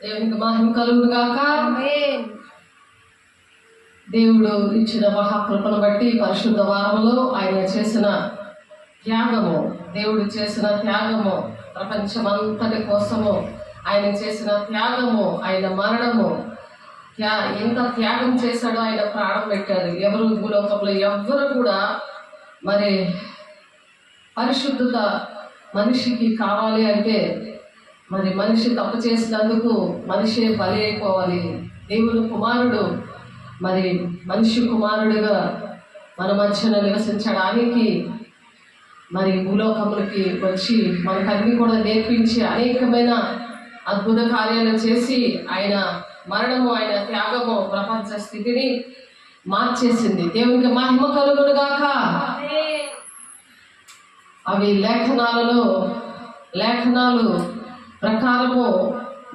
దేవునికి మహిమ కలుగును గాక. దేవుడు ఇచ్చిన మహాకృపను బట్టి పరిశుద్ధ వారంలో ఆయన చేసిన త్యాగము, దేవుడు చేసిన త్యాగము, ప్రపంచమంతటి కోసము ఆయన చేసిన త్యాగము, ఆయన మరణము, ఎంత త్యాగం చేశాడో, ఆయన ప్రాణం పెట్టాడు. ఎవరు భూలోకంలో ఎవ్వరు కూడా మరి పరిశుద్ధత మనిషికి కావాలి అంటే మరి మనిషి తప్పు చేసినందుకు మనిషే బలి అయిపోవాలి. దేవుని కుమారుడు మరి మనిషి కుమారుడిగా మన మధ్యన నివసించడానికి మరి భూలోకములకి వచ్చి మనకన్నీ కూడా నేర్పించి అనేకమైన అద్భుత కార్యాలు చేసి ఆయన మరణము, ఆయన త్యాగము ప్రపంచ స్థితిని మార్చేసింది. దేవునికి మహిమ కలుగును గాక. అవి లేఖనాలు ప్రకారము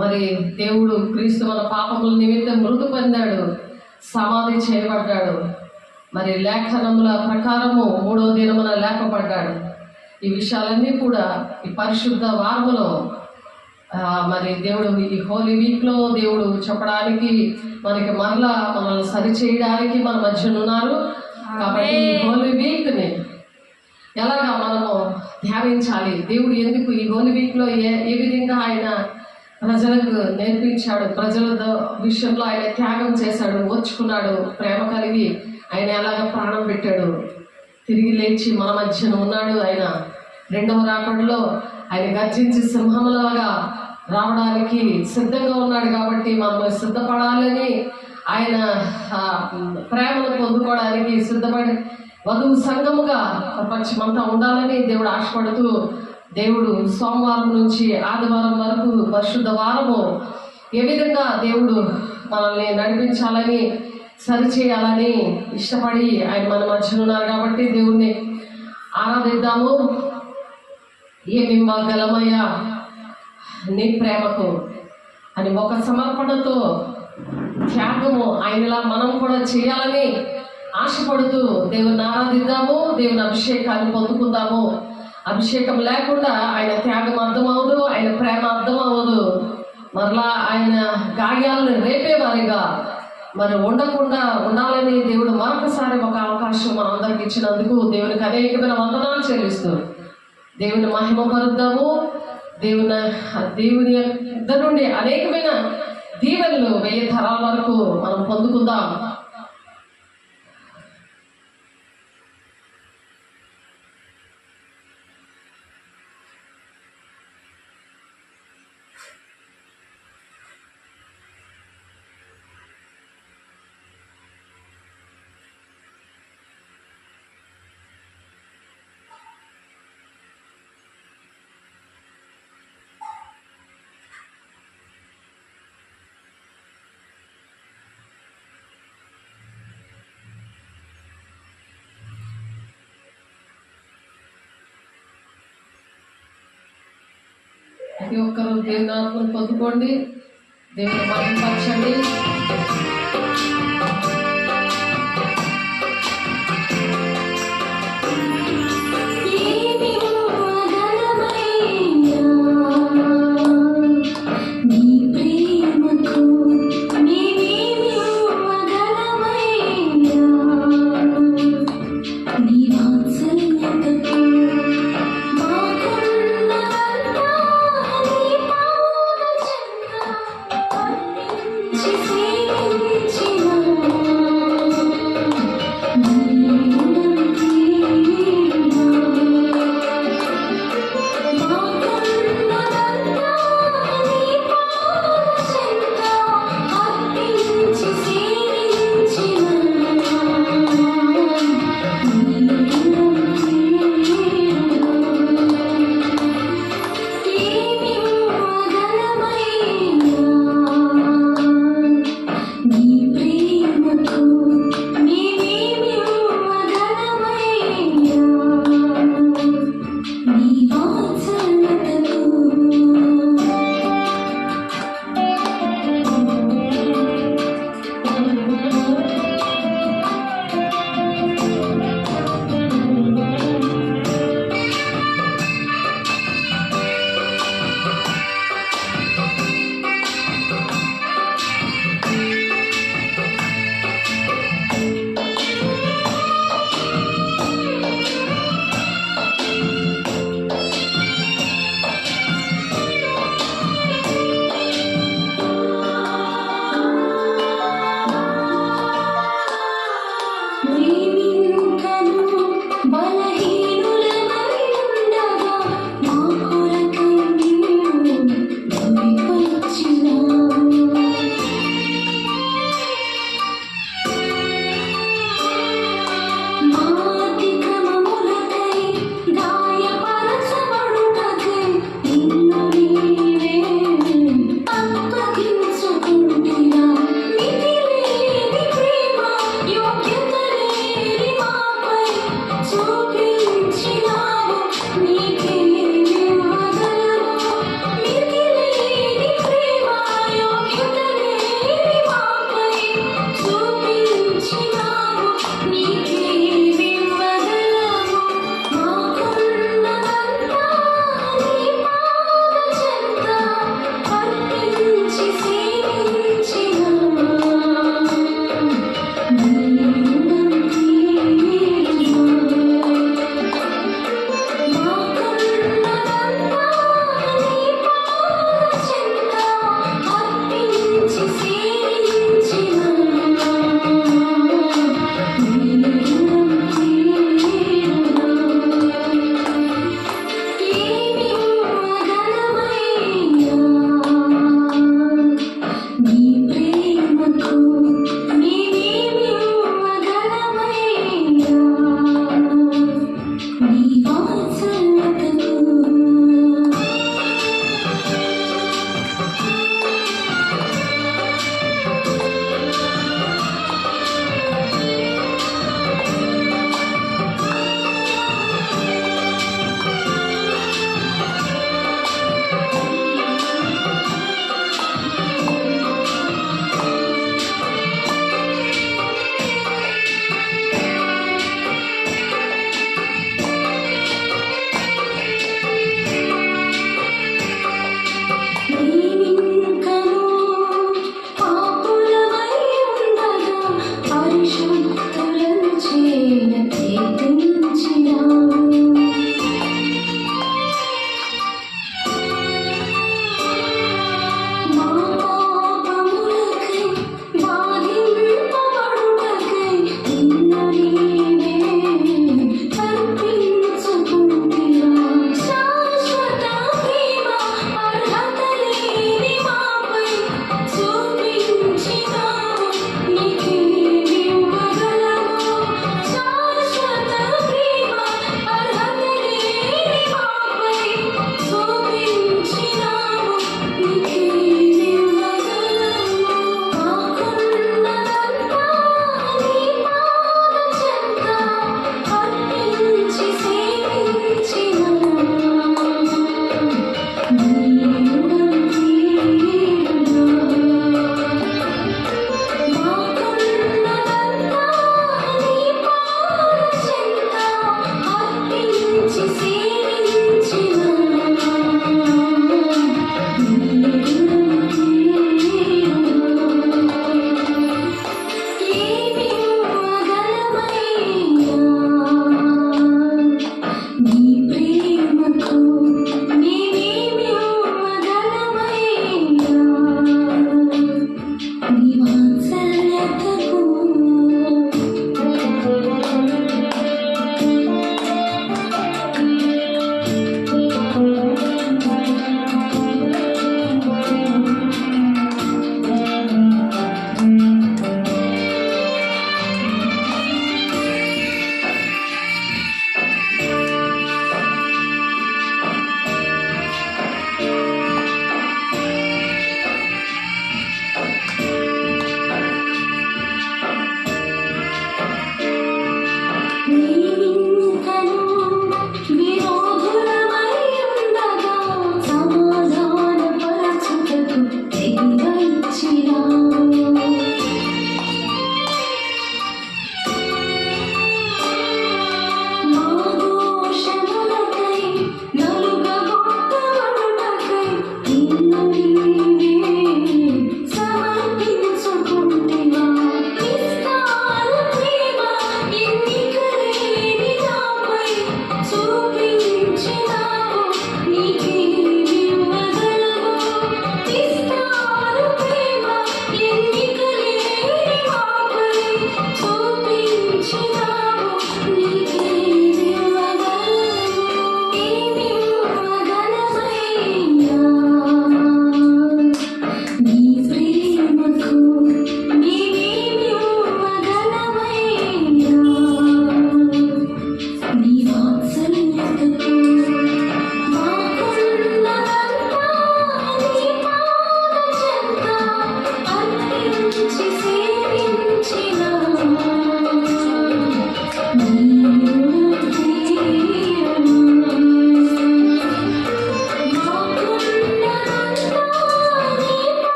మరి దేవుడు క్రీస్తు మన పాపముల నిమిత్తం మృతి పొందాడు, సమాధి చేయబడ్డాడు. మరి లేఖనముల ప్రకారము 3వ దినమున లేపబడ్డాడు. ఈ విషయాలన్నీ కూడా ఈ పరిశుద్ధ వారములో మరి దేవుడు ఈ హోలీ వీక్లో దేవుడు చెప్పడానికి మనకి మరలా మనల్ని సరిచేయడానికి మన మధ్యన ఉన్నారు. కాబట్టి ఈ హోలీ వీక్ని ఎలాగా మనము ధ్యానించాలి, దేవుడు ఎందుకు ఈ హోలీ వీక్లో ఏ విధంగా ఆయన ప్రజలకు నేర్పించాడు, ప్రజల విషయంలో ఆయన త్యాగం చేశాడు, ఓర్చుకున్నాడు, ప్రేమ కలిగి ఆయన ఎలాగ ప్రాణం పెట్టాడు, తిరిగి లేచి మన మధ్యన ఉన్నాడు. ఆయన 2వ రాకడలో ఆయన గర్జించి సింహంలాగా రావడానికి సిద్ధంగా ఉన్నాడు. కాబట్టి మనం సిద్ధపడాలని, ఆయన ప్రేమను పొందుకోవడానికి సిద్ధపడి వధువు సంఘముగా ప్రపంచమంతా ఉండాలని దేవుడు ఆశపడుతూ, దేవుడు సోమవారం నుంచి ఆదివారం వరకు పరిశుద్ధ వారము ఏ విధంగా దేవుడు మనల్ని నడిపించాలని, సరిచేయాలని ఇష్టపడి ఆయన మన మధ్యలో ఉన్నారు. కాబట్టి దేవుణ్ణి ఆరాధిద్దాము. ఏమివ్వగలమయ్యా నీ ప్రేమకు అని ఒక సమర్పణతో, త్యాగము ఆయనలా మనం కూడా చేయాలని ఆశపడుతూ దేవుని ఆరాధిద్దాము. దేవుని అభిషేకాన్ని పొందుకుందాము. అభిషేకం లేకుండా ఆయన త్యాగం అర్థమవదు, ఆయన ప్రేమ అర్థం అవ్వదు. మరలా ఆయన గాయాలను రేపేవారిగా మరి ఉండకుండా ఉండాలని దేవుడు మరొకసారి ఒక అవకాశం మనందరికి ఇచ్చినందుకు దేవునికి అనేకమైన వందనాలు చెల్లిస్తూ దేవుని మహిమ పరుద్దాము. దేవుని ఇద్దరు నుండి అనేకమైన దీవెనలు 1000 తరాల వరకు మనం పొందుకుందాం. ప్రతి ఒక్కరూ దేవుని ఆత్మను పొందుకోండి, దేవుని మహిమపరచండి.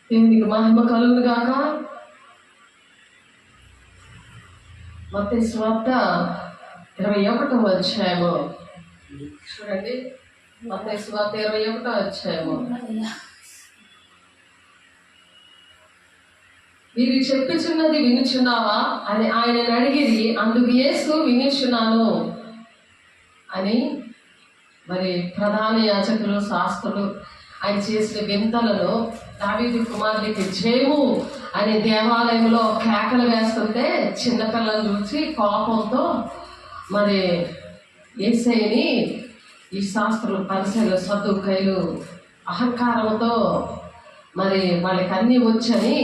దేవునికి మహిమ కలుగును గాక. మత్తయి సువార్త 21వ అధ్యాయము చూడండి. మత్తయి సువార్త 21వ అధ్యాయము. వీరు చెప్పుచున్నది వినుచున్నావా అని ఆయనను అడిగిరి. అందుకు యేసు వినుచున్నాను అని. మరి ప్రధాన యాజకులు శాస్త్రులు ఆయన చేసిన వింతలను, దావీదు కుమారుడికి జయము అనే దేవాలయంలో కేకలు వేస్తుంటే చిన్నపిల్లలు చూసి కోపంతో మరి యేసయ్యని ఈ శాస్త్రులు, పరిసరులు, సద్దుకైలు అహంకారంతో మరి వాళ్ళకి అన్నీ వచ్చని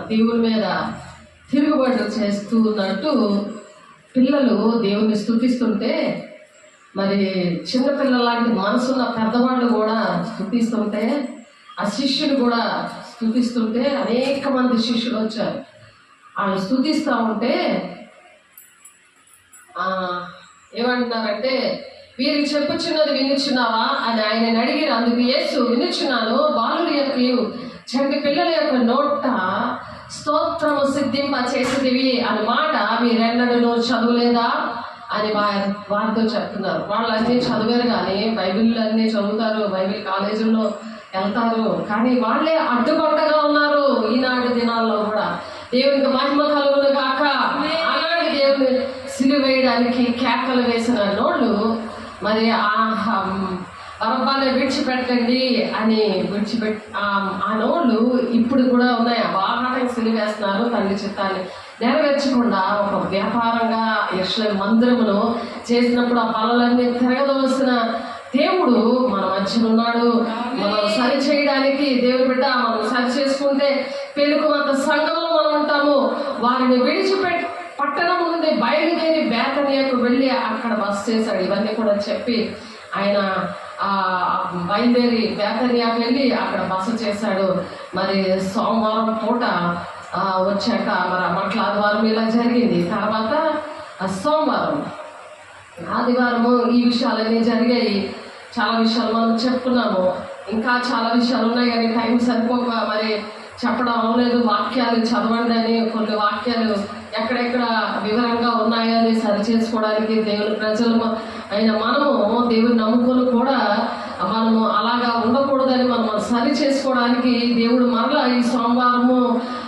దేవుని మీద తిరుగుబాటు చేస్తూ ఉన్నట్టు పిల్లలు దేవుని స్తుతిస్తుంటే, మరి చిన్నపిల్లల లాంటి మనసున్న పెద్దవాళ్ళు కూడా స్తుతిస్తుంటే, ఆ శిష్యులు కూడా స్తుతిస్తుంటే అనేక మంది శిష్యులు వచ్చారు. వాళ్ళు స్తుతిస్తూ ఉంటే ఏమంటున్నారంటే, వీరికి చెప్పుచున్నది వినుచున్నావా అని ఆయనను అడిగిరు. అందుకు యేసు వినుచున్నాను, బాలుడి యొక్క చంటి పిల్లల యొక్క నోట స్తోత్రము సిద్ధింప చేసేదివి అన్న మాట మీరెన్నడూ చదవలేదా అని వారితో చెప్తున్నారు. వాళ్ళు అన్నీ చదివారు కానీ బైబిల్ అన్నీ చదువుతారు, బైబిల్ కాలేజీల్లో వెళ్తారు, కానీ వాళ్ళే అడ్డుకొట్టగా ఉన్నారు. ఈనాటి దినాల్లో కూడా దేవునికి మహిమ కలుగును గాక. ఆనాడు దేవుని సిలువేయడానికి కేకలు వేసిన నోళ్ళు మరి బరబ్బాని విడిచిపెట్టండి అని ఆ నోళ్ళు ఇప్పుడు కూడా ఉన్నాయి. బాహాటంగా సిలివేస్తున్నారు. తండ్రి చిత్తాన్ని నెరవేర్చకుండా ఒక వ్యాపారంగా యెరూషలేము మందిరమును చేసినప్పుడు ఆ పనులన్నీ తిరగదోసిన దేవుడు మన మధ్యన ఉన్నాడు. మనం సరి చేయడానికి దేవుని బిడ్డ మనం సరి చేసుకుంటే పెలుకుమంత సంఘంలో మనం ఉంటాము. వారిని విడిచిపెట్టి పట్టణం నుండి బయలుదేరి బేతనియాకు వెళ్ళి అక్కడ బస చేశాడు. ఇవన్నీ కూడా చెప్పి ఆయన బయలుదేరి బేతనియాకు వెళ్ళి అక్కడ బస చేశాడు. మరి సోమవారం పూట వచ్చాక మరి మట్ల ఆదివారం ఇలా జరిగింది. తర్వాత సోమవారం, ఆదివారము ఈ విషయాలన్నీ జరిగాయి. చాలా విషయాలు మనం చెప్పుకున్నాము. ఇంకా చాలా విషయాలు ఉన్నాయి కానీ టైం సరిపోక మరి చెప్పడం అవ్వలేదు. వాక్యాలు చదవండి అని కొన్ని వాక్యాలు ఎక్కడెక్కడ వివరంగా ఉన్నాయని సరి చేసుకోవడానికి దేవుని ప్రజలు అయిన మనము దేవుని నమ్ముకొని కూడా మనము అలాగా ఉండకూడదని మనం సరి చేసుకోవడానికి దేవుడు మరలా ఈ సోమవారము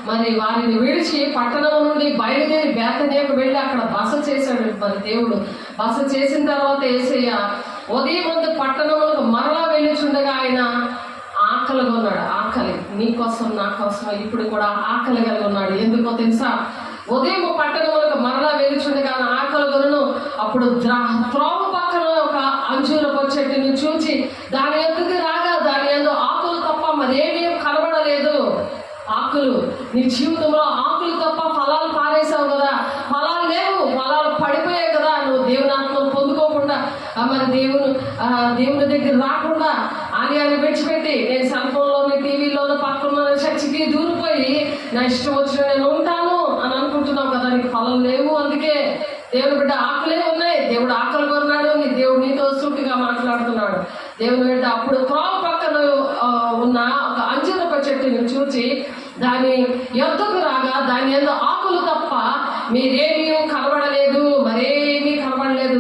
మరి వారిని విడిచి పట్టణం నుండి బయలుదేరి బేతనియాకు వెళ్ళి అక్కడ బస చేశాడు. మరి దేవుడు బస చేసిన తర్వాత యేసయ్య ఉదయం ముందు పట్టణంలో మరలా వెళ్ళిచుండగా ఆయన ఆకలిగా ఉన్నాడు. ఆకలి నీకోసం నా కోసం ఇప్పుడు కూడా ఆకలి కలిగి ఉన్నాడు. ఎందుకో తెలుసా? ఉదయం పట్టణంలో మరలా వెళ్ళిచుండగా ఆకలి కొనను. అప్పుడు త్రోవ పక్కన ఒక అంజూరపు చెట్టుని చూచి దాని ఎందుకు రాగా దాని ఎందు ఆకులు తప్ప మరి ఆకులు. నీ జీవితంలో ఆకులు తప్ప ఫలాలు పారేసావు కదా, ఫలాలు లేవు, ఫలాలు పడిపోయాయి కదా. నువ్వు దేవుని ఆత్మను పొందుకోకుండా మరి దేవుని దగ్గర రాకుండా ఆలయాన్ని విడిచిపెట్టి నేను సెల్ ఫోన్లోని టీవీలోనూ పక్కన చర్చికి దూరిపోయి నా ఇష్టం వచ్చిన నేను ఉంటాను అని అనుకుంటున్నావు కదా, నీకు ఫలం లేవు. అందుకే దేవుని బిడ్డ ఆకులే ఉన్నాయి. దేవుడు ఆకలి కొన్నాడు, నీ దేవుడు నీతో సూటిగా మాట్లాడుతున్నాడు. దేవుని బిడ్డ అప్పుడు త్రోవ పక్కన ఉన్న ఒక అంజూరపు చెట్టుని చూచి దాని యొద్దకు రాగా దాని ఏదో ఆకులు తప్ప మీరేమీ కనబడలేదు, మరేమీ కనబడలేదు.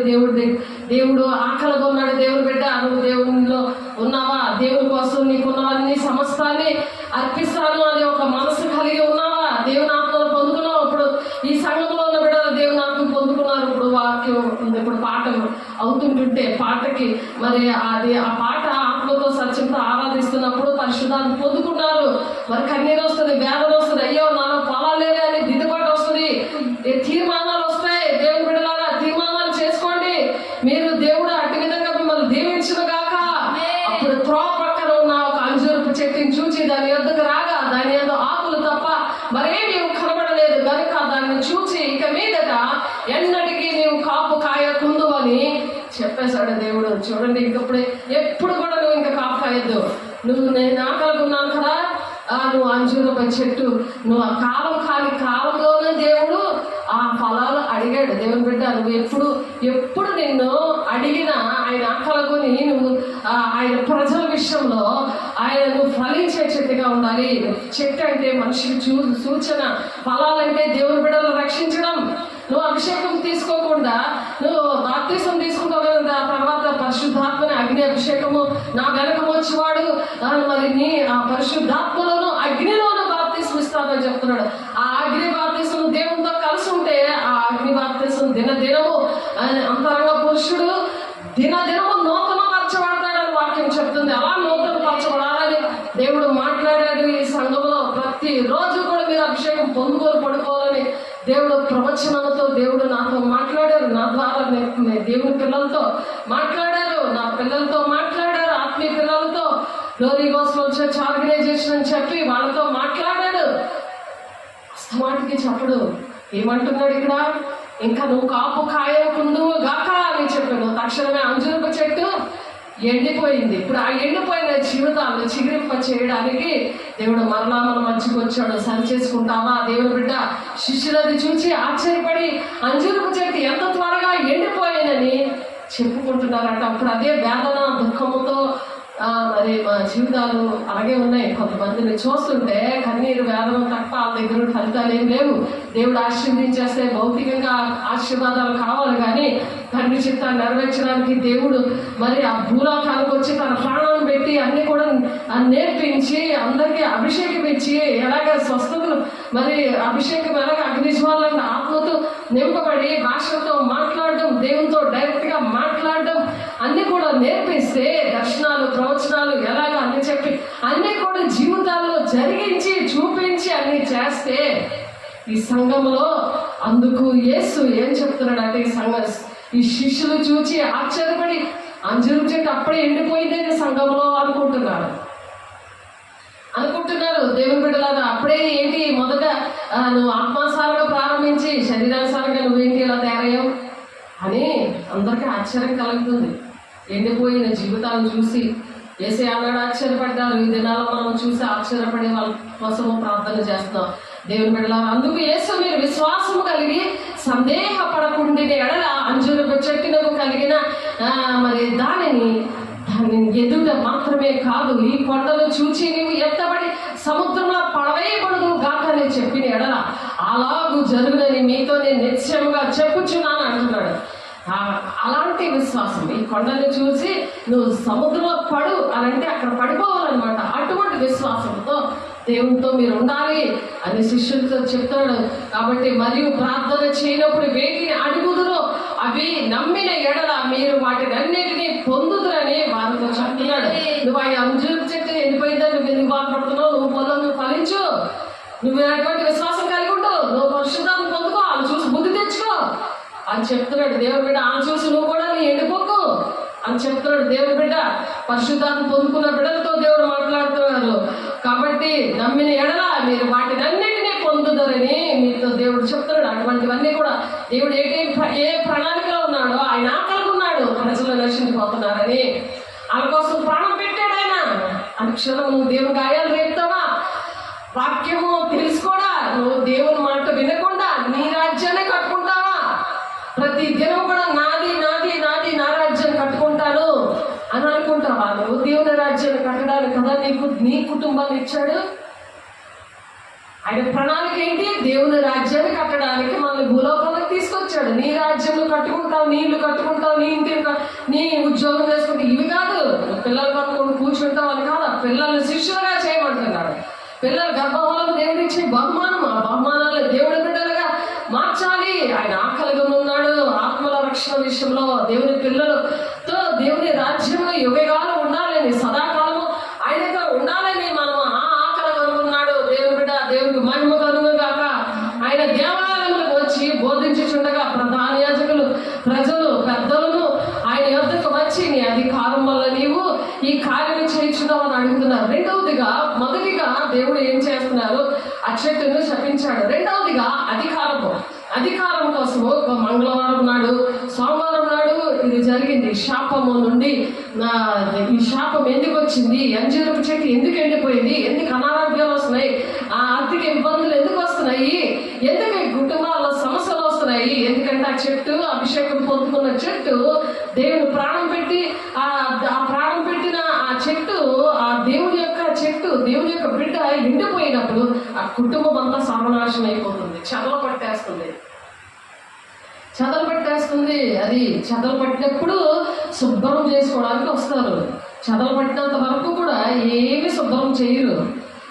దేవుడు ఆకలి కొన్నాడు. దేవుని బిడ్డ నువ్వు దేవునిలో ఉన్నావా? దేవుని కోసం నీకున్నవన్నీ సమస్తాన్ని అర్పిస్తాను అని ఒక మనసు కలిగి ఉన్నావా? దేవుని ఆత్మను పొందుకున్నావు. ఇప్పుడు ఈ సంఘంలో ఉన్న బిడ్డలు దేవుని ఆత్మను పొందుకున్నారు. ఇప్పుడు వాక్యం ఇప్పుడు పాట అవుతుంటుంటే పాటకి మరి ఆ పాట ఆత్మతో సత్యంతో ఆరాధిస్తున్నప్పుడు పరిశుద్ధాన్ని పొందుకున్నారు. మరి కన్నీరు వస్తుంది, వేదన వస్తుంది, అయ్యో నాలో ఫలాలు లేవే అని దిద్దుబాటు వస్తుంది, తీర్మానాలు వస్తాయి. దేవుని బిడ్డలారా తీర్మానాలు చేసుకోండి. మీరు దేవుడు అట్టి విధంగా మిమ్మల్ని దీవించును గాక. అప్పుడు త్రోవ పక్కన ఉన్న ఒక అంజూరపు చెట్టుని చూచి దాని యొద్దకు రాగా దాని ఏదో ఆకులు తప్ప మరేమీ కనబడలేదు కనుక దాన్ని చూచి ఇక మీదట ఎన్నటికీ నీవు కాపు కాయకుందు అని చెప్పేశాడు దేవుడు. చూడండి, ఇంకప్పుడే ఎప్పుడు కూడా నువ్వు ఇంకా కాపు కాయద్దు. నేను ఆకలుకున్నాను కదా, నువ్వు అంజూరపు చెట్టు, నువ్వు ఆ కాలంలోనే దేవుడు ఆ ఫలాలు అడిగాడు. దేవుని బిడ్డ నువ్వు ఎప్పుడు నిన్ను అడిగినా ఆయన ఆకలుకొని నువ్వు ఆయన ప్రజల విషయంలో ఆయన నువ్వు ఫలించే చెట్టుగా ఉండాలి. చెట్టు అంటే మనిషికి సూచన, ఫలాలంటే దేవుని బిడ్డలను రక్షించడం. నువ్వు అభిషేకం తీసుకోకుండా నువ్వు బాప్తిసం తీసుకుంటావు కదా, తర్వాత పరిశుద్ధాత్మని అగ్ని అభిషేకము నా వెనక వచ్చేవాడు మరి నీ ఆ పరిశుద్ధాత్మలోను అగ్నిలోను బాప్తిసం ఇస్తానని చెప్తున్నాడు. ఆ అగ్ని బాప్తిసం దేవునితో కలిసి ఉంటే ఆ అగ్ని బాప్తిసం దినదినము అంతరంగ పురుషుడు దినదినము నూతన పరచబడతాడని వాక్యం చెప్తుంది. అలా నూతన పరచబడాలని దేవుడు మాట్లాడాడు. ఈ సంఘంలో ప్రతి రోజు కూడా మీరు అభిషేకం పొందుకొని పడుకోవాలని దేవుడు ప్రవచనంతో దేవుడు నాతో మాట్లాడారు. నా ద్వారా దేవుని పిల్లలతో మాట్లాడారు, నా పిల్లలతో మాట్లాడారు, ఆత్మీయ పిల్లలతో గ్లోరీ గాస్పెల్ చర్చ్ ఆర్గనైజేషన్ అని చెప్పి వాళ్ళతో మాట్లాడాడు. అస్తమాటికి చెప్పడు. ఏమంటున్నాడు ఇక్కడ? ఇంకా నువ్వు కాపు కాయకుందు గాక అని చెప్పాడు. తక్షణమే అంజూరపు చెట్టు ఎండిపోయింది. ఇప్పుడు ఆ ఎండిపోయిన జీవితాలను చిగురింప చేయడానికి దేవుడు మరలా మన మధ్యకు వచ్చాడు. సరి చేసుకుంటావా? దేవుని బిడ్డ శిష్యులది చూసి ఆశ్చర్యపడి అంజూరపు చెట్టు ఎంత త్వరగా ఎండిపోయిందని చెప్పుకుంటున్నారట. అప్పుడు అదే వేదన దుఃఖముతో మరి మా జీవితాలు అలాగే ఉన్నాయి. కొంతమందిని చూస్తుంటే కన్నీరు వేదన తప్ప వాళ్ళ దగ్గర ఫలితాలు ఏం లేవు. దేవుడు ఆశీర్వదించేస్తే భౌతికంగా ఆశీర్వాదాలు కావాలి, కానీ తండ్రి చిత్తాన్ని నెరవేర్చడానికి దేవుడు మరి ఆ భూలోకానికి వచ్చి తన ప్రాణాలను పెట్టి అన్ని కూడా నేర్పించి అందరికీ అభిషేకం ఇచ్చి ఎలాగ స్వస్థతలు మరి అభిషేకం ఎలాగ అగ్నిజ్వాలను ఆత్మతో నింపబడి భాషలతో మాట్లాడడం, దేవునితో డైరెక్ట్గా మాట్లాడడం అన్ని కూడా నేర్పిస్తే దర్శనాలు ప్రవచనాలు ఎలాగ అన్ని చెప్పి అన్ని కూడా జీవితాల్లో జరిగించి చూపించి అన్ని చేస్తే ఈ సంఘంలో అందుకు యేసు ఏం చెప్తున్నాడు అంటే ఈ శిష్యులు చూచి ఆశ్చర్యపడి అంజూరపు చెట్టు అప్పుడే ఎండిపోయిందని సంఘంలో అనుకుంటున్నారు. దేవుని బిడ్డలాగా అప్పుడే ఏంటి మొదట నువ్వు ఆత్మానుసారంగా ప్రారంభించి శరీరానుసారంగా నువ్వేంటి ఇలా తయారయ్యావు అని అందరికీ ఆశ్చర్యం కలుగుతుంది. ఎండిపోయిన జీవితాలను చూసి యేసే అన్నాడు ఆశ్చర్యపడ్డారు. ఈ దినాల్లో మనం చూసి ఆశ్చర్యపడే వాళ్ళ కోసము ప్రార్థన చేస్తున్నాం. దేవుని బిడ్డలారా అందుకు యేసు మీరు విశ్వాసము కలిగి సందేహపడకుండి ఎడల అంజూరపు చెట్టునకు కలిగిన మరి దాని ఎదుట మాత్రమే కాదు ఈ కొండను చూచి నీవు ఎత్తబడి సముద్రంలో పడవేయబడదు గాక అని చెప్పిన ఎడల అలాగూ జరుగునని మీతో నేను నిశ్చయముగా చెప్పుచున్నాను అంటున్నాడు. అలాంటి విశ్వాసం ఈ కొండను చూసి నువ్వు సముద్రంలో పడు అని అంటే అక్కడ పడిపోవాలన్నమాట. అటువంటి విశ్వాసంతో దేవునితో మీరు ఉండాలి అని శిష్యులతో చెప్తాడు. కాబట్టి మరియు ప్రార్థన చేయనప్పుడు వేటిని అడుగుదురో అవి నమ్మిన ఎడల మీరు వాటిని అన్నిటినీ పొందుదురని వారితో చెప్తున్నాడు. నువ్వు ఆయన అంజూరపు చెట్టు ఎండిపోయిందని నువ్వు ఎందుకు బాధపడుతున్నావు? నువ్వు పొలం ఫలించు, నువ్వు అటువంటి విశ్వాసం కలిగి ఉండు, నువ్వు పరిశుద్ధాన్ని పొందుకో, అని చూసి బుద్ధి తెచ్చుకో అని చెప్తున్నాడు దేవుని బిడ్డ. అని చూసి నువ్వు కూడా నీ ఎండిపోకు అని చెప్తున్నాడు దేవుని బిడ్డ. పరిశుద్ధాన్ని పొందుకున్న బిడ్డలతో దేవుడు మాట్లాడుతున్నారు. కాబట్టి నమ్మిన ఎడల మీరు వాటిని అన్నిటినీ పొందుదరని మీతో దేవుడు చెప్తున్నాడు. అటువంటివన్నీ కూడా దేవుడు ఏ ప్రణాళికలో ఉన్నాడో ఆయన ఆకలిగా ఉన్నాడు, ప్రజలు నశించిపోతున్నారని. వాళ్ళ కోసం ప్రాణం పెట్టాడు ఆయన. అనుక్షణం నువ్వు దేవుని గాయాలు రేపుతావా? వాక్యము తెలుసుకోడా? నువ్వు దేవుని మాట వినకుండా నీ రాజ్యాన్ని కట్టుకుంటావా? ప్రతి దినం కూడా నాది నాది నాది నా రాజ్యాన్ని కట్టుకుంటాను అని అనుకుంటావా? నువ్వు దేవుని రాజ్యాన్ని కట్టడానికి కదా నీ కుటుంబాన్ని ఇచ్చాడు. ఆయన ప్రణాళిక ఏంటి? దేవుని రాజ్యాన్ని కట్టడానికి మనల్ని భూలోకాలకు తీసుకొచ్చాడు. నీ రాజ్యంలో కట్టుకుంటావు, నీ ఇల్లు కట్టుకుంటావు, నీ ఇంటి నీ ఉద్యోగం చేసుకుంటే ఇవి కాదు. పిల్లలు కట్టుకొని కూర్చుంటావు అని కాదు. పిల్లల్ని శిష్యులుగా చేయమంటున్నాడు. పిల్లల గర్భంలో దేవుడు ఇచ్చే బహుమానం, ఆ బహుమానాలు దేవుడి బిడ్డలుగా మార్చాలి. ఆయన ఆకలిగా ఉన్నాడు. ఆత్మల రక్షణ విషయంలో దేవుని పిల్లలతో దేవుని రాజ్యంలో యుగగాలు ఉండాలని, సదాకాలము ఆయనతో ఉండాలని మనం ఆ ఆకలి కనుగొన్నాడు. దేవుని బిడ్డ దేవుడికి మహిమ కలుగుగాక. ఆయన దేవాలయంలోకి వచ్చి బోధించుచుండగా ప్రధాన యాజకులు, ప్రజలు, పెద్దలను ఆయన యొద్దకు వచ్చి నీ అధికారం వల్ల నీవు ఈ కార్యం చేయించున్నావు అని అడుగుతున్నారు. మొదటిగా దేవుడు ఏం చేస్తున్నారు? ఆ చెట్టును శపించాడు. రెండవదిగా అధికారం కోసము మంగళవారం నాడు, సోమవారం నాడు ఇది జరిగింది. శాపము నుండి ఈ శాపం ఎందుకు వచ్చింది? అంజూరపు చెట్టు ఎందుకు ఎండిపోయింది? ఎందుకు అనారోగ్యాలు వస్తున్నాయి? ఆ ఆర్థిక ఇబ్బందులు ఎందుకు వస్తున్నాయి? ఎందుకు కుటుంబాల్లో సమస్యలు వస్తున్నాయి? ఎందుకంటే ఆ చెట్టు, అభిషేకం పొందుకున్న చెట్టు, దేవుడు ప్రాణం పెట్టి ఆ ప్రాణం పెట్టిన ఆ చెట్టు, ఆ దేవుని యొక్క చెట్టు, దేవుని యొక్క బిడ్డ ఎండిపోయినప్పుడు ఆ కుటుంబం అంతా సర్వనాశనం అయిపోతుంది. చెదలు పట్టేస్తుంది. అది చెదలు పట్టినప్పుడు శుభ్రం చేసుకోవడానికి వస్తారు. చెదలు పట్టినంత వరకు కూడా ఏమి శుభ్రం చేయరు.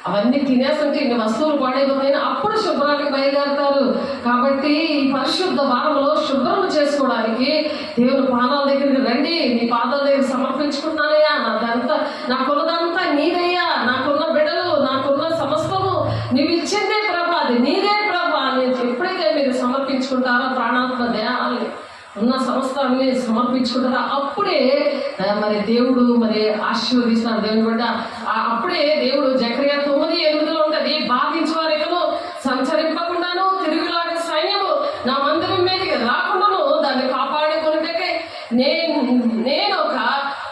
అవన్నీ తినేస్తుంటే ఇన్ని వస్తువులు పాడైపోయినా అప్పుడు శుభ్రానికి బయలుదేరుతారు. కాబట్టి ఈ పరిశుద్ధ వారంలో శుభ్రం చేసుకోవడానికి దేవుని పాదాల దగ్గరికి రండి. నీ పాదాల దగ్గర సమర్పించుకుంటున్నానయ్యా, నాకున్నదంతా నీదయ్యా, నాకున్న బిడ్డలు, నాకున్న సమస్తము నీవు ఇచ్చిందే ప్రభా, అది నీదే ప్రభా అని ఎప్పుడైతే మీరు సమర్పించుకుంటారో, ప్రాణాత్మ దేహాలు ఉన్న సమస్తాన్ని సమర్పించుకుంటారా, అప్పుడే మరి దేవుడు ఆశీర్వదిస్తాడు. దేవుని బిడ్డ అప్పుడే దేవుడు జకర్యా 9:8 ఉంటది. బాధించు వారికను సంచరింపకుండాను తిరుగులాడే సైన్యము నా మందిరం మీదకి రాకుండాను దాన్ని కాపాడుకున్నట్టే నేను ఒక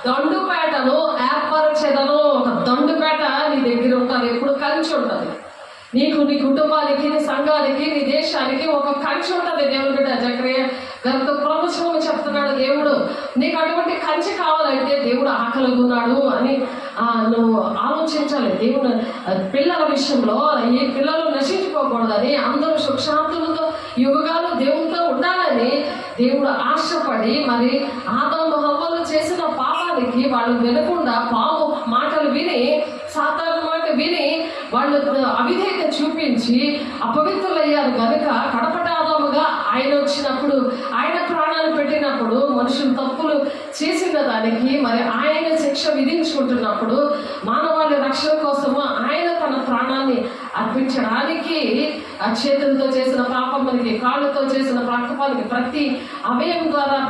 దండుపేటను ఏర్పరచేదను. ఒక దండుపేట నీ దగ్గర ఉంటుంది, ఎప్పుడు కంచి ఉంటుంది. నీకు, నీ కుటుంబానికి, నీ సంఘానికి, నీ దేశానికి ఒక కంచి ఉంటుంది. దేవుని బిడ్డ జకర్యా గారితో ప్రభుత్వం చెప్తున్నాడు. దేవుడు నీకు అటువంటి కంచి కావాలంటే దేవుడు ఆకలిగా ఉన్నాడు అని నువ్వు ఆలోచించాలి. దేవుడు పిల్లల విషయంలో ఈ పిల్లలు నశించుకోకూడదని, అందరూ సుఖశాంతులతో యుగాలు దేవునితో ఉండాలని దేవుడు ఆశపడి మరి ఆదాము హవ్వలు చేసిన పాపానికి వాళ్ళు వినకుండా పాము మాటలు విని, సాతాను మాట విని వాళ్ళు అవిధేయత చూపించి అపవిత్రులయ్యారు కనుక కడపటి ఆదాముగా ఆయన వచ్చినప్పుడు, ఆయన ప్రాణాలు పెట్టినప్పుడు, మనుషులు తప్పులు చేసిన దానికి మరి ఆయన శిక్ష విధించుకుంటున్నప్పుడు మానవాళి రక్షణ కోసము ఆయన తన ప్రాణాన్ని అర్పించడానికి ఆ చేతులతో చేసిన పాపమునికి, కాళ్ళతో చేసిన పాపానికి, ప్రతి అవయవం ద్వారా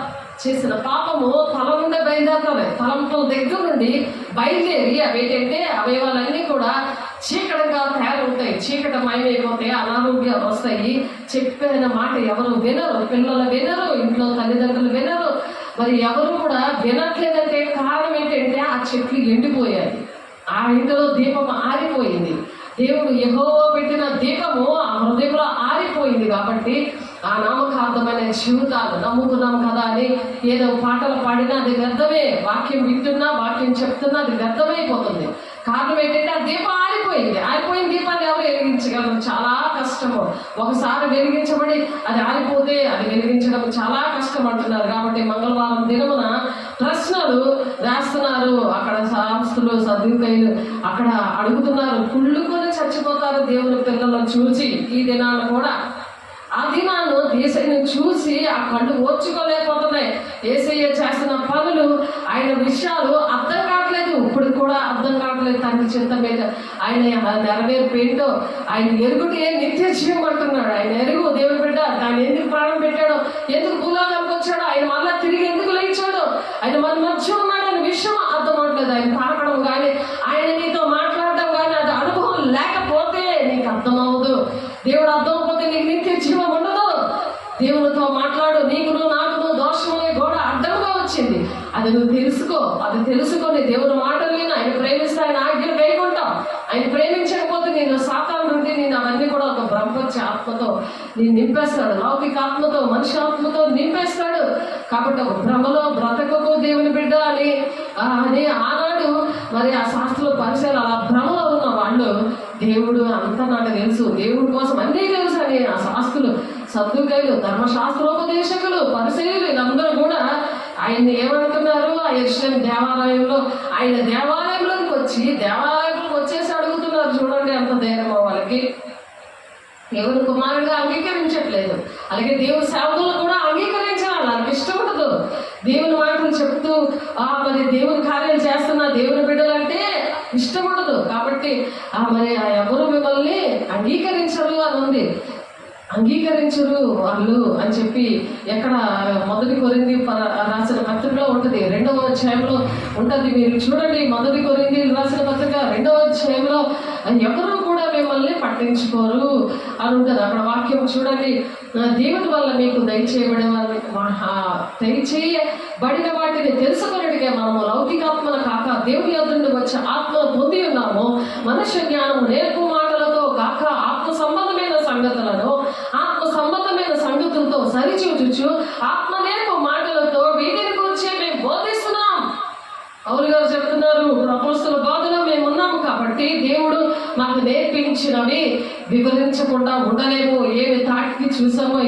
చేసిన పాపము తల నుండి బయలుదేరుతాయి. తలంపుల దగ్గర నుండి బయలుదేరి అవేంటంటే అవయవాలన్నీ కూడా చీకటిగా తయారవుతాయి, చీకటమయమైపోతాయి, అనారోగ్యాలు వస్తాయి. చెప్పిన మాట ఎవరు వినరు, పిల్లలు వినరు, ఇంట్లో తల్లిదండ్రులు వినరు. మరి ఎవరు కూడా వినట్లేదంటే కారణం ఏంటంటే ఆ చెట్లు ఎండిపోయాయి, ఆ ఇంటిలో దీపం ఆరిపోయింది. దేవుడు యెహోవా పెట్టిన దీపము ఆ హృదయంలో ఆరిపోయింది. కాబట్టి ఆ నామకార్థమైన జీవితాలు నమ్ముకున్నాం కదా అని ఏదో పాటలు పాడినా అది వ్యర్థమే, వాక్యం వింటున్నా, వాక్యం చెప్తున్నా అది వ్యర్థమైపోతుంది. కారణం ఏంటంటే ఆ దీపం ఆరిపోయిన దీపాన్ని ఎవరు వెలిగించగలరు? చాలా కష్టము. ఒకసారి వెలిగించబడి అది ఆరిపోతే అది వెలిగించడం చాలా కష్టం అంటున్నారు. కాబట్టి మంగళవారం దినమున ప్రశ్నలు రాస్తున్నారు. అక్కడ శాస్త్రులు, సద్దుకైలు అక్కడ అడుగుతున్నారు. కుళ్ళుకొని చచ్చిపోతారు దేవుని పిల్లలను చూసి. ఈ దినాలు కూడా ఆ దినాన్ని యేసయ్యను చూసి ఆ కళ్ళు ఓర్చుకోలేకపోతున్నాయి. యేసయ్య చేస్తున్న పనులు, ఆయన విషయాలు అర్థం కావట్లేదు. ఇప్పుడు కూడా అర్థం కావట్లేదు. తండ్రి చింత మీద ఆయన నెరవేర్పేంటో ఆయన ఎరుగుటే నిత్య జీవం అంటున్నాడు. ఆయన ఎరుగు దేవుని బిడ్డ. ఆయన ఎందుకు ప్రాణం పెట్టాడో, ఎందుకు భూలోకానికి వచ్చాడో, ఆయన మళ్ళా తిరిగి ఎందుకు లేచాడో, ఆయన మన మధ్య ఉన్నాడని విషయం అర్థం అవట్లేదు. ఆయన తాకడం కానీ, ఆయన నీతో మాట్లాడడం కానీ అది అనుభవం లేకపోతే నీకు దేవుడు అర్థమైపోతే నీకు నిత్య జీవం ఉండదు. దేవునితో మాట్లాడు. నీకును నాకును దోషమనే గోడ అడ్డంగా వచ్చింది, అది నువ్వు తెలుసుకో. అది తెలుసుకొని దేవుని మాటలు విని ఆయన ప్రేమిస్తే ఆయన ఆజ్ఞలు వేయకుంటాం. ఆయన ప్రేమించకపోతే నేను సాతాను నుండి నేను అవన్నీ కూడా ఒక బ్రహ్మచ్చ ఆత్మతో నేను నింపేస్తాడు, లౌకిక ఆత్మతో మనిషి ఆత్మతో నింపేస్తాడు. కాబట్టి ఒక భ్రమలో బ్రతకకు దేవుని బిడ్డ అని ఆనాడు మరి ఆ శాస్త్రులు పరిచయాలు అలా భ్రమలో ఉన్న వాళ్ళు దేవుడు అంతా నాకు తెలుసు, దేవుడి కోసం అన్నీ తెలుసు అని ఆ శాస్త్రులు, సద్దుకైలు, ధర్మశాస్త్రోపదేశకులు, పరిచయులు వీళ్ళందరూ కూడా ఆయన్ని ఏమంటున్నారు? ఆ యెరూషలేము దేవాలయంలో ఆయన దేవాలయంలోకి వచ్చేసి అడుగుతున్నారు. చూడండి ఎంత ధైర్యమో వాళ్ళకి. దేవుని కుమారుడిగా అంగీకరించట్లేదు, అలాగే దేవుని సేవకులను కూడా అంగీకరించాలి. వాళ్ళకి ఇష్టం ఉండదు దేవుని మాటలు చెప్తూ మరి దేవుని కార్యాలు చేస్తున్న దేవుని బిడ్డలంటే ఇష్టం ఉండదు. కాబట్టి మరి ఎవరు మిమ్మల్ని అంగీకరించరు అని ఉంది. అంగీకరించరు వాళ్ళు అని చెప్పి ఎక్కడ 1 కొరింథీ రాసిన పత్రికలో ఉంటుంది, 2వ అధ్యాయంలో ఉంటుంది. మీరు చూడండి, 1 కొరింథీ రాసిన పత్రిక 2వ అధ్యాయంలో ఎవరు కూడా మిమ్మల్ని పట్టించుకోరు అని ఉంటుంది. అక్కడ వాక్యం చూడండి, దేవుని వల్ల మీకు దయచేయబడిన వాటిని తెలుసుకున్నట్టుగా మనము లౌకికాత్మల కాక దేవుని యొద్ద నుండి వచ్చే ఆత్మను పొంది ఉన్నాము. మనుష్య జ్ఞానము నేర్పు మాటలతో కాక ఆత్మ సంబంధమైన సంగతులను ఆత్మ సంబంధమైన సంగతులతో సరిచూచుచు ఆత్మ నేర్పు మాటలతో వీటిని గురించి మేము బోధిస్తున్నాం. పౌలు గారు చెప్తున్నారు, అపోస్తల బోధలో మేము ఉన్నాము కాబట్టి దేవుడు మాకు నేర్పించినవి వివరించకుండా ఉండలేము. ఏమి తాకి చూసామో,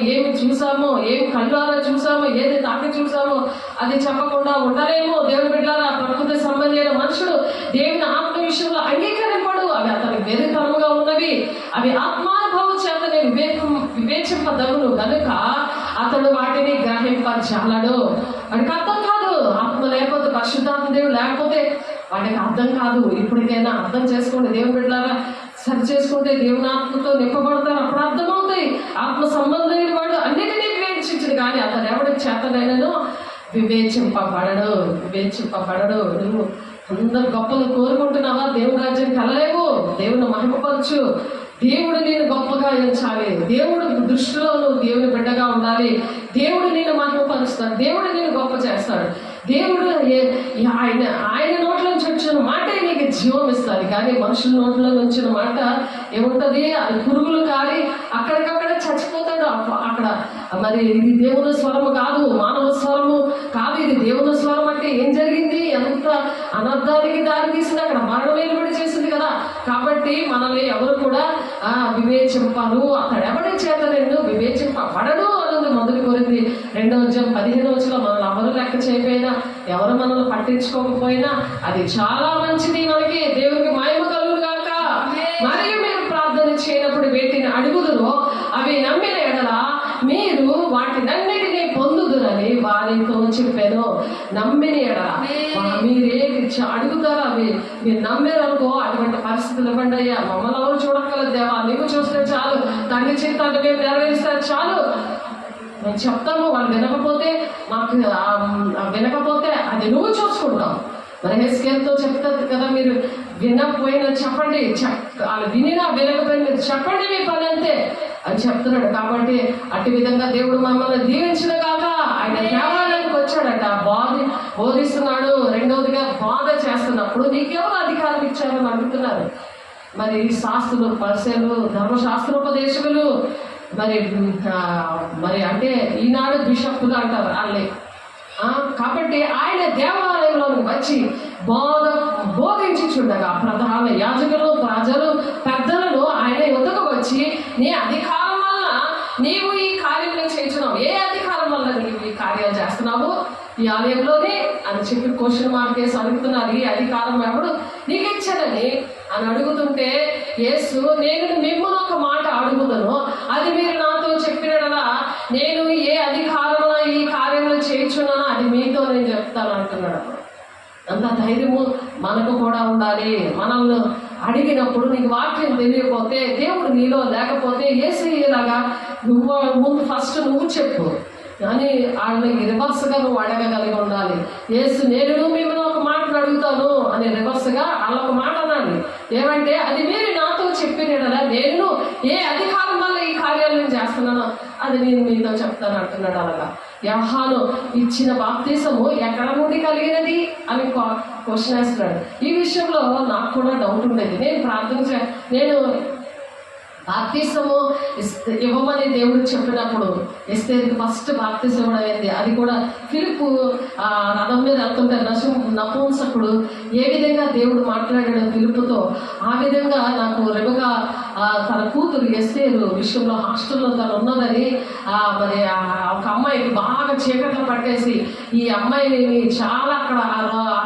ఏమి కళ్ళారా చూసామో, ఏది తాకి చూసామో అది చెప్పకుండా ఉండలేము. దేవుని బిడ్డలారా, ప్రకృతి సంబంధమైన మనుషుడు దేవుని ఆత్మ విషయంలో అంగీకరింపడు. అవి అతనికి వెరితనముగా ఉన్నవి, అవి ఆత్మానుభవం చేతనే వివేచింపదగును కనుక అతడు వాటిని గ్రహింపజాలడు. వాడికి అర్థం కాదు. ఆత్మ లేకపోతే, పరిశుద్ధాత్మ దేవుడు లేకపోతే వాడికి అర్థం కాదు. ఇప్పటికైనా అర్థం చేసుకోండి దేవుని బిడ్డలారా, సరి చేసుకుంటే దేవుని ఆత్మతో నింపబడతారు, అప్పుడు అర్థమవుతాయి. ఆత్మ సంబంధమైన వాడు అన్నిటినీ వివేచించడు, కానీ అతను ఎవడి చేతనైనను వివేచింపబడడు. నువ్వు అందరు గొప్పలు కోరుకుంటున్నావా? దేవుని రాజ్యానికి వెళ్ళలేవు. దేవుని మహిమపరచు. దేవుడు నేను గొప్పగా ఎంచాలి. దేవుడు దృష్టిలో నువ్వు దేవుని బిడ్డగా ఉండాలి. దేవుడు నేను మహిమపరుస్తాడు. దేవుడు నేను గొప్ప చేస్తాడు. దేవుడు ఆయన నోట్లో నుంచి వచ్చిన మాటే నీకు జీవం ఇస్తుంది. కానీ మనుషుల నోట్లో వచ్చిన మాట ఏముంటుంది? అది పురుగులు కాలి అక్కడికక్కడ చచ్చిపోతాడు. అక్కడ మరి ఇది దేవుని స్వరము కాదు, మానవ స్వరము కాదు. ఇది దేవుని స్వరం అంటే ఏం జరిగింది? ఎంత అనర్థానికి దారి తీసింది, అక్కడ మరణం ఏర్పడి చేసింది కదా. కాబట్టి మనల్ని ఎవరు కూడా వివేచింపరు. అతడు ఎవరి చేత నేను వివేచింపబడను అన్నది 1 కొరింథీ 2వ అధ్యాయం 15వ వచనంలో మనల్ని ఎవరు లెక్క చేయకపోయినా, ఎవరు మనల్ని పట్టించుకోకపోయినా అది చాలా మంచిది. మనకి దేవునికి మహిమ కలుగును గాక. మరియు మీరు ప్రార్థన చేయనప్పుడు వేటిని అడుగుదురో అవి నమ్మిన ఎడల మీరు వాటినన్నిటినీ పొందుదురని వారితో చెప్పాను. నమ్మిన ఎడల మీరేమి అడుగుతారో అవి మీరు నమ్మారనుకో, అటువంటి పరిస్థితులు ఇవ్వండి అయ్యా. మమ్మల్ని ఎవరు చూడక్కర్లేదు దేవా, నీకు చూస్తే చాలు, తండ్రి చిత్తాన్ని మేము నెరవేరిస్తే చాలు మేము చెప్తాము. వాళ్ళు వినకపోతే అది నువ్వు చూసుకుంటావు. మరి హెస్కేల్తో చెప్తారు కదా, మీరు వినకపోయినా చెప్పండి, వాళ్ళు వినినా వినకపోయినా మీరు చెప్పండి, మీ పని అంతే అని చెప్తున్నాడు. కాబట్టి అటు విధంగా దేవుడు మమ్మల్ని దీవించిన కాక ఆయన దేవాలయానికి వచ్చాడట, బోధిస్తున్నాడు. రెండవదిగా బోధ చేస్తున్నప్పుడు నీకెవరు అధికారం ఇచ్చారని అడుగుతున్నారు. మరి శాస్త్రులు, పరిచయులు, ధర్మశాస్త్రోపదేశకులు, మరి అంటే ఈనాడు బిషప్పులు అంటారు వాళ్ళే. కాబట్టి ఆయన దేవాలయంలోకి వచ్చి బోధించుచుండగా ప్రధాన యాజకులు, ప్రజలు, పెద్దలను ఆయన యొద్దకు వచ్చి, నీ అధికారం వల్ల నీవు ఈ కార్యంలో చేస్తున్నావు, ఏ అధికారం వల్ల నీవు ఈ కార్యాలు చేస్తున్నావు ఈ ఆలయంలోనే అని చెప్పి క్వశ్చన్ మార్క్ వేసి అడుగుతున్నారు. ఈ అధికారం ఎవడు నీకు ఇచ్చాడని అని అడుగుతుంటే యేసు, నేను మిమ్మల్ని ఒక మాట అడుగుతాను, అది మీరు నాతో చెప్పినడలా నేను ఏ అధికారంలో ఈ కార్యంలో చేయించున్నానో అది మీతో నేను చెప్తాను అంటున్నాడు. అంత ధైర్యము మనకు కూడా ఉండాలి. మనల్ని అడిగినప్పుడు నీకు వాక్యం తెలియకపోతే, దేవుడు నీలో లేకపోతే యేసయ్యేలాగా ముందు ఫస్ట్ నువ్వు చెప్పు, కానీ వాళ్ళకి రివర్స్గా నువ్వు అడగగలిగి ఉండాలి. యేసు, నేను మిమ్మల్ని ఒక మాట అడుగుతాను అని రివర్స్గా వాళ్ళొక మాట అనాలి. ఏమంటే అది మీరు నాతో చెప్పిన నేను ఏ అధికారం వల్ల ఈ కార్యాలు నేను చేస్తున్నానో అది నేను మీతో చెప్తాను అంటున్నాడు. అలాగా యోహాను ఇచ్చిన బాప్తీసము ఎక్కడ నుండి కలిగినది అని క్వశ్చన్ వేస్తున్నాడు. ఈ విషయంలో నాకు కూడా డౌట్ ఉండేది. నేను బాప్తీసము ఇవ్వమని దేవుడు చెప్పినప్పుడు ఎస్తేరుకి ఫస్ట్ బాప్తీసం ఇవ్వడం అయింది. అది కూడా ఫిలిప్పు రథం మీద వెళ్తుంటే నపుంసకుడు ఏ విధంగా దేవుడు మాట్లాడాడు ఫిలిప్పుతో, ఆ విధంగా నాకు రెబెకా తన కూతురు ఎస్తేరు విషయంలో హాస్టల్లో తను ఉన్నదని మరి ఒక అమ్మాయికి బాగా చీకట్లో పట్టేసి ఈ అమ్మాయిని చాలా అక్కడ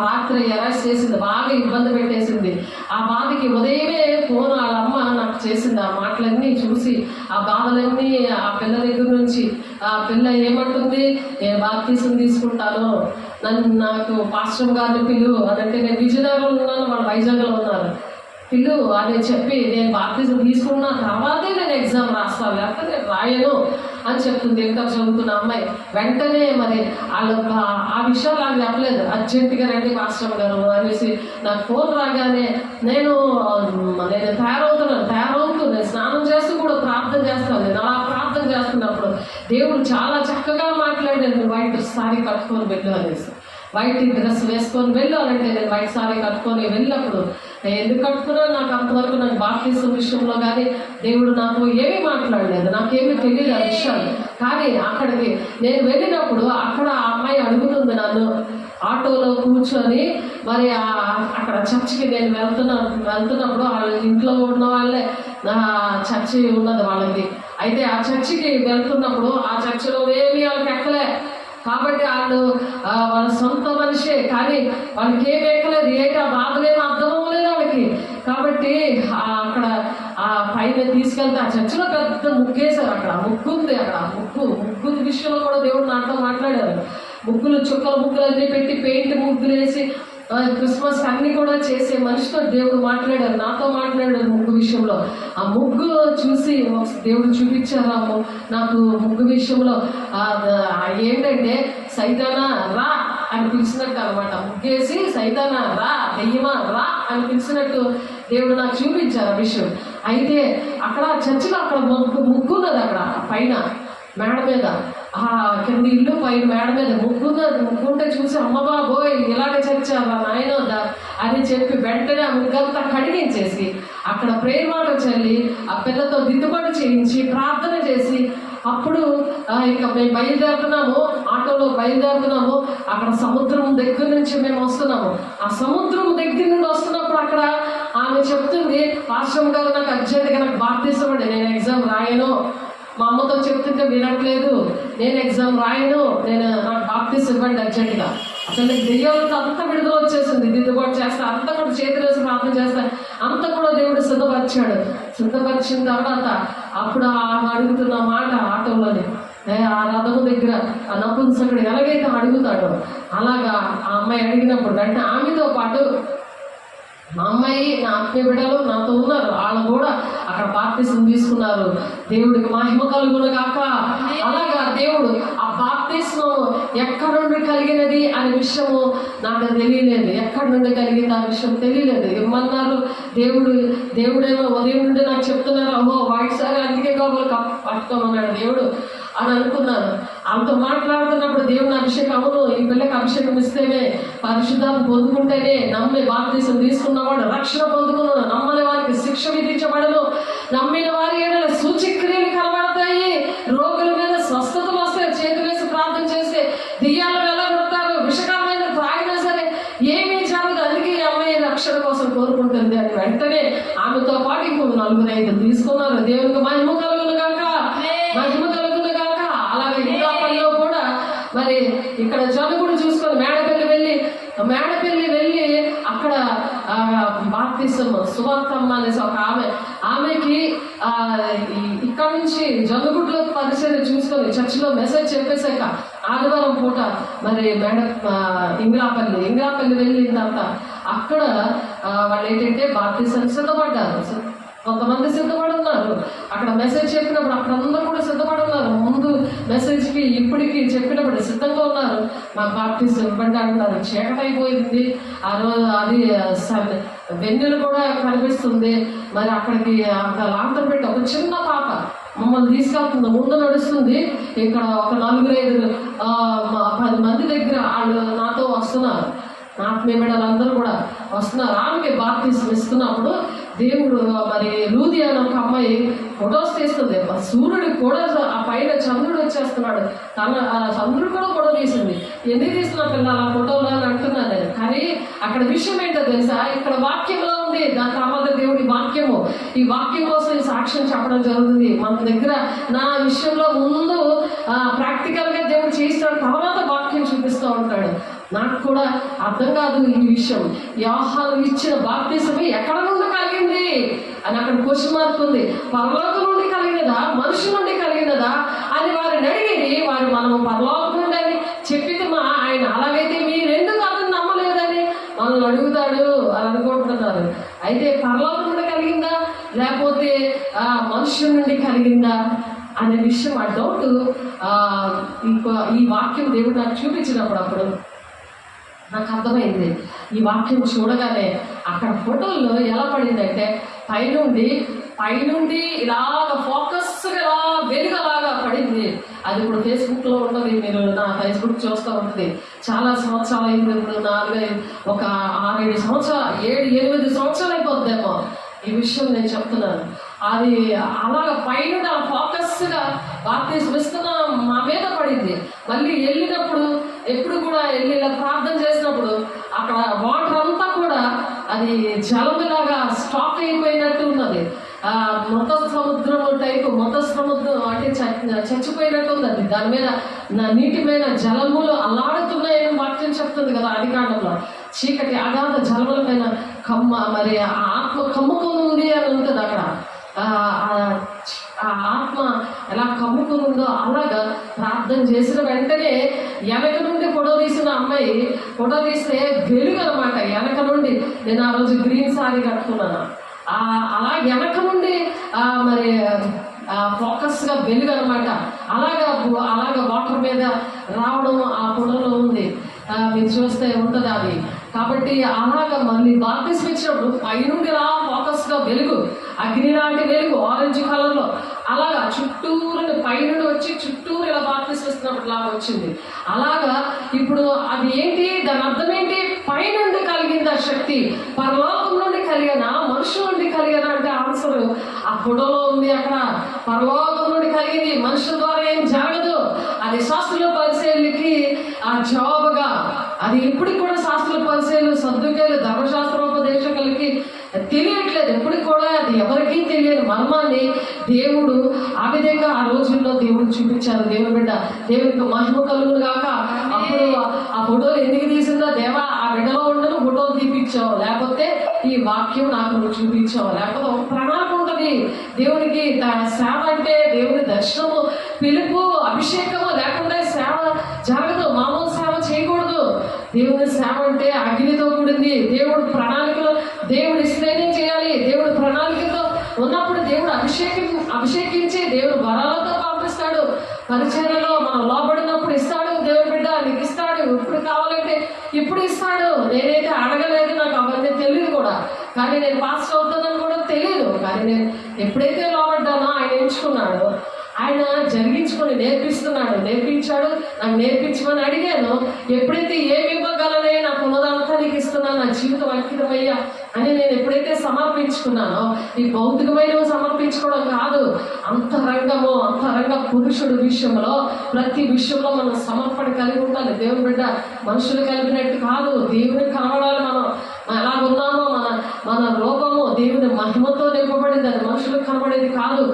రాత్రి అరెస్ట్ చేసింది, బాగా ఇబ్బంది పెట్టేసింది. ఆ బాధకి ఉదయమే ఫోన్ వాళ్ళ అమ్మ నాకు చేసింది. ఆ మాటలన్నీ చూసి ఆ బాధలన్నీ ఆ పిల్ల దగ్గర నుంచి ఆ పిల్ల ఏమంటుంది, నేను బాప్తీసం తీసుకుంటాను, నాకు పాస్టర్ గారిని పిలువు అని అంటే, నేను విజయనగరంలో ఉన్నాను, వాళ్ళు వైజాగ్లో ఉన్నారు, పిల్లు అని చెప్పి నేను బాప్తీసం తీసుకున్న తర్వాతే నేను ఎగ్జామ్ రాస్తాను, లేకపోతే నేను రాయను అని చెప్తుంది. ఇంకా చదువుతున్న అమ్మాయి వెంటనే మరి వాళ్ళు ఆ విషయాలు నాకు చెప్పలేదు. అర్జెంటుగా రండి పాస్టర్ గారు అనేసి నాకు ఫోన్ రాగానే నేను తయారవుతూ నేను స్నానం చేస్తూ కూడా ప్రార్థన చేస్తాను. నేను అలా ప్రార్థన చేస్తున్నప్పుడు దేవుడు చాలా చక్కగా మాట్లాడాను. వైట్ సారీ కట్టుకొని వెళ్ళు అనేసి, వైట్ డ్రెస్ వేసుకొని వెళ్ళాలంటే నేను వైట్ సారీ కట్టుకొని వెళ్ళినప్పుడు ఎందుకు కట్టుకున్నాను నాకు అంతవరకు నాకు బాప్తీసం విషయంలో కానీ దేవుడు నాకు ఏమీ మాట్లాడలేదు, నాకేమీ తెలియదు ఆ విషయాలు. కానీ అక్కడికి నేను వెళ్ళినప్పుడు అక్కడ ఆ అమ్మాయి అడుగుతుంది నన్ను, ఆటోలో కూర్చొని మరి అక్కడ చర్చికి నేను వెళ్తున్నప్పుడు వాళ్ళ ఇంట్లో ఉన్న వాళ్ళే చర్చి ఉన్నది వాళ్ళకి. అయితే ఆ చర్చికి వెళ్తున్నప్పుడు ఆ చర్చిలో ఏమీ వాళ్ళకి ఎక్కలే కాబట్టి వాళ్ళ సొంత మనిషే, కానీ వాళ్ళకి ఏమి ఎక్కలేదు, ఏంటి ఆ బాధలేమి అర్థం అవ్వలేదు వాళ్ళకి. కాబట్టి అక్కడ ఆ పైన తీసుకెళ్తే ఆ చర్చిలో పెద్ద ముగ్గేశారు. అక్కడ ముగ్గుంది, అక్కడ ముగ్గు విషయంలో కూడా దేవుడు నాతో మాట్లాడారు. ముగ్గులు ముగ్గులు అన్నీ పెట్టి పెయింట్ ముగ్గులు వేసి క్రిస్మస్ అన్ని కూడా చేసే మనిషితో దేవుడు మాట్లాడారు, నాతో మాట్లాడారు ముగ్గు విషయంలో. ఆ ముగ్గు చూసి దేవుడు చూపించారు నాకు ముగ్గు విషయంలో ఏంటంటే సైతానా రా అని పిలిచినట్టు అనమాట. ముగ్గేసి సైతానా రా, దెయ్యమా రా అని పిలిచినట్టు దేవుడు నాకు చూపించారు ఆ విషయం. అయితే అక్కడ చర్చిలో అక్కడ ముగ్గున్నది, అక్కడ పైన మేడ మీద కింద ఇల్లు పైన మేడ మీద ముగ్గుంటే చూసి అమ్మ బాబోయ్ ఇలాగే చచ్చారా నాయన అని చెప్పి వెంటనే ఆ ముగ్గంతా కడిగించేసి అక్కడ ప్రేయర్ వాటర్ చల్లి ఆ పిల్లతో దిద్దుబాటు చేయించి ప్రార్థన చేసి అప్పుడు ఇంకా మేము బయలుదేరుతున్నాము, ఆటోలో బయలుదేరుతున్నాము. అక్కడ సముద్రం దగ్గర నుంచి మేము వస్తున్నాము. ఆ సముద్రం దగ్గర నుండి వస్తున్నప్పుడు అక్కడ ఆమె చెప్తుంది, పాస్టర్ గారు నాకు అర్జెంట్గా నాకు బాప్తీసం అండి, నేను ఎగ్జామ్ రాయను, మా అమ్మతో చెప్తుంటే వినట్లేదు, నేను ఎగ్జామ్ రాయను, నాకు బాప్తీసం ఇవ్వండి అర్జెంటుగా. అసలు దెయ్యాలతో అంతా విడుదల వచ్చేసింది, దిద్దుబాటు చేస్తా అంతా కూడా చేతులు వేసి ప్రార్థన చేస్తా అంతా కూడా దేవుడు సిద్ధపరిచాడు. సిద్ధపరిచిన తర్వాత అప్పుడు అడుగుతున్న మాట ఆటోలోనే ఆ రథము దగ్గర ఆ నపుంసకుడు ఎలాగైతే అడుగుతాడో అలాగా ఆ అమ్మాయి అడిగినప్పుడు వెంటనే ఆమెతో పాటు మా అమ్మాయి నా ఆత్మీయ బిడ్డలు నాతో ఉన్నారు, వాళ్ళు కూడా అక్కడ బాప్తీసం తీసుకున్నారు. దేవుడికి మహిమ కలుగును గాక. అలాగా దేవుడు ఆ బాప్తీసం ఎక్కడి నుండి కలిగినది అనే విషయము నాకు తెలియలేదు, ఎక్కడి నుండి కలిగింది ఆ విషయం తెలియలేదు. ఇమ్మన్నారు దేవుడేమో ఉదయం నుండి నాకు చెప్తున్నారు, అహో వైట్ సార్ అందుకే గోబలు పట్టుకోమన్నాడు దేవుడు అని అనుకున్నాను. అంత మాట్లాడుతున్నప్పుడు దేవుని అభిషేకం, అవును ఈ పిల్లకి అభిషేకం ఇస్తేనే పరిశుద్ధాన్ని పొందుకుంటేనే నమ్మి బాప్తీసం తీసుకున్నవాడు రక్షణ పొందుకున్నాడు, నమ్మని వారికి శిక్ష విధించబడను, నమ్మిన వారి ఏడల సూచక్రియలు కనబడతాయి, రోగుల మీద స్వస్థతలు వస్తాయి, చేతులు వేసి ప్రార్థన చేస్తే దెయ్యాలు వెళ్ళగొడతారు, విషకరమైన త్రాగినా సరే ఏమీ జరగదు, అందుకే ఈ అమ్మాయి రక్షణ కోసం కోరుకుంటుంది అని వెంటనే ఆమెతో పాటు ఇంకొక 4-5 తీసుకున్నారు. దేవునికి మహిమ కలుగును గాక, మహిమ కలుగును గాక. అలాగే ఇంద్రాపల్లిలో కూడా మరి ఇక్కడ జనుగుడు చూసుకొని మేడపల్లి వెళ్ళి అక్కడ బాప్తీసం సువార్తమ్మ అనేసి ఒక ఆమెకి ఇక్కడ నుంచి జనుగుడిలో పరిచయం చూసుకొని చర్చిలో మెసేజ్ చెప్పేశాక ఆదివారం పూట మరి ఇంగ్రాపల్లి వెళ్ళిన తర్వాత అక్కడ వాళ్ళు ఏంటంటే బాప్తీసానికి సిద్ధపడ్డారు. కొంతమంది సిద్ధపడి ఉన్నారు. అక్కడ మెసేజ్ చెప్పినప్పుడు అక్కడ అందరూ కూడా సిద్ధపడి ఉన్నారు. ముందు మెసేజ్కి ఇప్పటికి చెప్పినప్పుడు సిద్ధంగా ఉన్నారు. మాకు బాప్తీసం ఇవ్వండి అంటున్నారు. చీకటి అయిపోయింది ఆ రోజు, అది వెన్నెలు కూడా కనిపిస్తుంది. మరి అక్కడికి లాంతర్ పెట్టి ఒక చిన్న పాప మమ్మల్ని తీసుకెళ్తుంది, ముందు నడుస్తుంది. ఇక్కడ ఒక 4-5 10 మంది దగ్గర వాళ్ళు నాతో వస్తున్నారు, ఆత్మీయ బిడ్డలందరూ కూడా వస్తున్నారు. ఆమెకి బాప్తిస్మం ఇస్తున్నప్పుడు దేవుడు మరి లూది అని ఒక అమ్మాయి ఫొటోస్ తీస్తుంది. సూర్యుడికి కూడా ఆ పైన చంద్రుడు వచ్చేస్తున్నాడు, ఆ చంద్రుడు కూడా ఫోటో తీసింది. ఎందుకు తీస్తున్న పిల్లలు ఆ ఫోటోలో అని అంటున్నాను నేను. కానీ అక్కడ విషయం ఏంటో తెలుసా, ఇక్కడ వాక్యంలో ఉంది. దాని తర్వాత దేవుడి వాక్యము, ఈ వాక్యం కోసం ఈ సాక్ష్యం చెప్పడం జరుగుతుంది మన దగ్గర. నా విషయంలో ముందు ప్రాక్టికల్గా దేవుడు చేస్తాడు, తర్వాత వాక్యం చూపిస్తూ ఉంటాడు. నాకు కూడా అర్థం కాదు ఈ విషయం. యోహాను ఇచ్చిన బాప్తిస్మం ఎక్కడ నుండి కలిగింది అని అక్కడ క్వశ్చన్ మార్క్ ఉంది. పరలోకం నుండి కలిగినదా, మనుషుల నుండి కలిగినదా అని వారిని అడిగేది. వారు మనము పరలోకం నుండి అని చెప్పితే ఆయన అలాగైతే మీరెందుకు అతను నమ్మలేదని మనల్ని అడుగుతాడు అని అనుకుంటున్నారు. అయితే పరలోకం నుండి కలిగిందా లేకపోతే మనుషుల నుండి కలిగిందా అనే విషయం ఆ డౌట్ ఈ వాక్యం దేవుడు నాకు చూపించినప్పుడు నాకు అర్థమైంది. ఈ వాక్యం చూడగానే అక్కడ ఫోటోల్లో ఎలా పడిందంటే పైనుండి ఇలాగ ఫోకస్గా ఇలా వెలుగలాగా పడింది. అది ఇప్పుడు ఫేస్బుక్లో ఉంటుంది, మీరు నా ఫేస్బుక్ చూస్తూ ఉంటుంది. చాలా సంవత్సరాలు అయింది, ఇప్పుడు 6-7 సంవత్సరాలు 7-8 సంవత్సరాలు అయిపోద్దేమో ఈ విషయం నేను చెప్తున్నాను. అది అలాగ పైన ఫోకస్గా బాప్తిస్మం ఇస్తున్న మా మీద పడింది. మళ్ళీ వెళ్ళినప్పుడు ఎప్పుడు కూడా వెళ్ళి ప్రార్థన చేసినప్పుడు అక్కడ వాటర్ అంతా కూడా అది జలములాగా స్టాక్ అయిపోయినట్టు ఉన్నది. మొత్త సముద్రం టైపు, మొత్త సముద్రం అంటే చచ్చిపోయినట్టు ఉంది. అది దాని మీద నీటి మీద జలములు అల్లాడుతున్నాయని వాక్యం చెప్తుంది కదా ఆదికాండంలో. చీకటి అగాధ జలముల పైన మరి ఆత్మ కమ్ముకొని ఉంది అని ఉంటుంది అక్కడ. ఆ ఆత్మ ఎలా కమ్ముకుని ఉందో అలాగా ప్రార్థన చేసిన వెంటనే వెనక నుండి ఫోటో తీసిన అమ్మాయి ఫోటో తీస్తే వెలుగు అనమాట. వెనక నుండి నేను ఆ రోజు గ్రీన్ సారీ కట్టుకున్నాను. అలా వెనక నుండి మరి ఫోకస్గా వెలుగు అనమాట. అలాగా వాటర్ మీద రావడం ఆ ఫోటోలో ఉంది, మీరు చూస్తే ఉంటుంది అది. కాబట్టి అలాగా మళ్ళీ బాప్తిస్మం ఇచ్చినప్పుడు పైనుండి ఇలా ఫోకస్గా వెలుగు, అగ్ని లాంటి వెలుగు ఆరెంజ్ కలర్లో అలాగా చుట్టూరు పైనుండి వచ్చి చుట్టూరు ఇలా బాప్తిస్మం ఇస్తున్నప్పుడు లాగా వచ్చింది. అలాగా ఇప్పుడు అది ఏంటి, దాని అర్థం ఏంటి? పైనుండి కలిగింది ఆ శక్తి. పరలోకం నుండి కలిగినా మనుషుల నుండి కలిగినా అంటే ఆన్సర్ ఆ ఫోటోలో ఉంది. అక్కడ పరలోకం నుండి కలిగింది, మనుషుల ద్వారా ఏం జరగదు. అది శాస్త్రుల పరిశీలనకి ఆ జవాబుగా అది ఇప్పటికి కూడా శాస్త్రుల పరిశీలన సర్దుకేలు ధర్మశాస్త్రోపదేశకులకి తెలియట్లేదు. ఎప్పటికి కూడా అది ఎవరికీ తెలియని మర్మాన్ని దేవుడు ఆ విధంగా ఆ రోజుల్లో దేవుడు చూపించారు. దేవుని బిడ్డ దేవునికి మహిమ కలుగును గాక. అప్పుడు ఆ ఫోటోలు ఎందుకు తీసిందో, దేవా ఆ బిడ్డలో ఉండను ఫోటోలు తీపించావు, లేకపోతే ఈ వాక్యం నాకు నువ్వు చూపించావు, లేకపోతే ఒక ప్రణాళిక ఉంటుంది దేవునికి. సేవ అంటే దేవుని దర్శనము, పిలుపు, అభిషేకము లేకుండా సేవ జరగదు. మామూలు సేవ చేయకూడదు. దేవుని సేవ అంటే అగ్నితో కూడింది. దేవుడు ప్రణాళికలో దేవుడు ఇష్టం చేయాలి. దేవుడు ప్రణాళికతో ఉన్నప్పుడు దేవుడు అభిషేకించి దేవుడు వరాలతో పంపిస్తాడు. పరిచర్యలో మనం లోబడినప్పుడు ఇస్తాడు. దేవుని బిడ్డ నీకు ఇస్తాడు, ఇప్పుడు కావాలంటే ఇప్పుడు ఇస్తాడు. నేనైతే అడగలేదు, నాకు అవన్నీ తెలియదు కూడా. కానీ నేను పాస్ అవుతానని కూడా తెలియదు. కానీ నేను ఎప్పుడైతే లోబడ్డానో ఆయన ఎంచుకున్నాడు, ఆయన జరిగించుకొని నేర్పించాడు. నాకు నేర్పించమని అడిగాను. ఎప్పుడైతే ఏమి ఇవ్వగలనే, నాకు ఉన్నదంతా నీకు ఇస్తున్నాను, నా జీవితం అంకితమయ్యా అని నేను ఎప్పుడైతే సమర్పించుకున్నానో, ఈ భౌతికమైనవి సమర్పించుకోవడం కాదు, అంతరంగ పురుషుడు విషయంలో ప్రతి విషయంలో మనం సమర్పణ కలిగి ఉండాలి. దేవుని బిడ్డ మనుషులు కలిగినట్టు కాదు, దేవుని కనబడాలి. మనం ఎలాగున్నామో మన రూపము దేవుని మహిమతో నింపబడింది, అది మనుషులకు కనబడేది కాదు.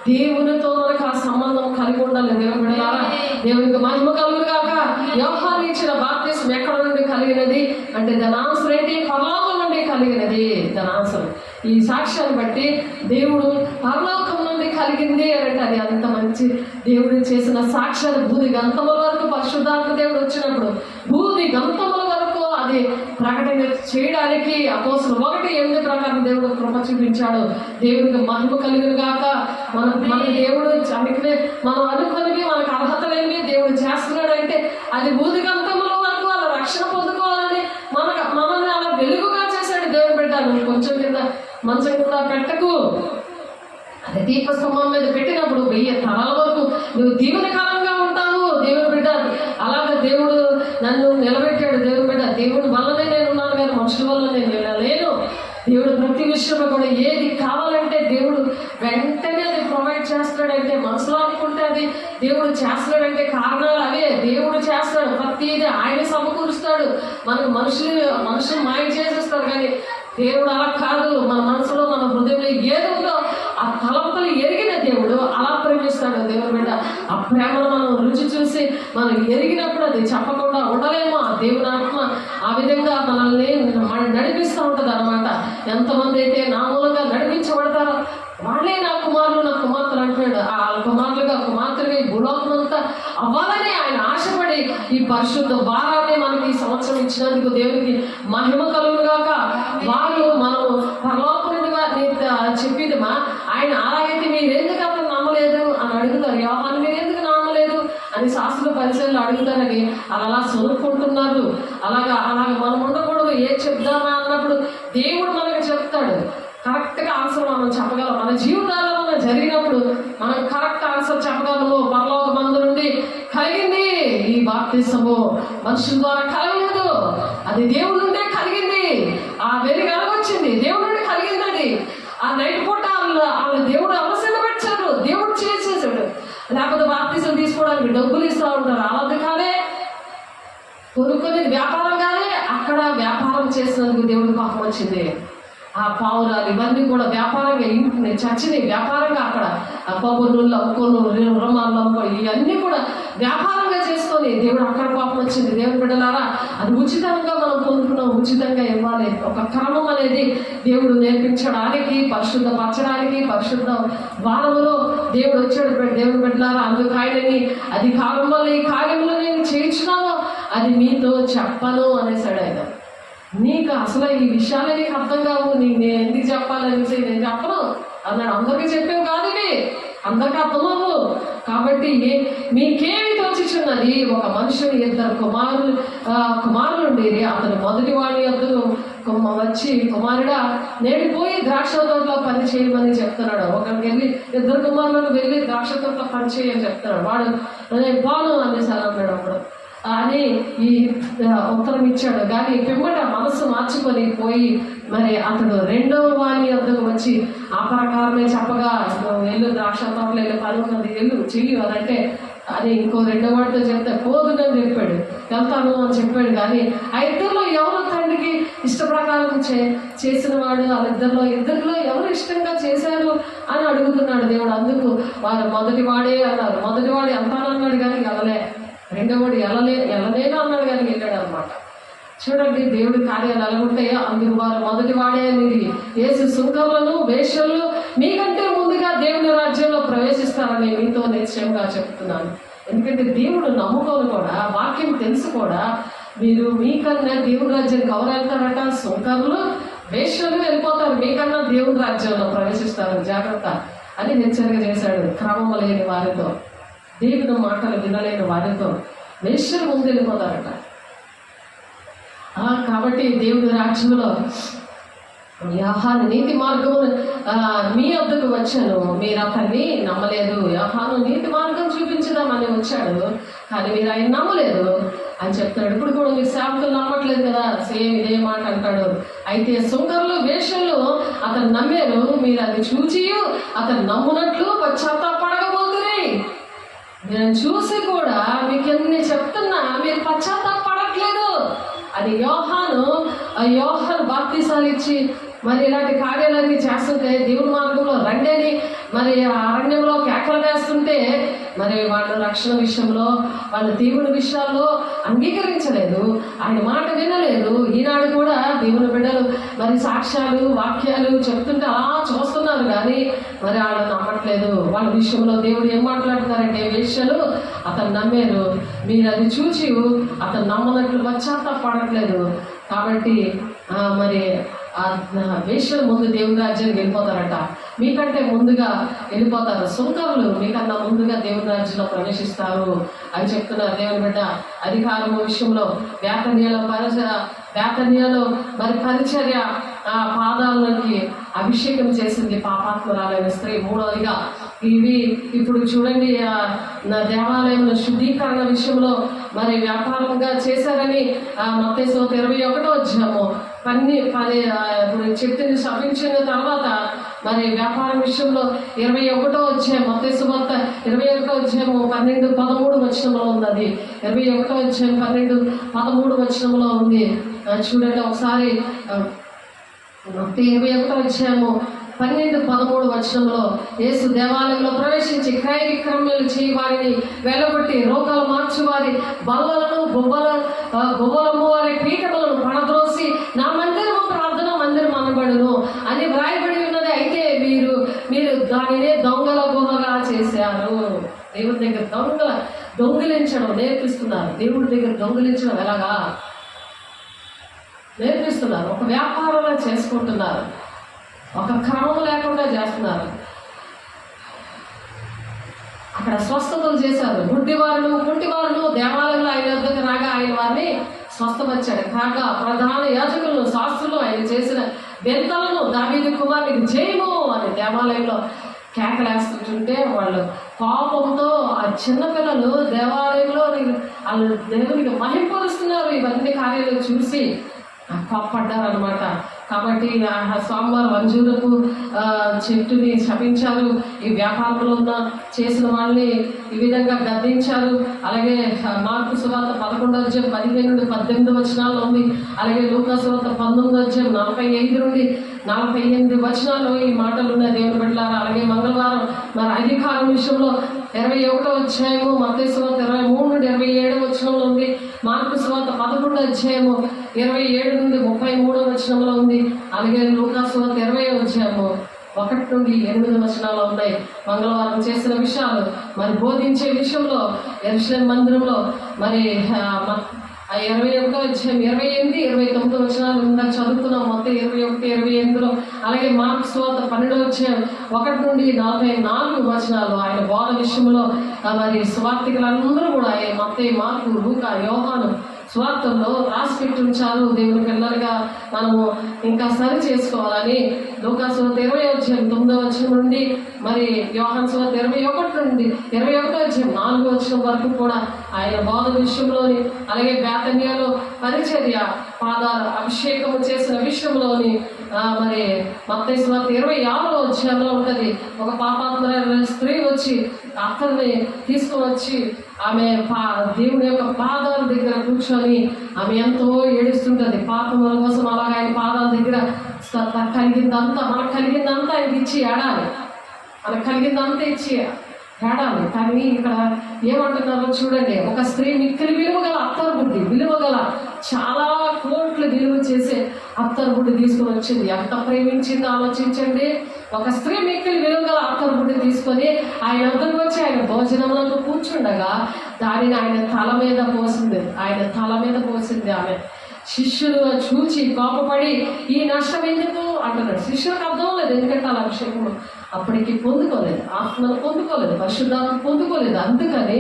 దేవునితో మనకు ఆ సంబంధం కలిగి ఉండాలి. దేవుని బిడ్డలారా దేవునికి మహిమ కలుగు కాక. యోహాను ఇచ్చిన బాప్తిస్మం ఎక్కడ నుండి కలిగినది అంటే దాని ఆన్సర్ ఏంటి? పరలోకం నుండి కలిగినది దాని ఆన్సర్. ఈ సాక్ష్యాన్ని బట్టి దేవుడు పరలోకం నుండి కలిగింది అంటే అది అంత మంచి దేవుడు చేసిన సాక్ష్యాలు భూది గంతముల వరకు పరిశుద్ధాత్మ దేవుడు వచ్చినప్పుడు భూది గంతముల వరకు అది ప్రకటన చేయడానికి అపోస్తలుల 1:8 ప్రకారం దేవుడు కృప చూపించాడు. దేవుడికి మహిమ కలిగిన గాక. మన దేవుడు మనం అనుకునేవి మనకు అర్హత లేనివి దేవుడు చేస్తున్నాడు అంటే అది భూది గంతముల వరకు అలా రక్షణ పొందుకోవాలని మనల్ని అలా వెలుగుగా చేశాడు దేవుని బిడ్డ. నువ్వు కొంచెం కింద మంచం కింద పెట్టకు. అది దీపస్తంభం మీద పెట్టినప్పుడు 1000 తరాల వరకు నువ్వు దీవెనకరంగా ఉంటావు. దేవుని బిడ్డ, అలాగే దేవుడు నన్ను నిలబెట్టాడు. దేవుని బిడ్డ, దేవుడి వల్లనే నేను ఉన్నాను కానీ మనుషుల వల్ల నేను వెళ్ళలేను. దేవుడు ప్రతి విషయంలో కూడా ఏది కావాలంటే దేవుడు వెంటనే అది ప్రొవైడ్ చేస్తాడంటే, మనసులో అనుకుంటే అది దేవుడు చేస్తాడంటే కారణాలు అవే. దేవుడు చేస్తాడు, ప్రతిదీ ఆయన సమకూరుస్తాడు. మనకు మనుషులు మాయ చేసేస్తారు, కానీ దేవుడు అలా కాదు. మన మనసులో మన హృదయంలో ఏది ఉందో ఆ తలంపులు ఎరిగిన దేవుడు అలా ప్రేమిస్తాడు. దేవుడు బిడ్డ, ఆ ప్రేమను మనం రుచి చూసి మనం ఎరిగినప్పుడు అది చెప్పకుండా ఉండలేము. ఆ దేవుని ఆత్మ ఆ విధంగా మనల్ని నడిపిస్తూ ఉంటుంది అనమాట. ఎంతమంది అయితే నా మూలంగా నడిపించబడతారో వాళ్ళే నా కుమారులు నా కుమార్తెలు అంటున్నాడు. ఆ కుమారులుగా కుమార్తెలుగా ఈ భూలోకం అంతా అవ్వాలని ఆయన ఆశపడి ఈ పరిశుద్ధ భారాన్ని మనకి ఈ సంవత్సరం ఇచ్చినందుకు దేవునికి మహిమ కలుగుగాక. వాళ్ళు మనం పరలోకముగా చెప్పింది ఆయన అలాగైతే మీరెందుకు అతను నమ్మలేదు అని అడుగుతారు. యోహాను మీరెందుకు నమ్మలేదు అని శాస్త్రుల పరిశీలనలు అడుగుతారని అలా సొనుక్కుంటున్నారు. అలాగా మనం ఉండకూడదు. ఏ చెప్దామా అన్నప్పుడు దేవుడు మనకు చెప్తాడు. కరెక్ట్గా ఆన్సర్ మనం చెప్పగలం. మన జీవితాల్లో మనం జరిగినప్పుడు మనం కరెక్ట్ ఆన్సర్ చెప్పగలము. పరలోక మందు నుండి కలిగింది ఈ బాప్తిసము మనుషుల ద్వారా కలగలేదు, అది దేవుడి నుండే కలిగింది. ఆ వెలుగు ఎలాగొచ్చింది? దేవుడి నుండి కలిగింది. ఆ నైట్ పూట వాళ్ళ దేవుడు అవసరం పెట్టారు, దేవుడు చేసేసాడు. లేకపోతే బాప్తిసం తీసుకోవడానికి డబ్బులు ఇస్తూ ఉంటారు. అలాది కాదే, కొనుక్కునేది వ్యాపారం కాదే. అక్కడ వ్యాపారం చేసినందుకు దేవుడి పాపం వచ్చింది. ఆ పావురాలు ఇవన్నీ కూడా వ్యాపారంగా, ఇంటిని చర్చిని వ్యాపారంగా అక్కడ పబ్బులు అమ్ముకోను, రుమాలు అమ్ముకోను, ఇవన్నీ కూడా వ్యాపారంగా చేసుకొని దేవుడు అక్కడ పాపం వచ్చింది. దేవుని బిడ్డలారా, అది ఉచితంగా మనం పొందుకున్నాం, ఉచితంగా ఇవ్వాలి. ఒక క్రమం అనేది దేవుడు నేర్పించడానికి, పరిశుద్ధపరచడానికి, పరిశుద్ధ వారములో దేవుడు వచ్చాడు. దేవుని బిడ్డలారా, అందుకు ఆయనని అధికారం వల్ల ఈ కార్యంలో నేను చేయించున్నాను, అది మీతో చెప్పను అనేసాడు ఆయన. నీకు అసలు ఈ విషయాలే నీకు అర్థం కావు, నేను ఎందుకు చెప్పాలనేసి నేను చెప్పను అన్నాడు. అందరికీ చెప్పేవి కాదు ఇవి, అందరికీ అర్థమవు. కాబట్టి మీకేమి తోచిచున్నది? ఒక మనుషుని 2 కుమారులు ఉండేది. అతను మొదటి వాడి వద్దకు వచ్చి, కుమారుడా నేడు పోయి ద్రాక్ష తోటలో పని చేయమని చెప్తున్నాడు. ఒకరికి వెళ్ళి 2 కుమారులకు వెళ్ళి ద్రాక్ష తోటలో పని చేయని చెప్తున్నాడు. వాడు నేను పోను అనేసారి అన్నాడు. అప్పుడు అని ఈ ఉత్తరం ఇచ్చాడు. కానీ పిమ్మట మనసు మార్చుకొని పోయి మరి అతడు 2వ వాణి వద్దకు వచ్చి ఆ ప్రకారమే చెప్పగా, వెళ్ళు ద్రాక్ష తోటలో వెళ్ళి పని ఉన్నది, వెళ్ళు చెయ్యి అని అంటే, అది ఇంకో 2వ వాడితో చెప్తే పోదునని చెప్పాడు. వెళ్తాను అని చెప్పాడు. కానీ ఆ ఇద్దరిలో ఎవరు తండ్రికి ఇష్ట ప్రకారం చేసిన వాడు? ఇద్దరిలో ఎవరు ఇష్టంగా చేశారు అని అడుగుతున్నాడు దేవుడు. అందుకు వారు మొదటి వాడే అన్నారు. మొదటి వాడు వెళ్తానన్నాడు కానీ వెళ్ళలే. 2వ వాడు వెళ్ళలేను అన్నాడు కానీ వెళ్ళాడు అనమాట. చూడండి దేవుడి కార్యాలు ఎలా ఉంటాయో. అందుకు వారు మొదటి వాడే అనేది యేసు సుంకర్లను వేశ్యలను మీకంటే ముందుగా దేవుని రాజ్యంలో ప్రవేశిస్తారని మీతో నిశ్చయంగా చెప్తున్నాను. ఎందుకంటే దేవుడు నమ్ముకోని కూడా, వాక్యం తెలుసు కూడా, మీరు మీకన్నా దేవుని రాజ్యానికి ఎవరు వెళ్తారట? సుంకర్లు వేశ్యలు వెళ్ళిపోతారు, మీకన్నా దేవుని రాజ్యంలో ప్రవేశిస్తారు, జాగ్రత్త అని హెచ్చరిక చేశాడు. క్రమం లేని వారితో, దేవుని మాటలు వినలేని వారితో వేశ్యలు ముందు వెళ్ళిపోతారట. కాబట్టి దేవుడి రాజ్యంలో యోహాను నీతి మార్గము మీ వద్దకు వచ్చాను, మీరు అతన్ని నమ్మలేదు. యోహాను నీతి మార్గం చూపించుదామని వచ్చాడు, కానీ మీరు ఆయన నమ్మలేదు అని చెప్తాడు. ఇప్పుడు కూడా మీరు సేవకులు నమ్మట్లేదు కదా, సేమ్ ఇదే మాట అంటాడు. అయితే సుంకర్లు వేషంలో అతను నమ్మారు, మీరు అది చూచి అతను నమ్మునట్లు పశ్చాత్తాపడకపోతుంది. నేను చూసి కూడా మీకు ఎన్ని చెప్తున్నా మీరు పశ్చాత్తాపడట్లేదు అని యోహాను బాప్తీసాలు ఇచ్చి మరి ఇలాంటి కార్యాలన్నీ చేస్తుంటే, దేవుని మార్గంలో రండి అని మరి అరణ్యంలో కేకలు వేస్తుంటే, మరి వాళ్ళు రక్షణ విషయంలో, వాళ్ళు దేవుని విషయాల్లో అంగీకరించలేదు, ఆయన మాట వినలేదు. ఈనాడు కూడా దేవుని బిడ్డలు మరి సాక్ష్యాలు వాక్యాలు చెప్తుంటే అలా చూస్తున్నారు, కానీ మరి వాళ్ళు నమ్మట్లేదు. వాళ్ళ విషయంలో దేవుడు ఏం మాట్లాడుతున్నారంటే, వేశ్యలు అతను నమ్మారు, మీరు అది చూచి అతను నమ్మనట్లు పశ్చాత్తాపడట్లేదు. కాబట్టి మరి ఆ వేశ్యలు ముందు దేవుని రాజ్యానికి వెళ్ళిపోతారట, మీకంటే ముందుగా వెళ్ళిపోతారు. సుంకరులు మీకన్నా ముందుగా దేవుని రాజ్యంలో ప్రవేశిస్తారు అని చెప్తున్నారు. దేవుని బిడ్డ అధికారము విషయంలో బేతనీయలో మరి పరిచర్య ఆ పాదాలకి అభిషేకం చేసింది పాపాత్మరాలైన స్త్రీ. మూడవదిగా ఇవి ఇప్పుడు చూడండి, నా దేవాలయంలో శుద్ధీకరణ విషయంలో మరి వ్యాపారంగా చేశారని మత్తయి 21 వచ్చాము. ఇప్పుడు చెట్టుని శపించిన తర్వాత మరి వ్యాపారం విషయంలో 21 వచ్చాము. మత్తయి 21 వచ్చాము 12-13 వచనంలో ఉంది. అది 21 వచ్చాము 12-13 వచనంలో ఉంది. చూడండి ఒకసారి. మత్తయి 21 వచ్చాము 12-13 వచనంలో యేసు దేవాలయంలో ప్రవేశించి క్రయ విక్రయాలు చేయి వారిని వెళ్ళగొట్టి రోగాలు మార్చి వారి బల్లలను గువ్వలము వారి పీఠములను పడద్రోసి నా మందిరము ప్రార్థన మందిరం అనబడును అని వ్రాయబడి ఉన్నది. అయితే మీరు దానినే దొంగల గుహగా చేశారు. దేవుడి దగ్గర దొంగిలించడం నేర్పిస్తున్నారు. దేవుడి దగ్గర దొంగిలించడం ఎలాగా నేర్పిస్తున్నారు. ఒక వ్యాపారంలో చేసుకుంటున్నారు, ఒక క్రమం లేకుండా చేస్తున్నారు. అక్కడ స్వస్థతలు చేశారు. గుడ్డివారును కుంటివారును దేవాలయంలో ఆయన వద్దకు రాగా ఆయన వారిని స్వస్థపరిచాడు. కాగా ప్రధాన యాజకులను శాస్త్రులు ఆయన చేసిన బెంతలను దావీదు కుమారునికి జయము అని దేవాలయంలో కేకలేస్తుంటే వాళ్ళు కోపంతో ఆ చిన్నపిల్లలు దేవాలయంలో వాళ్ళు దేవునికి మహింపరుస్తున్నారు. ఇవన్నీ కార్యాలు చూసి కోప్పడ్డారు అనమాట. కాబట్టి స్వామివారు అంజూరపు చెట్టుని శపించారు. ఈ వ్యాపారంలో ఉన్న చేసిన వాళ్ళని ఈ విధంగా గద్దించారు. అలాగే మార్కు సువార్త 11-15-18 వచనాల్లో ఉంది. అలాగే లూకా సువార్త 19-45-48 వచనాల్లో ఈ మాటలు ఉన్నాయి దేవుని బిడ్డలారా. అలాగే మంగళవారం మరి అధికారం విషయంలో 21 అధ్యాయము, మత్తయి సువార్త 23-27 వచనంలో ఉంది. మార్కు సువార్త 11 అధ్యాయము 27-33 వచనంలో ఉంది. అలాగే లూకా సువార్త 20 అధ్యాయము 1-8 వచనాలు ఉన్నాయి. మంగళవారం చేసిన విషయాలు మరి బోధించే విషయంలో యెరూషలేము మందిరంలో మరి 21 అధ్యాయం 28-29 వచనాలు ఇందాక చదువుతున్నాం. మొత్తం 21-28లో. అలాగే మార్కు సువార్త 12 అధ్యాయం 1-44 వచనాలు ఆయన బోధ విషయంలో మరి సువార్తికులందరూ కూడా మత్తయి, మార్కు, లూకా, యోహాను స్వార్థంలో రాసి పెట్టి ఉంచారు. దేవుని పిల్లలుగా మనము ఇంకా సరి చేసుకోవాలని లూకా సువార్త 20-9 నుండి మరి యోహాను సువార్త 21-21 వరకు కూడా ఆయన బోధ విషయంలోని, అలాగే బేతనియాలో పరిచర్య పాదాల అభిషేకము చేసిన విషయంలోని మరి మత్తయి సువార్త 26 ఉంటుంది. ఒక పాపాత్మరైన స్త్రీ వచ్చి అతన్ని తీసుకుని వచ్చి ఆమె దేవుని యొక్క పాదాల దగ్గర కూర్చొని ఆమె ఎంతో ఏడుస్తుంటుంది పాపముల కోసం. అలాగే ఆయన పాదాల దగ్గర కలిగిందంతా మనకు కలిగిందంతా ఆయనకి ఇచ్చి ఏడాలి, మనకు కలిగిందంతా ఇచ్చి ఏడాలి. కానీ ఇక్కడ ఏమంటున్నారో చూడండి. ఒక స్త్రీ మిక్కిలి విలువగల అత్తరు బుడ్డి, విలువగల చాలా కోట్లు విలువ చేసే అత్తరు బుడ్డి తీసుకొని వచ్చింది. ఎంత ప్రేమించిందో ఆలోచించండి. ఒక స్త్రీ మిక్కిలి విలువగల అత్తరు బుడ్డి తీసుకొని ఆయన వద్దకు వచ్చి ఆయన భోజనంలో కూర్చుండగా దానిని ఆయన తల మీద పోసింది. ఆమె శిష్యులు చూచి కోపపడి ఈ నష్టం ఎందుకు అంటున్నాడు. శిష్యులకు అర్థం లేదు, ఎందుకంటే అలా అభిషేకం అప్పటికి పొందుకోలేదు, ఆత్మను పొందుకోలేదు, పరిశుద్ధాత్మ పొందుకోలేదు. అందుకని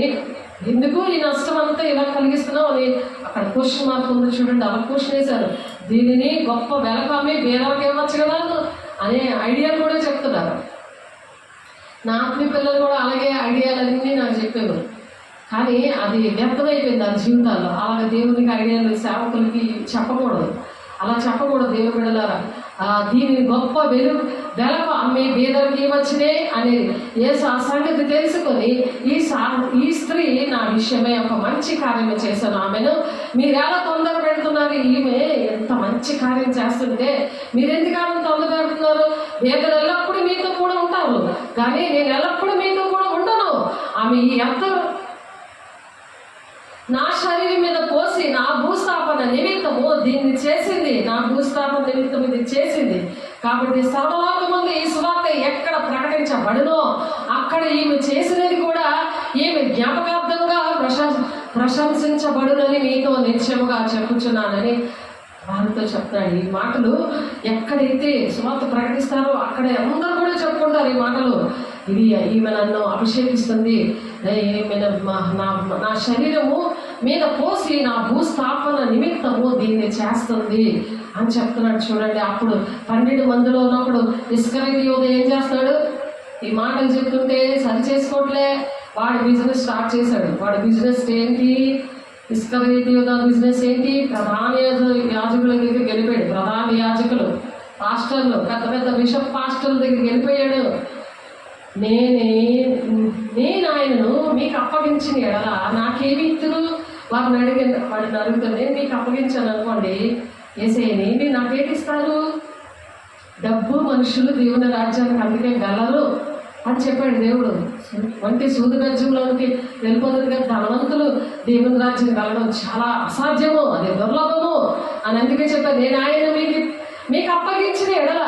ఎందుకు ఈ నష్టం అంతా ఇలా కలిగిస్తున్నావు అని అక్కడ క్వశ్చన్ మార్క్ ఉంది చూడండి. అలా క్వశ్చన్ వేశారు. దీనిని గొప్ప వెలకమ్మి వేరేకి ఇవ్వచ్చు కదా అనే ఐడియాలు కూడా చెప్తున్నారు. నా ఆత్మీయ పిల్లలు కూడా అలాగే ఐడియాలన్నీ నాకు చెప్పేవారు. కానీ అది వ్యర్థమైపోయింది ఆ జీవితాల్లో. అలాగే దేవునికి ఐడియాలు సేవకులకి చెప్పకూడదు, అలా చెప్పకూడదు. దేవుని బిడ్డలారా, దీనిని గొప్ప వెలక అమ్మే బీదరికి వచ్చినే అనేది యేసు ఆ సంగతి తెలుసుకొని ఈ స్త్రీ నా విషయమే ఒక మంచి కార్యం చేశాను, ఆమెను మీరు ఎలా తొందర పెడుతున్నారు, ఈమె ఎంత మంచి కార్యం చేస్తుంటే మీరు ఎందుకలా తొందర పెడుతున్నారు? బీదలు ఎల్లప్పుడూ మీతో కూడా ఉంటారు, కానీ నేను ఎల్లప్పుడూ మీతో కూడా ఉండను. ఆమె ఎంత నా శరీరం మీద పోసి నా భూస్థాపన నిమిత్తము దీన్ని చేసింది, నా భూస్థాపన నిమిత్తం ఇది చేసింది. కాబట్టి సర్వలోకమందు ఈ సువార్త ఎక్కడ ప్రకటించబడునో అక్కడ ఈమె చేసినది కూడా ఈమె జ్ఞాపకార్థంగా ప్రశంసించబడునని మీతో నిశ్చయముగా చెప్పుచున్నానని వారితో చెప్తాడు. ఈ మాటలు ఎక్కడైతే సువార్త ప్రకటిస్తారో అక్కడ అందరూ కూడా చెప్పుకుంటారు. ఈ మాటలు ఇది ఈమె నన్ను అభిషేకిస్తుంది, ఈమె నా శరీరము మీద పోసి నా భూస్థాపన నిమిత్తము దీన్ని చేస్తుంది అని చెప్తున్నాడు. చూడండి, అప్పుడు 12 మందిలో ఉన్నప్పుడు ఇస్కరియోతు యోధ ఏం చేస్తాడు? ఈ మాటలు చెప్తుంటే సరి చేసుకోవట్లే, వాడి బిజినెస్ స్టార్ట్ చేశాడు. వాడి బిజినెస్ ఏంటి? ఇస్కరియోతు యోధ బిజినెస్ ఏంటి? ప్రధాన యాజకుల దగ్గరికి వెళ్ళిపోయాడు. ప్రధాన యాజకులు, పాస్టర్లు, పెద్ద పెద్ద బిషప్ పాస్టర్ల దగ్గరికి వెళ్ళిపోయాడు. నేను ఆయనను మీకు అప్పగించిన ఎడల నాకేమి ఇస్తురు? వాడిని అడుగుతాను. నేను మీకు అప్పగించాను అనుకోండి, ఏసేయని మీరు నాకేమి ఇస్తారు? డబ్బు మనుషులు దేవుని రాజ్యానికి అందుకే వెళ్ళరు అని చెప్పాడు దేవుడు. వంటి సూది రాజ్యంలోనికి వెళ్ళిపోతుంది కదా, ధనవంతులు దేవుని రాజ్యం వెళ్ళడం చాలా అసాధ్యము, అది దుర్లభము అని అందుకే చెప్పాను. నేను ఆయన మీకు అప్పగించిన ఎడల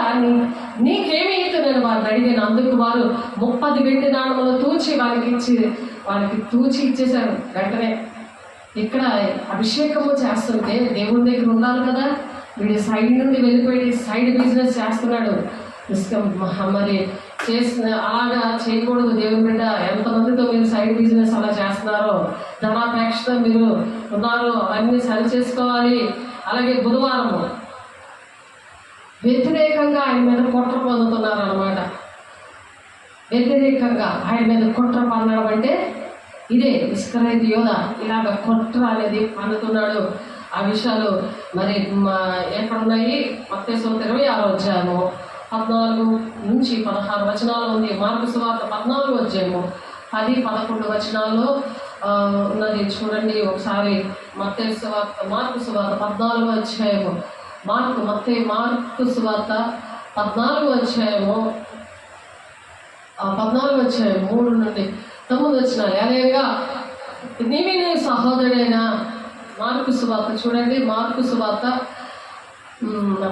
నీకేమి ఇస్తున్నాను వారిని అడిగాను. అందుకు వారు 30 వెండి నాణములు తూచి వాళ్ళకి తూచి ఇచ్చేశారు వెంటనే. ఇక్కడ అభిషేకము చేస్తుంటే దేవుని దగ్గర ఉండాలి కదా. వీడు సైడ్ నుండి వెళ్ళిపోయి సైడ్ బిజినెస్ చేస్తున్నాడు. మరి అలాగా చేయకూడదు దేవుని బిడ్డ. ఎంతమందితో మీరు సైడ్ బిజినెస్ అలా చేస్తున్నారో, ధనాపేక్షతో మీరు ఉన్నారో అవన్నీ సరి చేసుకోవాలి. అలాగే బుధవారము వ్యతిరేకంగా ఆయన మీద కుట్ర పొందుతున్నారు అన్నమాట. వ్యతిరేకంగా ఆయన మీద కుట్ర పన్నడం అంటే ఇదే. ఇస్కరియోతు యోధ ఇలాగ కుట్ర అనేది పన్నుతున్నాడు. ఆ విషయాలు మరి ఎక్కడున్నాయి? మత్తయి సువార్త 26వ అధ్యాయము 14 నుంచి 16 వచనాలు ఉంది. మార్కు సువార్త 14వ అధ్యాయము 10, 11 వచనాల్లో ఉన్నది. చూడండి ఒకసారి. మార్కు సువార్త 14వ అధ్యాయము మార్కు సువార్త 14వ అధ్యాయము 3 నుండి 9 వచనాలు. అలాగా నీవి నీ సహోదరుడైన మార్కు సువార్త చూడండి. మార్కు సువార్త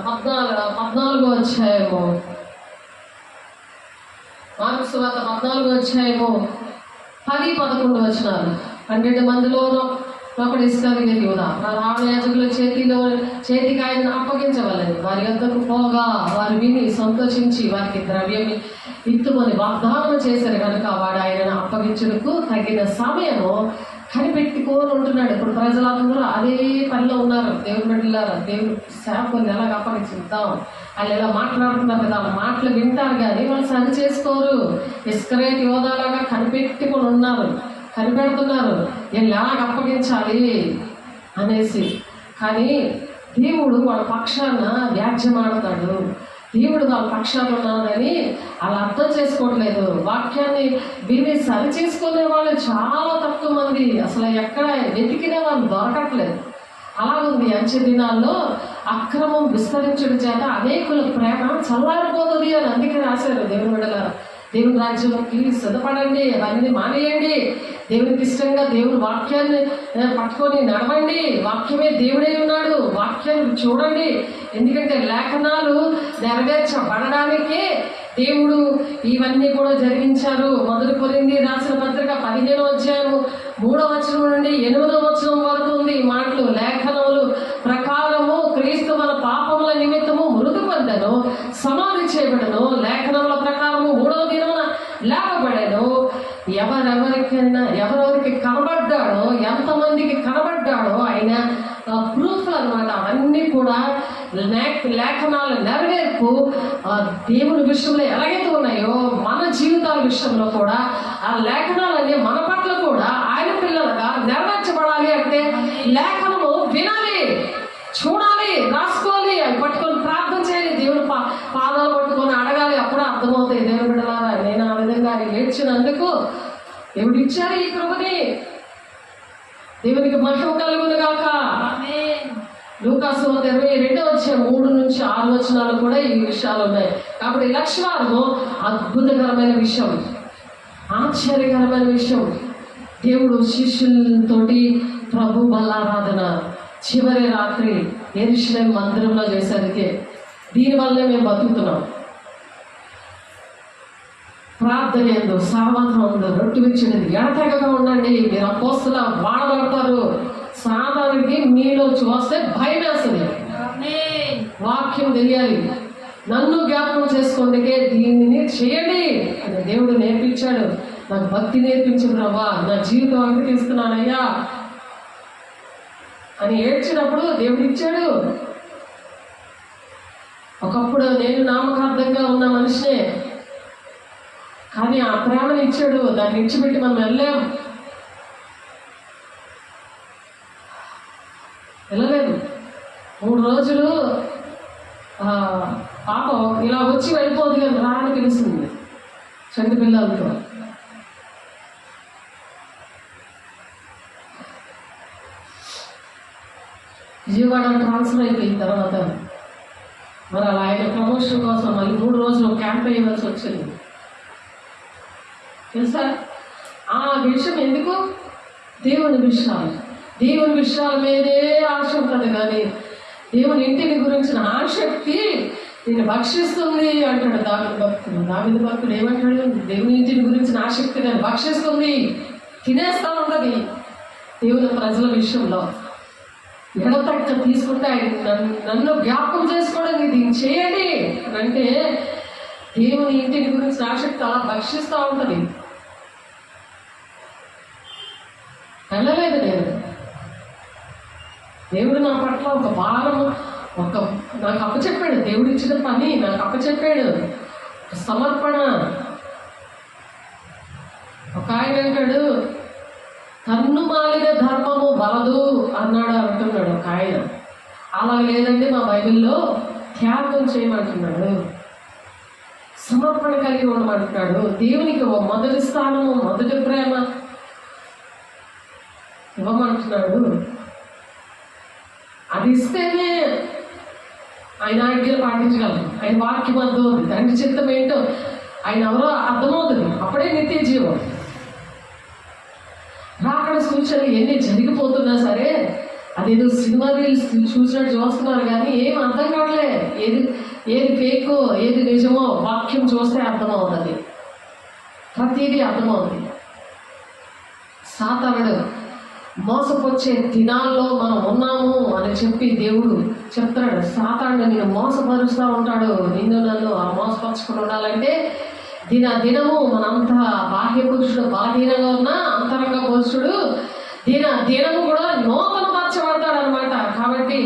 14వ అధ్యాయము మార్కు సువార్త 14వ అధ్యాయము 10, 11 వచనాలు. 12 మందిలో ఒకడు ఇస్కరియోతు యోధ ప్రధాన యాజకుల చేతికి ఆయన అప్పగించవలని వారి వద్దకు పోగా వారు విని సంతోషించి వారికి ద్రవ్యం ఇత్తుమని వాగ్దానం చేశారు కనుక వాడు ఆయనను అప్పగించుటకు తగిన సమయము కనిపెట్టుకొని ఉంటున్నాడు. ఇప్పుడు ప్రజలందరూ అదే పనిలో ఉన్నారు. దేవుని బిడ్డలారా, దేవుని సేవకుని ఎలాగ అప్పగించుతాం, వాళ్ళు ఎలా మాట్లాడుతున్నారు కదా, వాళ్ళ మాటలు వింటారు కానీ వాళ్ళు సరి చేసుకోరు. ఇస్కరియోతు యోధలాగా కనిపెట్టుకొని ఉన్నారు, కనిపెడుతున్నారు ఎలాగ అప్పగించాలి అనేసి. కానీ దేవుడు వాళ్ళ పక్షాన వ్యాజ్యమాడతాడు. దేవుడు వాళ్ళ పక్షాలు ఉన్నాడని అలా అర్థం చేసుకోవట్లేదు. వాక్యాన్ని విని సరి చేసుకునే వాళ్ళు చాలా తక్కువ మంది. అసలు ఎక్కడ వెతికినా వాళ్ళు దొరకట్లేదు. అలాగుంది. అంచె దినాల్లో అక్రమం విస్తరించడం చేత అనేకుల ప్రేమ చల్లారిపోతుంది అని అందుకే రాశారు. దేవుని బిడ్డలారా, దేవుని రాజ్యంలోకి సిద్ధపడండి, అవన్నీ మానేయండి. దేవునికి ఇష్టంగా దేవుని వాక్యాన్ని పట్టుకొని నడవండి. వాక్యమే దేవుడే ఉన్నాడు. వాక్యాన్ని చూడండి. ఎందుకంటే లేఖనాలు నెరవేర్చబడడానికే దేవుడు ఇవన్నీ కూడా జరిగించారు. 1 కొరింథీ రాసిన పత్రిక 15వ అధ్యాయము 3వ వచనం నుండి 8వ వచనం వరకు ఉంది ఈ మాటలు. లేఖనములు ప్రకారము క్రీస్తు మన పాపముల నిమిత్తము మృతి పొందెను, సమాధి చేయబడెను, లేఖనముల ప్రకారము 3వ దినమున లేపబడెను. ఎవరెవరికి కనబడ్డాడో, ఎంతమందికి కనబడ్డాడో ఆయన ప్రూఫ్లు అన్నమాట. అవన్నీ కూడా లేఖనాల నెరవేర్పు దేవుని విషయంలో ఎలాగైతే ఉన్నాయో మన జీవితాల విషయంలో కూడా ఆ లేఖనాలన్నీ మన పట్ల కూడా ఆయన పిల్లలుగా నెరవేర్చబడాలి. అంటే లేఖనము వినాలి, చూడాలి, రాసుకోవాలి, అవి పట్టుకొని ప్రార్థన చేయాలి, దేవుని పాదాలు పట్టుకొని అడగాలి. అప్పుడే అర్థమవుతాయి. దేవుని బిడ్డలారా, నేను ఆ విధంగా ఏడ్చినందుకు దేవుడు ఇచ్చారు ఈ కృపని. దేవునికి మహిమ కలుగును గాక. లూకాసు 22వ అధ్యాయం 3 నుంచి 6 వచనాలు కూడా ఈ విషయాలు ఉన్నాయి. కాబట్టి లక్షవారము అద్భుతకరమైన విషయం, ఆశ్చర్యకరమైన విషయం. దేవుడు శిష్యులతోటి ప్రభు బల్లారాధన చివరి రాత్రి యెరూషలేము మందిరంలో చేసేందుకే. దీనివల్లే మేము బతుకుతున్నాం. ప్రార్థన ఎందు, సహవాసం ఎందు, రొట్టె విచ్చినది ఎడతెగగా ఉండండి. మీరు అపోస్తల వాడబడతారు. సాధారణకి మీలో చూస్తే భయం వేస్తుంది. వాక్యం తెలియాలి. నన్ను జ్ఞాపకం చేసుకుంటే దీనిని చేయండి అని దేవుడు నేర్పించాడు. నాకు భక్తి నేర్పించు ప్రభా, నా జీవితం అంకితిస్తున్నానయ్యా అని ఏడ్చినప్పుడు దేవుడు ఇచ్చాడు. ఒకప్పుడు నేను నామకార్థంగా ఉన్న మనిషినే, కానీ ఆ ప్రేమను ఇచ్చాడు. దాన్ని విడిచిపెట్టి మనం వెళ్ళలేదు. 3 రోజులు పాపం ఇలా వచ్చి వెళ్ళిపోదు కానీ రాని తెలిసింది చంటి పిల్లలతో. విజయవాడ ట్రాన్స్ఫర్ అయిపోయిన తర్వాత మరి అలా ఆయన ప్రమోషన్ కోసం మళ్ళీ 3 రోజులు క్యాంప్ వేయవలసి వచ్చింది. తెలుసా ఆ విషయం ఎందుకు? దేవుని విషయాల మీదే ఆశ ఉంటుంది, కానీ దేవుని ఇంటిని గురించిన ఆసక్తి దీన్ని భక్షిస్తుంది అంటాడు దావీదు భక్తుడు ఏమంటాడు? దేవుని ఇంటిని గురించిన ఆసక్తి దాన్ని భక్షిస్తుంది, తినేస్తా ఉంటుంది. దేవుని ప్రజల విషయంలో ఎడతక్క తీసుకుంటే నన్ను జ్ఞాపకం చేసుకోవడానికి దీన్ని చేయండి అంటే దేవుని ఇంటిని గురించిన ఆసక్తి అలా భక్షిస్తూ ఉంటుంది. వెళ్ళలేదు నేను. దేవుడు నా పట్ల ఒక భారము నాకు అప్పచెప్పాడు. దేవుడు ఇచ్చిన పని నాకు అప్పచెప్పాడు, సమర్పణ. ఒక ఆయన అంటాడు, కన్ను మాలిన ధర్మము వలదు అంటున్నాడు ఒక ఆయన. అలా లేదండి మా బైబిల్లో త్యాగం చేయమంటున్నాడు, సమర్పణ కలిగి ఉండమంటున్నాడు. దేవునికి మొదటి స్థానము, మొదటి ప్రేమ ఇవ్వమంటున్నాడు. అది ఇస్తేనే ఆయన ఆజ్ఞలు పాటించగలరు. ఆయన వాక్యం అర్థమవుతుంది, తండ్రి చిత్తం ఏంటో ఆయన ఎవరో అర్థమవుతుంది. అప్పుడే నిత్య జీవం. రాకడ సూచనలు ఎన్ని జరిగిపోతున్నా సరే అదేదో సినిమా రీల్స్ చూసినట్టు చూస్తున్నారు, కానీ ఏం అర్థం కావట్లే. ఏది ఫేకో ఏది నిజమో వాక్యం చూస్తే అర్థమవుతుంది, ప్రతిదీ అర్థమవుతుంది. సాతానుడు మోసపొచ్చే దినాల్లో మనం ఉన్నాము అని చెప్పి దేవుడు చెప్తున్నాడు. సాతానుడు నిన్ను మోసపరుస్తూ ఉంటాడు. నిన్ను నన్ను మోసపరచుకుని ఉండాలంటే దినము మనంతా బాహ్య పురుషుడు బలహీనంగా ఉన్న అంతరంగ పురుషుడు దినము కూడా నూతన పరచబడతాడు అనమాట. కాబట్టి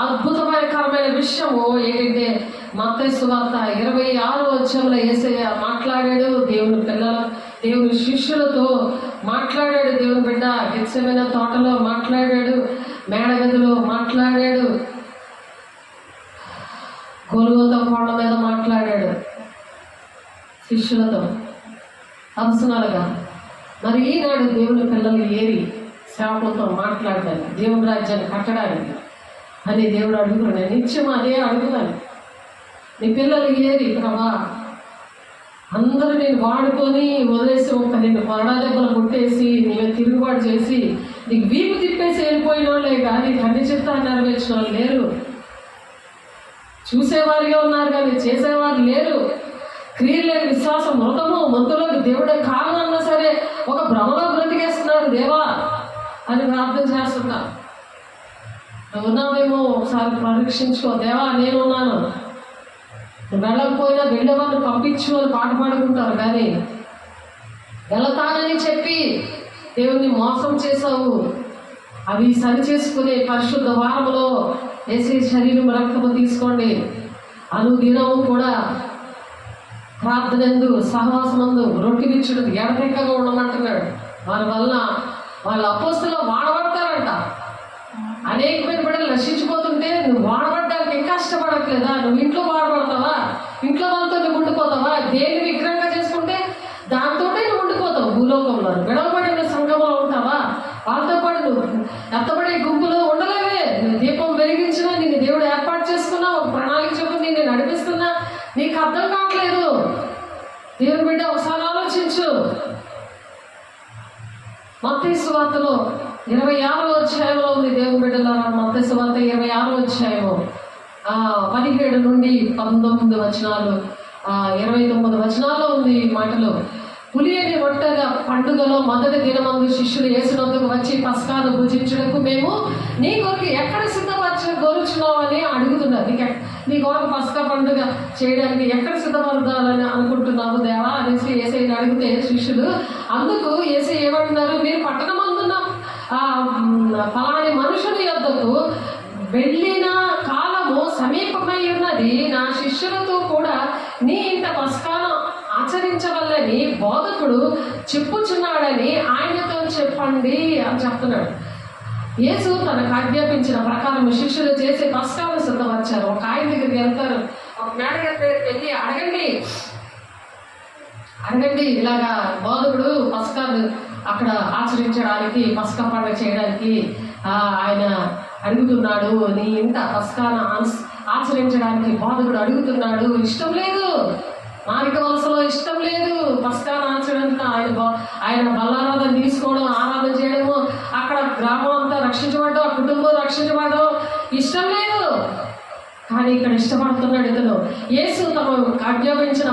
అద్భుతమైన విషయము ఏంటంటే మత్తయి సువార్త 26వ అధ్యాయంలో యేసయ్య మాట్లాడాడు. దేవుని శిష్యులతో మాట్లాడాడు. దేవుని బిడ్డ గెత్సెమనే తోటలో మాట్లాడాడు, మేడగదిలో మాట్లాడాడు, గొల్గొతా కొండ మీద మాట్లాడాడు శిష్యులతో పర్సనల్గా. మరి ఈనాడు దేవుని పిల్లలు ఏరి సేవకులతో మాట్లాడడానికి, దేవుని రాజ్యాన్ని కట్టడానికి అని దేవుడు అడుగుతున్నాడు. నేను నిత్యం అదే అడుగుతాను. నీ పిల్లలు ఏరి ప్రభా, అందరూ నేను వాడుకొని వదిలేసి ఒక నిన్ను కొరడా దెబ్బలు కొట్టేసి నీవే తిరుగుబాటు చేసి నీకు వీపు తిప్పేసి వెళ్ళిపోయిన వాళ్ళే కానీ తండ్రి చిత్తాన్ని నెరవేర్చిన వాళ్ళు లేరు. చూసేవారిగా ఉన్నారు కానీ చేసేవారు లేరు. క్రియలు లేని విశ్వాసం మృతము, మంతులకు దేవుడే కావాలన్నా సరే ఒక భ్రమలో బ్రతికేస్తున్నారు. దేవా అని ప్రార్థన చేస్తున్నా. నువ్వు ఉన్నావేమో ఒకసారి పరీక్షించుకో. దేవా నేనున్నాను, వెళ్ళకపోయినా వెళ్ళేవాళ్ళు పంపించు అని పాట పాడుకుంటారు, కానీ వెళతానని చెప్పి దేవుణ్ణి మోసం చేసావు. అవి సరి చేసుకునే పరిశుద్ధ వారములో వేసే శరీరం రక్తము తీసుకోండి. అనుదినము కూడా ప్రార్థనందు సహవాసమందు రొట్టి విచ్చుడు ఎడతెక్కగా ఉండమంటున్నాడు. వారి వల్ల వాళ్ళ అపోస్తులో వాడబడతారంట. అనేకమైన బిడ్డలు నశించిపోతుంటే నువ్వు వాడబడ్డానికి ఇంకా కష్టపడట్లేదా? నువ్వు ఇంట్లో వాడబడతావా? ఇంట్లో వాళ్ళతో నువ్వు ఉండిపోతావా? దేన్ని విగ్రహంగా చేసుకుంటే దాంతోనే నువ్వు ఉండిపోతావు. భూలోకంలో విడవబడిన సంఘంలో ఉంటావా? వాళ్ళతో పాటు నువ్వు ఎత్తబడే గుంపులో ఉండలేవే. నువ్వు దీపం వెలిగించినా, నిన్ను దేవుడు ఏర్పాటు చేసుకున్నా, ఒక ప్రణాళిక చెప్పి నిన్ను నడిపిస్తున్నా, నీకు అర్థం కావట్లేదు. దేవుని బిడ్డ ఒకసారి ఆలోచించు. మత్తయి సువార్తలో 26వ అధ్యాయంలో ఉంది. దేవుని బిడ్డలారా, మత్తయి సువార్త 26వ అధ్యాయము 17 నుండి 19 వచనాలు, 29 వచనాల్లో ఉంది ఈ మాటలు. పులియని రొట్టెగా పండుగలో మొదటి దినమందు శిష్యులు యేసునొద్దకు వచ్చి పస్కాను భుజించుటకు మేము నీ కొరకు ఎక్కడ సిద్ధపరచ గోరుచున్నావు అని అడుగుతున్నారు. నీ కొరకు పస్కా పండుగ చేయడానికి ఎక్కడ సిద్ధపడతాలని అనుకుంటున్నావు దేవా అనేసి యేసయ్యని అడిగితే శిష్యులు, అందుకు యేసయ్య ఏమంటున్నారు, మీరు పట్టణమందున్న ఫలాని మనుషుని యొద్దకు వెళ్ళిన కాలము సమీపమై ఉన్నది, నా శిష్యులతో కూడా నీ ఇంట పస్కాను ఆచరించవల్లని బోధకుడు చెప్పుచున్నాడని ఆయనతో చెప్పండి అని చెప్తున్నాడు. యేసు తనకు ఆజ్ఞాపించిన ప్రకారం శిష్యులు చేసే పస్కాను సిద్ధపరిచారు. ఒక ఆయన దగ్గరికి వెళ్తారు, ఒక మేడగారి దగ్గరికి వెళ్ళి అడగండి ఇలాగా బోధకుడు పస్కాను అక్కడ ఆచరించడానికి, పస్కా పండుగ చేయడానికి ఆయన అడుగుతున్నాడు, నీ ఇంట పస్కాను ఆచరించడానికి బోధకుడు అడుగుతున్నాడు. ఇష్టం లేదు, మానిక వలసలో ఇష్టం లేదు పస్కాను ఆచరించడం. ఆయన బల్లారాధన తీసుకోవడం, ఆరాధన చేయడము, అక్కడ గ్రామం అంతా రక్షించబడడం, ఆ కుటుంబం రక్షించబడడం ఇష్టం లేదు. కానీ ఇక్కడ ఇష్టపడుతున్నాడు ఇతను. యేసు తమ ఆజ్ఞాపించిన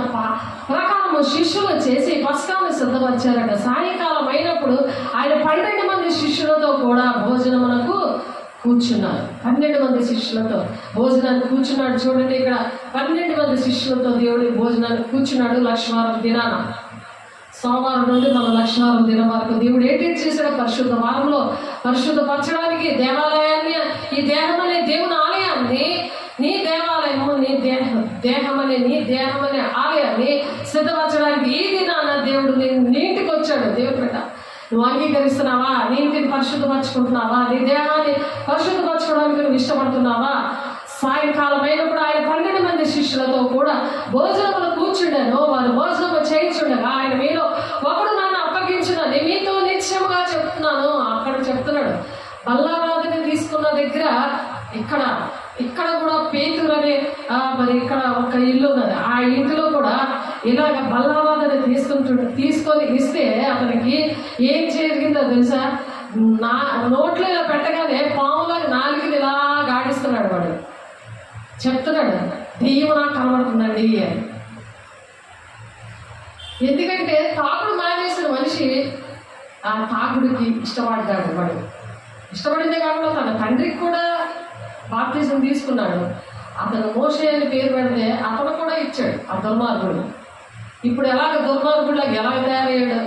ప్రకారము శిష్యులు చేసి పస్కాను సిద్ధపరిచారట. సాయంకాలం అయినప్పుడు ఆయన 12 మంది శిష్యులతో కూడా భోజనమునకు కూర్చున్నారు. 12 మంది శిష్యులతో భోజనానికి కూర్చున్నాడు. చూడండి, ఇక్కడ 12 మంది శిష్యులతో దేవుడి భోజనానికి కూర్చున్నాడు. లక్షవారం దినాన, సోమవారం నుండి మన లక్షవారం దినం వరకు దేవుడు ఏంటి చేశాడు? పరిశుద్ధ వారంలో పరిశుద్ధపరచడానికి దేవాలయాన్ని, ఈ దేహం అనే దేవుని ఆలయాన్ని, నీ దేవాలయము, నీ దేహం అనే ఆలయాన్ని సిద్ధపరచడానికి ఈ దినాన దేవుడు నీ ఇంటికి వచ్చాడు. దేవుడు బిడ్డ, నువ్వు అంగీకరిస్తున్నావా? నీ ఇంటిని పరిశుద్ధపరచుకుంటున్నావా? నీ దేహాన్ని పరిశుద్ధపరచుకోవడానికి నువ్వు ఇష్టపడుతున్నావా? సాయంకాలం అయినప్పుడు ఆయన 12 మంది శిష్యులతో కూడా భోజనములు కూర్చుండాను. వారు భోజనము చేయించుండగా ఆయన మీలో ఒకడు నన్ను అప్పగించునని మీతో నిశ్చయముగా చెప్తున్నాను. అక్కడ చెప్తున్నాడు. బల్లారాధన తీసుకున్న దగ్గర ఇక్కడ కూడా పేతురు అనే మరి ఇక్కడ ఒక ఇల్లు ఉన్నది. ఆ ఇంటిలో కూడా ఇలాగ బల్లారాధన తీసుకొని ఇస్తే అతనికి ఏం జరిగిందో తెలుసా? నోట్లో ఇలా పెట్టగానే పాములాగా నాలుగుని ఇలా గాడిస్తున్నాడు. వాడు చెప్తున్నాడు, దెయ్యం నాకు కనబడుతుందండి అని. ఎందుకంటే తాగుడు మానేసిన మనిషి ఆ తాగుడికి ఇష్టపడ్డాడు. వాడు ఇష్టపడిందే కాకుండా తన తండ్రికి కూడా బాప్తిజం తీసుకున్నాడు. అతను మోషే అని పేరు పెడితే అతను కూడా ఇచ్చాడు ఆ దుర్మార్గుడు. ఇప్పుడు ఎలాగ దుర్మార్గుడిలాగా ఎలా తయారయ్యాడు?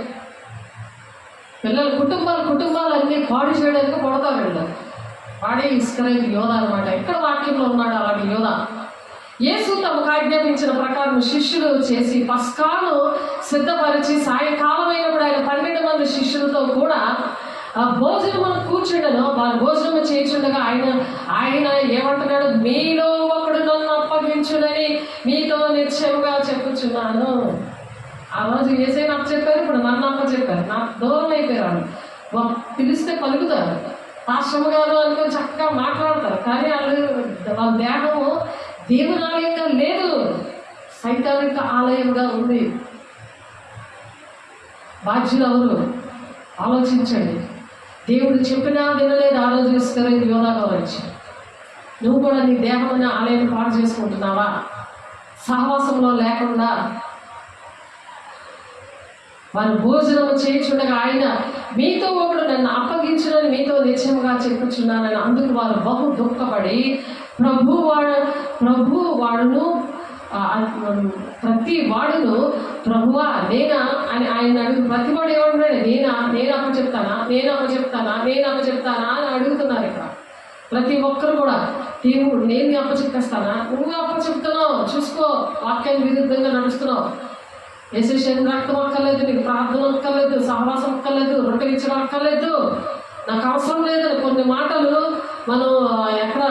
పిల్లలు కుటుంబాలు అన్నీ పాడు చేయడానికి కొడతారు వీళ్ళు. వాడే ఇస్కరేతు యోధ అనమాట. ఎక్కడ వాక్యంలో ఉన్నాడు అలాంటి యోధ. యేసు తమకు ఆజ్ఞాపించిన ప్రకారం శిష్యులు చేసి పస్కాను సిద్ధపరిచి సాయంకాలం అయినప్పుడు ఆయన 12 మంది శిష్యులతో కూడా భోజనము కూర్చుండను. వారు భోజనము చేయించుండగా ఆయన ఏమంటున్నాడు? మీలో ఒకడు నన్ను అప్పగించునని మీతో నిశ్చయముగా చెప్పుచున్నాను. ఆ రోజు యేసయ్యను అప్పచెప్పారు, ఇప్పుడు నన్ను అప్పచెప్పారు. నాకు దూరం అయిపోయారు. పిలిస్తే పలుకుతారు, పాశ్రమ గారు అనుకుని చక్కగా మాట్లాడతారు. కానీ వాళ్ళ దేహము దేవుని ఆలయంగా లేదు, సైతానిక ఆలయంగా ఉంది. బాధ్యులు ఎవరు? ఆలోచించండి. దేవుడు చెప్పినా వినలేదు ఆ రోజు ఇస్కరేతు యోధాగా వచ్చి. నువ్వు కూడా నీ దేహం అనే ఆలయం పాడు చేసుకుంటున్నావా? సహవాసంలో లేకుండా వారు భోజనము చేయించుండగా ఆయన మీతో ఒకడు నన్ను అప్పగించునని మీతో నిశ్చయముగా చెప్పుచున్నానని. అందుకు వారు బహు దుఃఖపడి ప్రతి వాడును ప్రభువా నేనా అని ఆయన అడుగు. ప్రతి వాడు ఏమంటున్నాడు? నేను అప్పచెప్తానా అని అడుగుతున్నారు. ఇక్కడ ప్రతి ఒక్కరు కూడా దేవుడు నేను అప్పచెప్పేస్తానా? నువ్వు అప్పచెప్తున్నావు, చూసుకో, వాక్యానికి విరుద్ధంగా నడుస్తున్నావు. యేసు రక్తం అక్కర్లేదు, నీకు ప్రార్థన అక్కర్లేదు, సహవాసం అక్కర్లేదు, రొట్టెలు ఇచ్చడం అక్కర్లేదు, నాకు అవసరం లేదని కొన్ని మాటలు మనం ఎక్కడ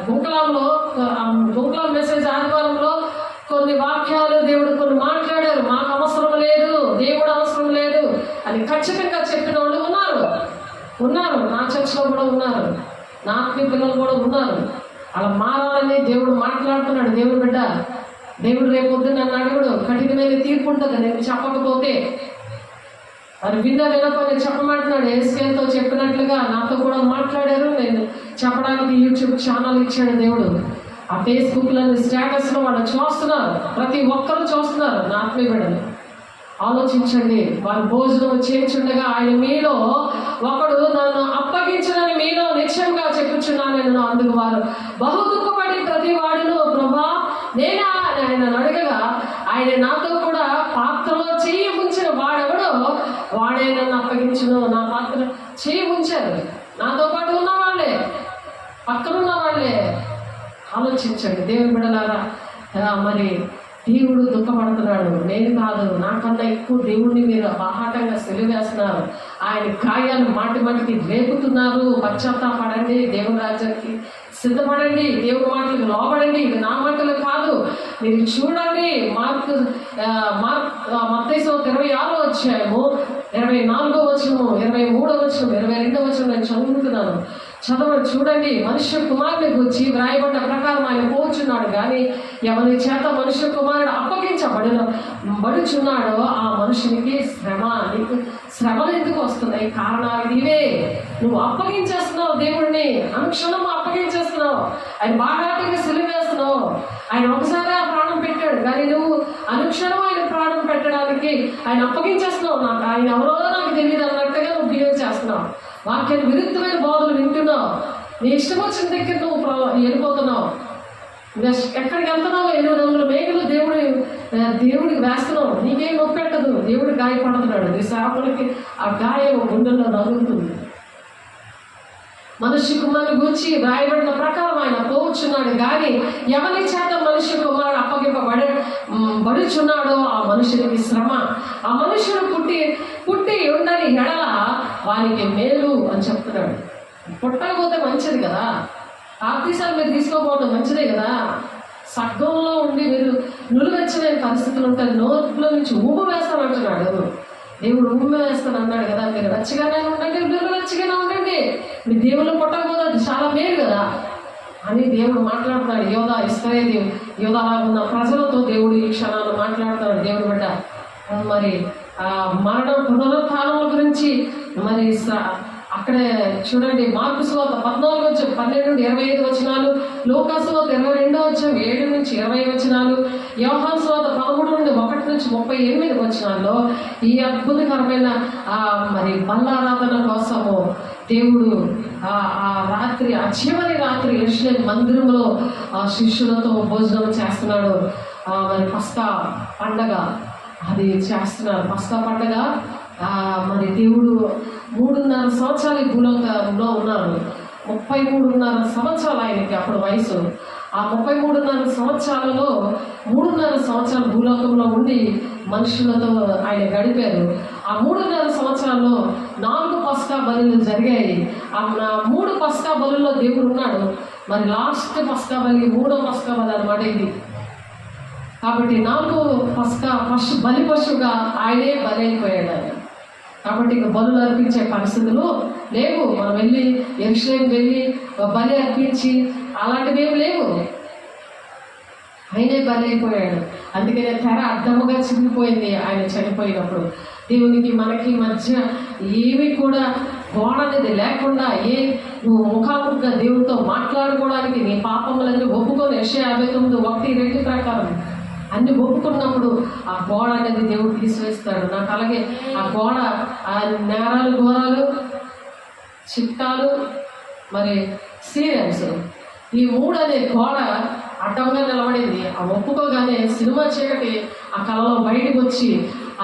గుంకలాం మెసేజ్ ఆదివారంలో కొన్ని వాక్యాలు దేవుడు కొన్ని మాట్లాడారు. మాకు అవసరం లేదు, దేవుడు అవసరం లేదు అని ఖచ్చితంగా చెప్పిన వాళ్ళు ఉన్నారు. నా చర్చలో కూడా ఉన్నారు, నా ఆత్మీయ పిల్లలు కూడా ఉన్నారు. అలా మారాలని దేవుడు మాట్లాడుతున్నాడు. దేవుడు బిడ్డ, దేవుడు రేపొద్దు నన్ను అడుగుడు, కఠినమైన తీర్పు ఉంటుంది నేను చెప్పకపోతే. మరి వినకపోతే చెప్పమంటున్నాడు. ఎస్కేల్తో చెప్పినట్లుగా నాతో కూడా మాట్లాడారు. నేను చెప్పడానికి యూట్యూబ్ ఛానల్ ఇచ్చాడు దేవుడు. ఆ ఫేస్బుక్లోని స్టేటస్లో వాళ్ళు చూస్తున్నారు, ప్రతి ఒక్కరు చూస్తున్నారు. నా ఆత్మీయ బిడ్డలు ఆలోచించండి. వారు భోజనం చేయించుండగా ఆయన మీలో ఒకడు నన్ను అప్పగించనని మీలో నిశ్చయంగా చెప్పుచున్నాను. అందుకు వారు బహు దుఃఖపడి ప్రతి ప్రతి వాడిలో ప్రభా నేనా ఆయన అడగగా ఆయన నాతో కూడా పాత్రలో చెయ్యి ఉంచిన వాడెవడో వాడే నన్ను అప్పగించును. నా పాత్ర చెయ్యి ఉంచారు. నాతో పాటు ఉన్న వాళ్ళే, పక్కనున్న వాళ్ళే. ఆలోచించండి దేవుని బిడ్డలారా. మరి దేవుడు దుఃఖపడుతున్నాడు, నేను కాదు, నాకన్నా ఎక్కువ దేవుడిని మీరు బాహాటంగా సెలివేస్తున్నారు. ఆయన గాయాలు మాటి మాటికి రేపుతున్నారు. పశ్చాత్తాపడండి, దేవుని రాజ్యానికి సిద్ధపడండి, దేవుడి మాటలకు లోబడండి. ఇది నా మాటలు కాదు, మీరు చూడండి. మత్తయి సువార్త 26వ అధ్యాయము 24వ వచనము, 23వ వచనం, 22వ వచనం నేను చదువుతున్నాను. చూడండి. మనుష్య కుమారుని గురించి వ్రాయబడ్డ ప్రకారం ఆయన పోచున్నాడు, కానీ ఎవరి చేత మనుష్య కుమారుడు అప్పగించబడుచున్నాడో ఆ మనుషునికి శ్రమ. నీకు శ్రమలు ఎందుకు వస్తున్నాయి? కారణాలు ఇవే. నువ్వు అప్పగించేస్తున్నావు దేవుడిని, అనుక్షణం అప్పగించేస్తున్నావు. ఆయన బాగాటంగా సిలువేస్తున్నావు. ఆయన ఒకసారి ఆ ప్రాణం పెట్టాడు, కానీ నువ్వు అనుక్షణం ఆయన ప్రాణం పెట్టడానికి ఆయన అప్పగించేస్తున్నావు. ఆయన ఎవరో నాకు తెలియదు అన్నట్టుగా నువ్వు బిహేవ్ చేస్తున్నావు. వాక్యానికి విరుద్ధమైన బోధలు వింటున్నావు. నీ ఇష్టం వచ్చిన దగ్గర నువ్వు వెళ్ళిపోతున్నావు. ఎక్కడికి వెళ్తున్నావు? 800 మేకలు దేవుడికి వేస్తున్నావు. నీకేం నొప్పి పెట్టదు. దేవుడు గాయపడుతున్నాడు. నీ సేవకులకి ఆ గాయం గుండెల్లో నలుగుతుంది. మనుష్య కుమారుని గురించి రాయబడిన ప్రకారం ఆయన పోవచ్చున్నాడు, కానీ ఎవరి చేత మనుష్య కుమారుడు అప్పగింపబడుచున్నాడో ఆ మనుషునికి శ్రమ. ఆ మనుషుడు పుట్టి ఉండని ఎడల వారికి మేలు అని చెప్తున్నాడు. పుట్టకపోతే మంచిది కదా. ఆఫీసాలు మీరు తీసుకోకపోతే మంచిదే కదా. సగ్గంలో ఉండి మీరు నులువెచ్చలేని పరిస్థితులు ఉంటాయి. నోట్లో నుంచి ఊమ వేస్తానంటున్నాడు దేవుడు. ఊమ వేస్తాను అన్నాడు కదా. మీరు వెచ్చగానే ఉండండి, నులువెచ్చగానే ఉండండి. మీ దేవుళ్ళు పుట్టకపోతే అది చాలా మేలు కదా అని దేవుడు మాట్లాడుతున్నాడు. యోధాలాగా ఉన్న ప్రజలతో దేవుడు ఈ క్షణాలు మాట్లాడుతున్నాడు. దేవుడు బిడ్డ మరి మరణం పునరుత్థానం గురించి మరి అక్కడే చూడండి. మార్కు సువార్త 12-25 వచనాలు, లూకా సువార్త 22వ అధ్యాయం 7-20 వచనాలు, యోహాను సువార్త 13-1-38 వచనాల్లో ఈ అద్భుతకరమైన మరి బల్లారాధన కోసము దేవుడు ఆ రాత్రి, ఆ చివరి రాత్రి యెరూషలేము మందిరంలో ఆ శిష్యులతో భోజనం చేస్తున్నాడు. మరి పస్కా పండగ అది చేస్తున్నారు. పస్కా పండగ మరి దేవుడు 3.5 సంవత్సరాలు ఈ భూలోకంలో ఉన్నారు. 33.5 సంవత్సరాలు ఆయనకి అప్పుడు వయసు. ఆ 33.5 సంవత్సరాలలో 3.5 సంవత్సరాలు భూలోకంలో ఉండి మనుషులతో ఆయన గడిపారు. ఆ 3.5 సంవత్సరాల్లో 4 పస్కా బలులు జరిగాయి. ఆ 3 పస్కా బలుల్లో దేవుడు ఉన్నాడు. మరి లాస్ట్ పస్కా బలి 3వ పస్కా బలి అన్నమాట ఇది. కాబట్టి 4 పస్కా బలి పశువుగా ఆయనే బలైపోయాడు ఆయన. కాబట్టి ఇక బలులు అర్పించే పరిస్థితులు లేవు. మనం వెళ్ళి యెరూషలేము వెళ్ళి బలి అర్పించి అలాంటివి ఏమి లేవు. ఆయనే బలి అయిపోయాడు. అందుకనే తెర అడ్డముగా చిరిగిపోయింది ఆయన చనిపోయినప్పుడు. దేవునికి మనకి మధ్య ఏమి కూడా గోడ అనేది లేకుండా, నువ్వు ముఖాముఖిగా దేవుడితో మాట్లాడుకోవడానికి నీ పాపములన్నీ ఒప్పుకొని యెషయా 59:1-2 ప్రకారం అన్ని ఒప్పుకున్నప్పుడు ఆ గోడ అనేది దేవుడు తీసివేస్తాడు. నాకు అలాగే ఆ గోడ, ఆ నేరాలు, ఘోరాలు, చిట్టాలు, మరి సీరియల్స్, ఈ 3 అనే గోడ అడ్డంగా నిలబడింది. ఆ ఒప్పుకోగానే సినిమా చీకటి ఆ కళలో బయటకు వచ్చి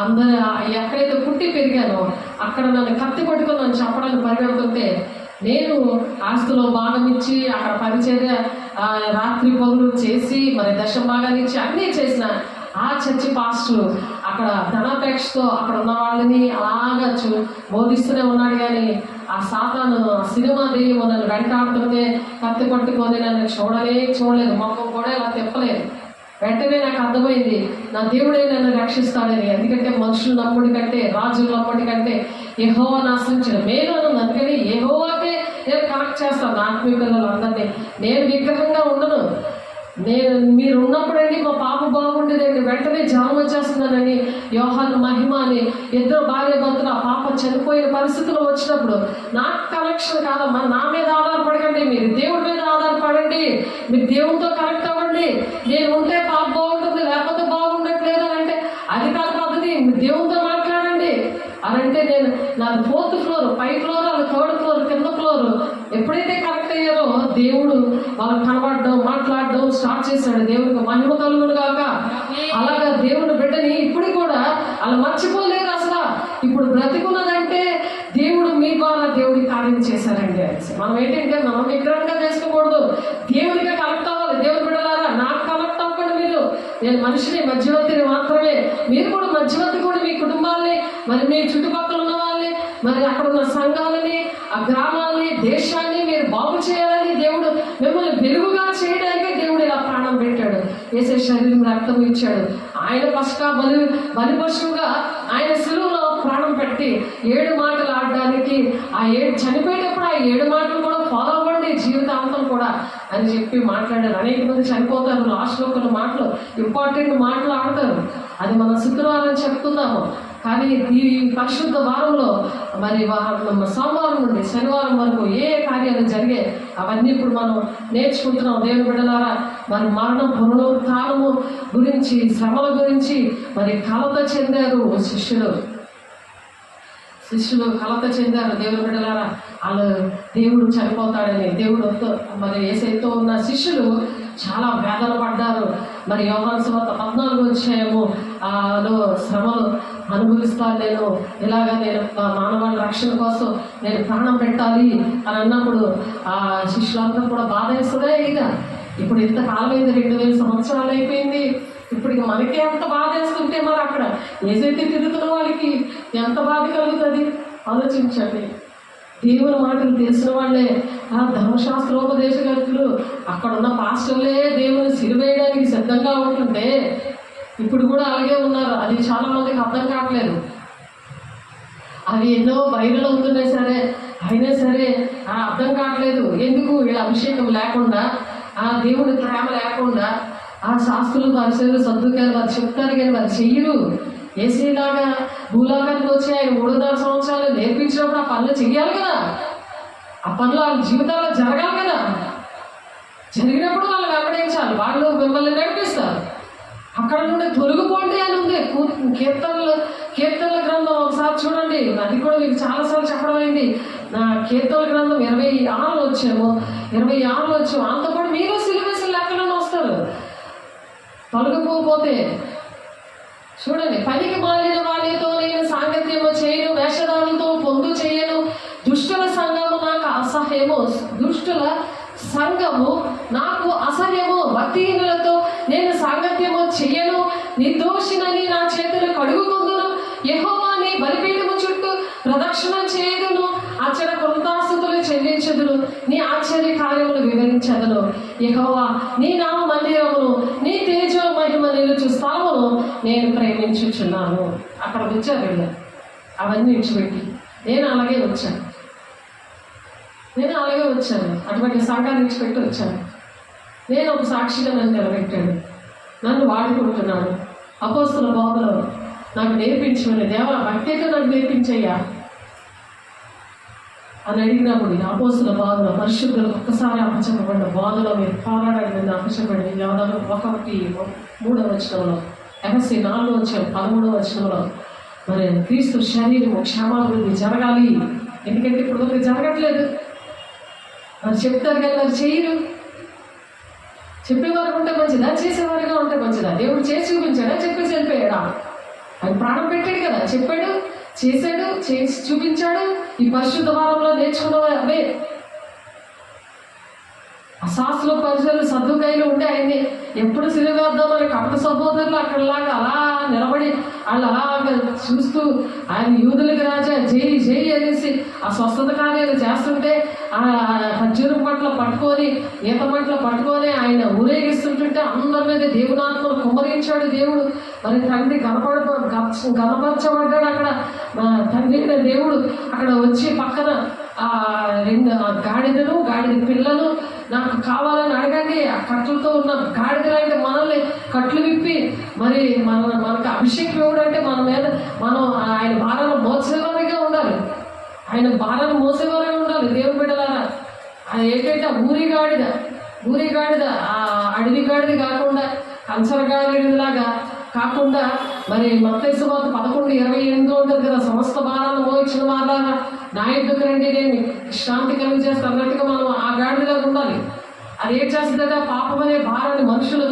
అందరూ ఎక్కడైతే పుట్టి పెరిగానో అక్కడ నన్ను కత్తి పట్టుకొని నన్ను చెప్పడానికి పరిగెడుతుంటే నేను ఆస్తులో భాగం ఇచ్చి అక్కడ పరిచర్య రాత్రి పనులు చేసి మరి దశభాగాలు ఇచ్చి అన్నీ చేసిన ఆ చర్చి పాస్టర్ అక్కడ ధనాపేక్షతో అక్కడ ఉన్న వాళ్ళని అలాగా బోధిస్తూనే ఉన్నాడు. కానీ ఆ సాతాను సినిమా దేవి నన్ను వెంటాడుతుంటే కత్తి పట్టుకొని నన్ను చూడలేదు, మొక్కం కూడా ఇలా తిప్పలేదు. వెంటనే నాకు అర్థమైంది నా దేవుడే నన్ను రక్షిస్తాడని. ఎందుకంటే మనుషులు నమ్ముడి కంటే, రాజులు నమ్ముడి కంటే యెహోవా ఆశ్రయించిన మేలు అని. అందుకని యెహోవాకే నేను కనెక్ట్ చేస్తాను నా ఆత్మీయ పిల్లలందరినీ. నేను విగ్రహంగా ఉండను. మీరు ఉన్నప్పుడండి మా పాప బాగుండేదండి, వెంటనే జ్వరం వచ్చేస్తుందనని యోహాను మహిమ అని 2 భార్య భర్తలు ఆ పాప చనిపోయిన పరిస్థితులు వచ్చినప్పుడు నాకు కనెక్షన్ కాదమ్మా, నా మీద ఆధారపడకండి, మీరు దేవుడి మీద ఆధారపడండి, మీరు దేవుడితో కనెక్ట్ అవ్వండి. నేను ఉంటే పాప బాగుంటుంది, లేకపోతే బాగుండట్లేదు అని అంటే అది కాదు పద్ధతి. దేవుడితో మాట్లాడండి అని అంటే నాది 4th ఫ్లోర్, 5th ఫ్లోర్, అది 3rd ఫ్లోర్, కింద ఫ్లోర్. ఎప్పుడైతే కనెక్ట్ అయ్యారో దేవుడు వాళ్ళకి కనబడడం, మాట్లాడడం స్టార్ట్ చేశాడు. దేవుడికి మహిమ కలుగును గాక. అలాగా దేవుని బిడ్డని ఇప్పుడు కూడా అలా మర్చిపోలేరు అసలు. ఇప్పుడు బ్రతికున్నదంటే దేవుడు మీ ద్వారా దేవుడి కార్యం చేశారండి. మనం ఏంటంటే మనం విగ్రహంగా చేసుకోకూడదు, దేవుడిగా కనెక్ట్ అవ్వాలి. దేవుడి బిడ్డలారా, నాకు కనెక్ట్ అవ్వకండి మీరు. నేను మనిషిని, మధ్యవర్తిని మాత్రమే. మీరు కూడా మధ్యవర్తి కూడా మీ కుటుంబాలని, మరి మీ చుట్టుపక్కల ఉన్న వాళ్ళని, మరి అక్కడ ఉన్న సంఘాలని, ఆ గ్రామాలని, దేశాన్ని మీరు బాగు చేయాలని దేవుడు మిమ్మల్ని వెలుగుగా చేయడానికే దేవుడు ఇలా ప్రాణం పెట్టాడు. యేసే శరీరం రక్తం ఇచ్చాడు. ఆయన పశుగా బలి పశువుగా ఆయన సిలువలో ప్రాణం పెట్టి 7 మాటలు ఆడడానికి, ఆ 7 చనిపోయేటప్పుడు ఆ 7 మాటలు కూడా ఫాలో అవ్వండి జీవితాంతం కూడా అని చెప్పి మాట్లాడారు. అనేక మంది చనిపోతారు, లాస్ట్లో కొన్ని మాటలు, ఇంపార్టెంట్ మాటలు ఆడతారు. అది మనం శుక్రవారం చెప్తున్నాము. కానీ ఈ పరిశుద్ధ వారంలో మరి సోమవారం నుండి శనివారం వరకు ఏ కార్యాలు జరిగే అవన్నీ ఇప్పుడు మనం నేర్చుకుంటున్నాం. దేవుని బిడ్డలారా, మరి మరణం, పునరుత్థానము గురించి, శ్రమల గురించి మరి కలత చెందారు శిష్యులు కలత చెందారు. దేవుని బిడ్డలారా, వాళ్ళు దేవుడు చనిపోతాడని, దేవుడు మరి యేసయ్యతో ఉన్న శిష్యులు చాలా వేదన పడ్డారు. మరి యోహాను సువార్త 14 అధ్యాయము లో శ్రమలు అనుభవిస్తాను నేను, ఇలాగా నేను మానవాళి రక్షణ కోసం నేను ప్రాణం పెట్టాలి అని అన్నప్పుడు ఆ శిష్యులందరూ కూడా బాధ వేస్తుందే. ఇక ఇప్పుడు ఇంతకాలం అయింది, 2000 సంవత్సరాలు అయిపోయింది. ఇప్పుడు ఇక మనకే ఎంత బాధ వేస్తుంటే మరి అక్కడ ఏదైతే తిరుగుతున్న వాళ్ళకి ఎంత బాధ కలుగుతుంది ఆలోచించండి. దేవుని మాటలు తెలిసిన వాళ్ళే, ధర్మశాస్త్రోపదేశకులు, అక్కడ ఉన్న పాస్టర్లే దేవుని సిరివేయడానికి సిద్ధంగా ఉంటుంటే ఇప్పుడు కూడా అలాగే ఉన్నారు. అది చాలా మందికి అర్థం కావట్లేదు. అవి ఎన్నో బైబిల్ అవుతున్నాయి సరే, అయినా సరే అర్థం కావట్లేదు. ఎందుకు వీళ్ళ అభిషేకం లేకుండా, ఆ దేవుడి ప్రేమ లేకుండా, ఆ శాస్త్రులు, పరిచయాలు, సద్దుకాయలు వారు చెప్తారు కానీ వారు చెయ్యరు. ఏసీలాగా భూలోకానికి వచ్చి ఆయన 3.5 సంవత్సరాలు నేర్పించినప్పుడు ఆ పనులు చెయ్యాలి కదా. ఆ పనులు వాళ్ళ జీవితాల్లో జరగాలి కదా. జరిగినప్పుడు వాళ్ళు వెంబడించాలి, వాళ్ళు మిమ్మల్ని నడిపిస్తారు. అక్కడ నుండి తొలగిపోండి అని ఉంది. కీర్తనల గ్రంథం ఒకసారి చూడండి. అది కూడా మీకు చాలాసార్లు చెప్పడం అయింది. నా కీర్తనల గ్రంథం 26 వచ్చాము. అంత కూడా మీరు సిలిబస్ లెక్కలోనే వస్తారు తొలగిపోతే. చూడండి, పనికి మాలిన వారితో నేను సాంగత్యము చేయను, వేషధారులతో పొందు చేయను, దుష్టుల సంఘము నాకు అసహ్యము, భక్తిహీనులతో నేను సాంగత్యము చెయ్యను, నిర్దోషినని నా చేతులు కడుగుకుందును, యెహోవాని బలిపీఠము చుట్టూ ప్రదక్షిణ చేయుదును, అచర కృతాస్తుతులు చెల్లించుదును, నీ ఆశ్చర్య కార్యములు వివరించదును. యెహోవా నీ నామ మందిరమును, నీ తేజో మహిమ నిలుచు స్థలమును నేను ప్రేమించుచున్నాను. అక్కడ వచ్చారు వీళ్ళు అవన్నీ విడిచిపెట్టి. నేను అలాగే వచ్చాను. అటువంటి సంఘాన్ని విడిచిపెట్టి వచ్చాను. నేను ఒక సాక్షిగా నన్ను నిలబెట్టాడు, నన్ను వాడుకుంటున్నాడు. అపోస్తుల బోధలో నాకు నేర్పించమని, దేవా భక్తితో నాకు నేర్పించయ్యా అని అడిగినప్పుడు అపోస్తుల బోధలో పరిశుద్ధులు ఒక్కసారి అప్పచెప్పబడిన బోధలో మీరు పోరాడని మీద అప్పచెప్పబడి 1:3 వచనంలో, ఎఫెసీ 4:13 మరి క్రీస్తు శరీరము క్షేమాభివృద్ధి జరగాలి. ఎందుకంటే ఇప్పుడు జరగట్లేదు. మరి చెప్తారు కానీ మరి చేయరు. చెప్పేవారు ఉంటే మంచిదా, చేసేవారుగా ఉంటే మంచిదా? దేవుడు చేసి చూపించాడా, చెప్పేసి వెళ్ళిపోయాడా? ఆయన ప్రాణం పెట్టాడు కదా, చెప్పాడు, చేశాడు, చేసి చూపించాడు. ఈ పరిశుద్ధ వారంలో నేర్చుకున్నవే అవే. అశాస్త్రుల పరిచయాలు, సద్దుకాయలు ఉండే ఆయన్ని ఎప్పుడు సిలువేద్దామని కపట సహోదరులు అక్కడలాగా అలా నిలబడి వాళ్ళు అలాగా చూస్తూ ఆయన యూదులకి రాజా జై జై అనేసి ఆ స్వస్థత కార్యాలు చేస్తుంటే ఆ ఖర్జూరం పట్ల పట్టుకొని, ఈత పట్ల పట్టుకొని ఆయన ఊరేగిస్తుంటుంటే అందరి మీద దేవునాత్మను కుమ్మరించాడు దేవుడు. మరి తండ్రి గణపరచబడ్డాడు అక్కడ. తండ్రి దేవుడు అక్కడ వచ్చి పక్కన గాడిదను, గాడిద పిల్లలు నాకు కావాలని అడగండి. ఆ కట్లతో ఉన్న గాడిదలు అంటే మనల్ని కట్లు విప్పి మరి మనకు అభిషేకం ఇవ్వడంటే మన మీద మనం ఆయన భారాన్ని మోసేవారిగా ఉండాలి. దేవుని బిడ్డలారా, అది ఏంటంటే ఊరి గాడిద ఆ అడవి గాడిద కాకుండా, కంచర గాడిదలాగా కాకుండా, మరి మత్తయి సువార్త 11:28 ఉంటుంది కదా, సమస్త భారాన్ని మోయించిన వారా నా యుద్ధకు రండి నేను శాంతి కలుగు చేస్తాను అన్నట్టుగా మనం ఆ గాడిదలాగా ఉండాలి. అది ఏం చేస్తుందంటే ఆ పాపం అనే భారాన్ని మనుషుల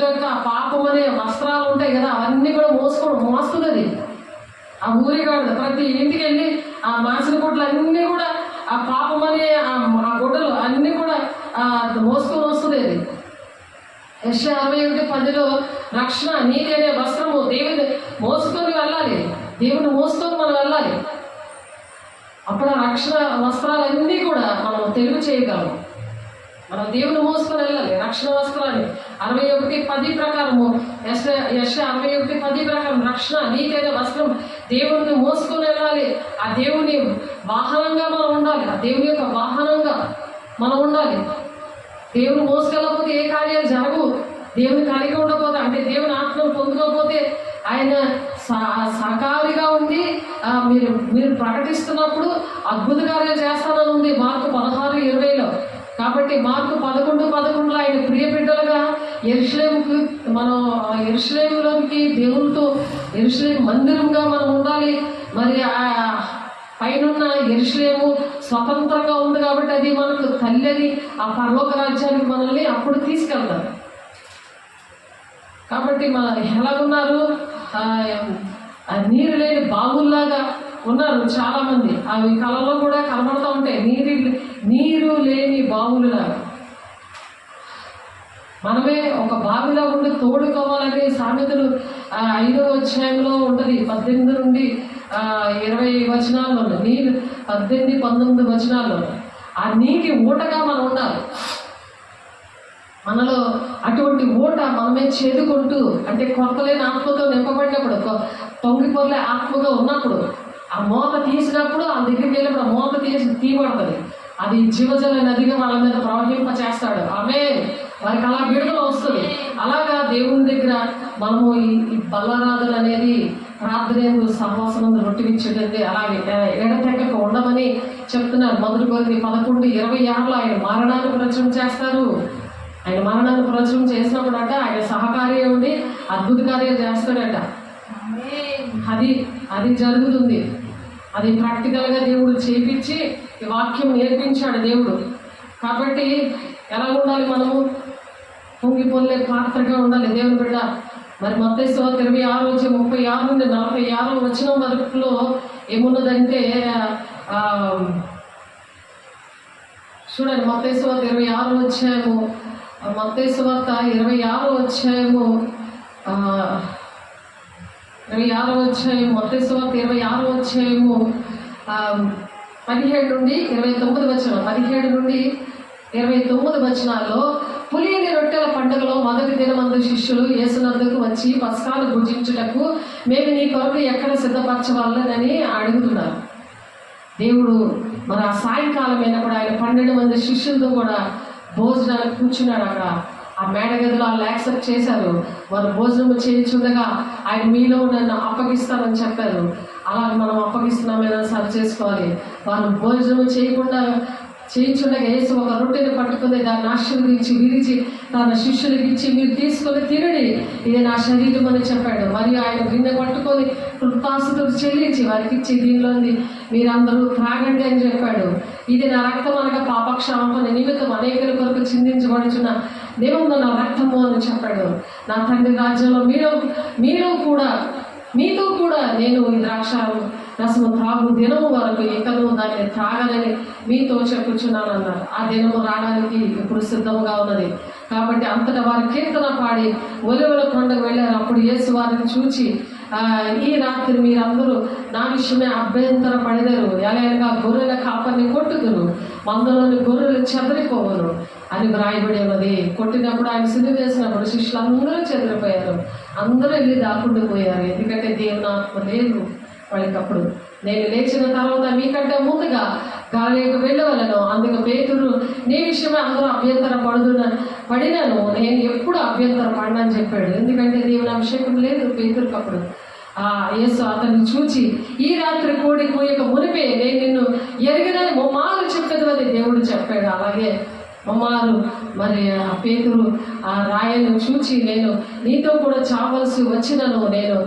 యొక్క పాపం అనే వస్త్రాలు ఉంటాయి కదా, అవన్నీ కూడా మోస్తుంది అది. ఆ ఊరిగాడు ప్రతి ఇంటికి వెళ్ళి ఆ మాసిన గుడ్లు అన్నీ కూడా ఆ పాపం అనే ఆ గుడ్డలు అన్నీ కూడా మోసుకొని వస్తుంది అది. యెషయా 61:10 రక్షణ నీతి అనే వస్త్రము దేవుని మోసుకొని వెళ్ళాలి. దేవుని మోసుకొని మనం వెళ్ళాలి. అప్పుడు ఆ రక్షణ వస్త్రాలన్నీ కూడా మనం తెలుగు చేయగలము. మనం దేవుని మోసుకొని వెళ్ళాలి రక్షణ వస్త్రాన్ని. 61:10 ప్రకారము యెషయా 61:10 ప్రకారం రక్షణ నీతి అనే వస్త్రం దేవుడిని మోసుకొని వెళ్ళాలి. ఆ దేవుని వాహనంగా మనం ఉండాలి. ఆ దేవుని యొక్క వాహనంగా మనం ఉండాలి. దేవుని మోసుకెళ్ళకపోతే ఏ కార్యాలు జరగవు. దేవుని కలిగి ఉండకపోతే, అంటే దేవుని ఆత్మను పొందుకోకపోతే, ఆయన సహకారిగా ఉండి మీరు ప్రకటిస్తున్నప్పుడు అద్భుత కార్యాలు చేస్తానని ఉంది మార్కు 16:20. కాబట్టి మార్కు 11:11 ఆయన ప్రియ బిడ్డలుగా యెరూషలేముకి మనం యెరూషలేములోనికి దేవునితో యెరూషలేము మందిరంగా మనం ఉండాలి. మరి పైనున్న యెరూషలేము స్వతంత్రంగా ఉంది కాబట్టి అది మనకు తల్లి అని ఆ పరలోక రాజ్యానికి మనల్ని అప్పుడు తీసుకెళ్తారు. కాబట్టి మన ఎలాగున్నారు, నీరు లేని బావుల్లాగా ఉన్నారు చాలామంది. అవి కళలో కూడా కనబడుతూ ఉంటాయి, నీరు లేని బావులులాగా. మనమే ఒక బావిలో ఉండి తోడుకోవాలని సామెతలు 5వ అధ్యాయంలో ఉంటుంది. 18 నుండి 20 వచనాల్లో నీరు 18, 19 వచనాల్లో ఆ నీటి ఊటగా మనం ఉండాలి. మనలో అటువంటి ఊట మనమే చేదుకుంటూ, అంటే కొరతలేని ఆత్మతో నింపబడినప్పుడు, పొంగిపోలే ఆత్మగా ఉన్నప్పుడు, ఆ మూత తీసినప్పుడు ఆ దగ్గరికి వెళ్ళినప్పుడు ఆ మూత తీయబడుతుంది. అది జీవజల నదిగా వాళ్ళ మీద ప్రవహింప చేస్తాడు. ఆమె వారికి అలా విడుదల వస్తుంది. అలాగా దేవుని దగ్గర మనము ఈ బలారాధన అనేది ప్రార్థన సహవాసం రొట్టివిచ్చేటది అలాగే ఎడతెగక ఉండమని చెప్తున్నారు. 1 కొరింథీ 11:26 ఆయన మరణాన్ని ప్రచురణ చేస్తారు. ఆయన మరణాన్ని ప్రచురణ చేసినప్పుడు ఆయన సహకార్య ఉండి అద్భుత కార్యాలు చేస్తాడట. అది జరుగుతుంది. అది ప్రాక్టికల్గా దేవుడు చేయించి ఈ వాక్యం నేర్పించాడు దేవుడు. కాబట్టి ఎలా ఉండాలి, మనము పొంగిపోలే పాత్రగా ఉండాలి దేవుని బిడ్డ. మరి మత్తయి సువార్త 26:36 నుండి 46 వచనం వరకులో ఏమున్నదంటే చూడండి, మత్తయి సువార్త 26 అధ్యాయము, మత్తయి సువార్త 26 అధ్యాయము 26 అధ్యాయం, మత్తయి సువార్త 26 అధ్యాయము 17 నుండి 29 వచనం, 17 నుండి 29 వచనాల్లో పులియని రొట్టెల పండుగలో మొదటి దినమందు శిష్యులు యేసునందుకు వచ్చి పస్కాలు భుజించుటకు మేము నీ కొరకు ఎక్కడ సిద్ధపరచవాలని అడుగుతున్నారు. దేవుడు మరి ఆ సాయంకాలం అయినప్పుడు ఆయన 12 మంది శిష్యులతో కూడా భోజనానికి కూర్చున్నాడు. అక్కడ ఆ మేడగదిలో వాళ్ళు యాక్సెప్ట్ చేశారు. వారు భోజనం చేయించుండగా ఆయన మీలో నన్ను అప్పగిస్తానని చెప్పారు. అలాగే మనం అప్పగిస్తున్నామేనా సరి చేసుకోవాలి. వారు భోజనం చేయించుండగా యేసు ఒక రొట్టెని పట్టుకుని దాన్ని ఆశీర్వదించి విరిచి తన శిష్యులకి ఇచ్చి మీరు తీసుకొని తినండి, ఇది నా శరీరం అని చెప్పాడు. మరియు ఆయన గిన్నె పట్టుకొని కృతజ్ఞతలు చెల్లించి వారికి ఇచ్చి దీనిలోంది మీరందరూ త్రాగండి అని చెప్పాడు. ఇది నా రక్తం అనగా పాపక్షమాపణ నిమిత్తం అనేకుల కొరకు చిందించబడుచున్న నిబంధన రక్తము అని చెప్పాడు. నా తండ్రి రాజ్యంలో మీతో కూడా నేను ఈ ద్రాక్ష రసము త్రాగు దినము వరకు ఇకను దాన్ని త్రాగనని మీతో చెప్పుచున్నాను అన్నారు. ఆ దినము రావడానికి ఇప్పుడు సిద్ధంగా ఉన్నది. కాబట్టి అంతటా వారి కీర్తన పాడి ఒలివల కొండకు వెళ్ళారు. అప్పుడు యేసు వారిని చూచి ఈ రాత్రి మీరందరూ నా విషయమే అభ్యంతర పడిదారు. ఎలాగనగా గొర్రెల కాపర్ని కొట్టుదును, మందలోని గొర్రెలు చెదరిపోవను అని వ్రాయబడి ఉన్నది. కొట్టినప్పుడు ఆయన సిలువ వేసినప్పుడు శిష్యులు అందరూ చెదిరిపోయారు, అందరూ వెళ్ళి దాక్కుండిపోయారు. ఎందుకంటే దేవుని ఆత్మ లేదు వాళ్ళకప్పుడు. నేను లేచిన తర్వాత మీకంటే ముందుగా గాలికి వెళ్ళవలను, అందుకు పేతురు నీ విషయమే అందరూ అభ్యంతర పడినాను, నేను ఎప్పుడు అభ్యంతర పడినని చెప్పాడు. ఎందుకంటే దేవుని అభిషేకం లేదు పేతురుకి అప్పుడు. యేసు అతన్ని చూచి ఈ రాత్రి కోడి కోయక మునిపే నేను నిన్ను ఎరిగినని మొమ్మారు చెప్పదు అని దేవుడు చెప్పాడు. అలాగే మొమ్మారు మరి ఆ పేతురు ఆ రాయను చూచి నేను నీతో కూడా చావలసి వచ్చినను, నేను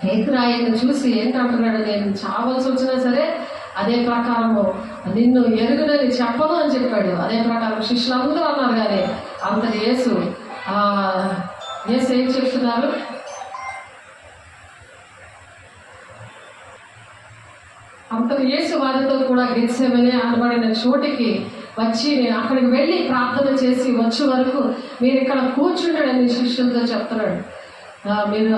పేతురు ఆయన్ని చూసి ఏంటంటున్నాడు, నేను చావాల్సి వచ్చినా సరే అదే ప్రకారము నిన్ను ఎరుగునని చెప్పను అని చెప్పాడు. అదే ప్రకారం శిష్యులందరూ అన్నారు. కానీ అంతటి యేసు ఏం చెప్తున్నారు, అంతటి యేసు వారితో కూడా గెత్సేమనే అనబడిన చోటికి వచ్చి నేను అక్కడికి వెళ్ళి ప్రార్థన చేసి వచ్చే వరకు మీరు ఇక్కడ కూర్చుంటాడని శిష్యులతో చెప్తున్నాడు. మీరు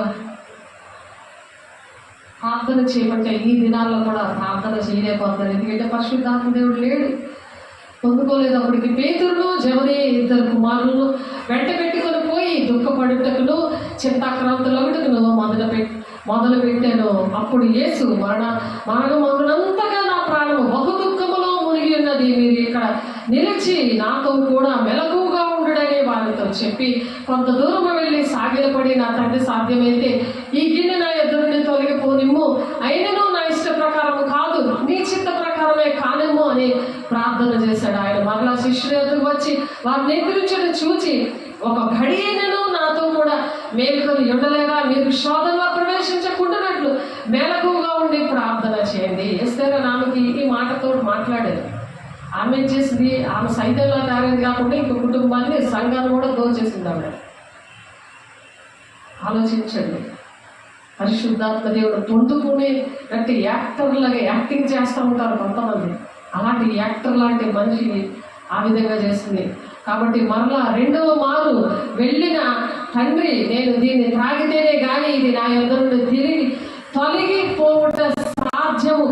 ప్రార్థన చేయమంటే ఈ దినాల్లో కూడా ప్రార్థన చేయలేకపోతున్నారు. ఎందుకంటే పరిశుద్ధాత్మ దేవుడు లేడు, పొందుకోలేదు. అప్పటికి పేతురును జెబెదయి 2 కుమారులను వెంట పెట్టుకొని పోయి దుఃఖపడుటకును చింతాక్రాంతులగుటకును మొదలు పెట్టాను. అప్పుడు యేసు మరణమందునంతగా నా ప్రాణము బహు దుఃఖములో మునిగి ఉన్నది, మీరు ఇక్కడ నిలిచి నాతో కూడా మెలకువగా ఉండుడని వారితో చెప్పి కొంత దూరం వెళ్ళి సాగిలపడి, నా తండ్రి సాధ్యమైతే ఈ గిన్నె నా ఎదురు నుండి తొలగిపోనిమ్ము, అయినను నా ఇష్ట ప్రకారము కాదు నీ చిత్త ప్రకారమే కానిమ్ము అని ప్రార్థన చేశాడు. ఆయన మరలా శిష్యుల ఎదురుకు వచ్చి వారిని ఎదురించడం చూచి, ఒక ఘడియైనను నాతో కూడా మేలుకొని ఉండలేగా, మీరు శోధనలో ప్రవేశించకుండానట్లు మెలకువగా ఉండి ప్రార్థన చేయండి. ఎస్తేరా ఆమెకి ఈ మాటతో మాట్లాడారు. ఆమె చేసింది, ఆమె సైతంలో తయారైంది కాకుండా ఇంకో కుటుంబాన్ని సంఘాన్ని కూడా దోచేసింది ఆవిడ. ఆలోచించండి. పరిశుద్ధాత్మ దేవుడు పొందుకునే అంటే యాక్టర్లాగా యాక్టింగ్ చేస్తూ ఉంటారు కొంతమంది. అలాంటి యాక్టర్ లాంటి మనిషి ఆ విధంగా చేసింది. కాబట్టి మరలా 2వ మారు వెళ్ళిన తండ్రి, నేను దీన్ని త్రాగితేనే కానీ ఇది నా యొద్ద నుండి తిరిగి తొలగిపోవుట సాధ్యము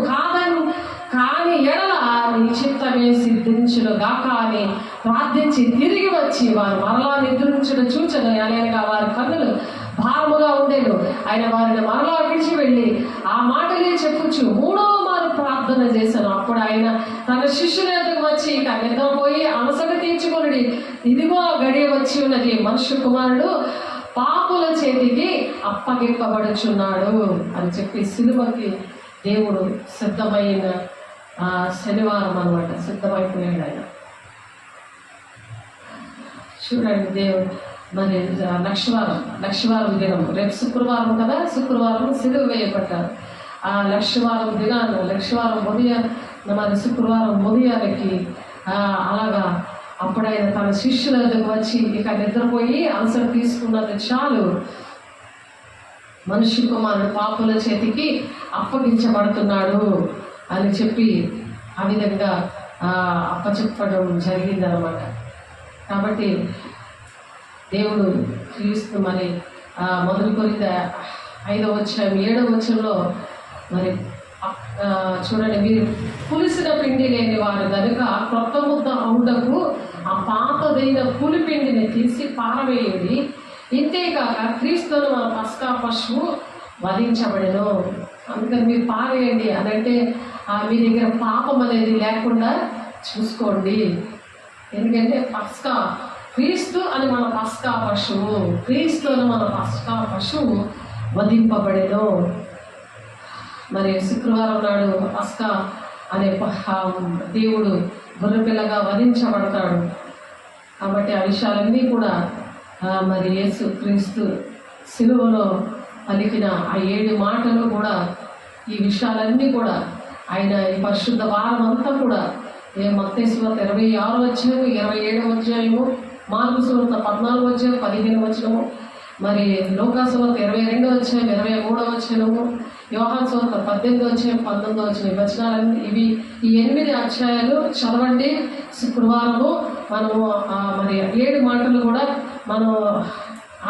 కాని ఎడల నీ చిత్తమే సిద్ధించును గాక అని ప్రార్థించి తిరిగి వచ్చి వారు మరలా నిద్రించడం చూచను. అనగా వారి కన్నులు భారముగా ఉండేను. ఆయన వారిని మరలా విడిచి వెళ్ళి ఆ మాటలే చెప్పుచు 3వ మారు ప్రార్థన చేశాను. అప్పుడు ఆయన తన శిష్యుల ఎదుగు వచ్చి, ఇక నిద్రపోయి అలసట తీర్చుకొనుడి, ఇదిగో గడియ వచ్చి ఉన్నది, మనుష్య కుమారుడు పాపుల చేతికి అప్పగింపబడుచున్నాడు అని చెప్పి సిలువకి దేవుడు సిద్ధమైన శనివారం అన్నమాట, సిద్ధమైపోయాడు ఆయన. చూడండి, దేవుడు మరి లక్షవారం దినం, రేపు శుక్రవారం కదా, శుక్రవారం సిలువ వేయబడ్డారు. ఆ లక్షవారం దినాన్ని, లక్షవారం మరి శుక్రవారం ఉదయానికి అలాగా అప్పుడు ఆయన తన శిష్యుల దగ్గరకు వచ్చి, ఇక నిద్రపోయి అలసట తీసుకున్నది చాలు, మనుష్య కుమారుడు పాపుల చేతికి అప్పగించబడుతున్నాడు అని చెప్పి ఆ విధంగా అప్పచెప్పడం జరిగిందనమాట. కాబట్టి దేవుడు క్రీస్తు మరి 1 కొరింథీ 5వ అధ్యాయం 7వ వచనంలో మరి చూడండి, మీరు పులిసిన పిండి లేని వారు కనుక క్రొత్త ముద్ద అవుటకు ఆ పాతదైన పులి పిండిని తీసి పారవేయండి. ఇంతేకాక క్రీస్తును మన పస్కా పశువు వధించబడెను. అందుకని మీరు పారేయండి అని అంటే మీ దగ్గర పాపం అనేది లేకుండా చూసుకోండి. ఎందుకంటే క్రీస్తు అని మన పస్కా పశువు, క్రీస్తు అని మన పస్కా పశువు వధింపబడెను. మరి శుక్రవారం నాడు పస్కా అనే దేవుడు గొర్రెపిల్లగా వధించబడతాడు. కాబట్టి ఆ విషయాలన్నీ కూడా మరి యేసు క్రీస్తు సిలువలో పలికిన ఆ 7 మాటలు కూడా, ఈ విషయాలన్నీ కూడా ఆయన ఈ పరిశుద్ధ వారం అంతా కూడా మత్తయి సువార్త 26వ అధ్యాయం 27వ అధ్యాయము, మార్కు సువార్త 14వ అధ్యాయం 15వ వచనము, మరి లూకా సువార్త 22వ అధ్యాయం 23వ వచనము, యోహాను సువార్త 18వ అధ్యాయం 19వ వచనం. ఈ వచనాలన్నీ ఈ 8 అధ్యాయాలు చదవండి. శుక్రవారము మనము మరి 7 మాటలు కూడా మనం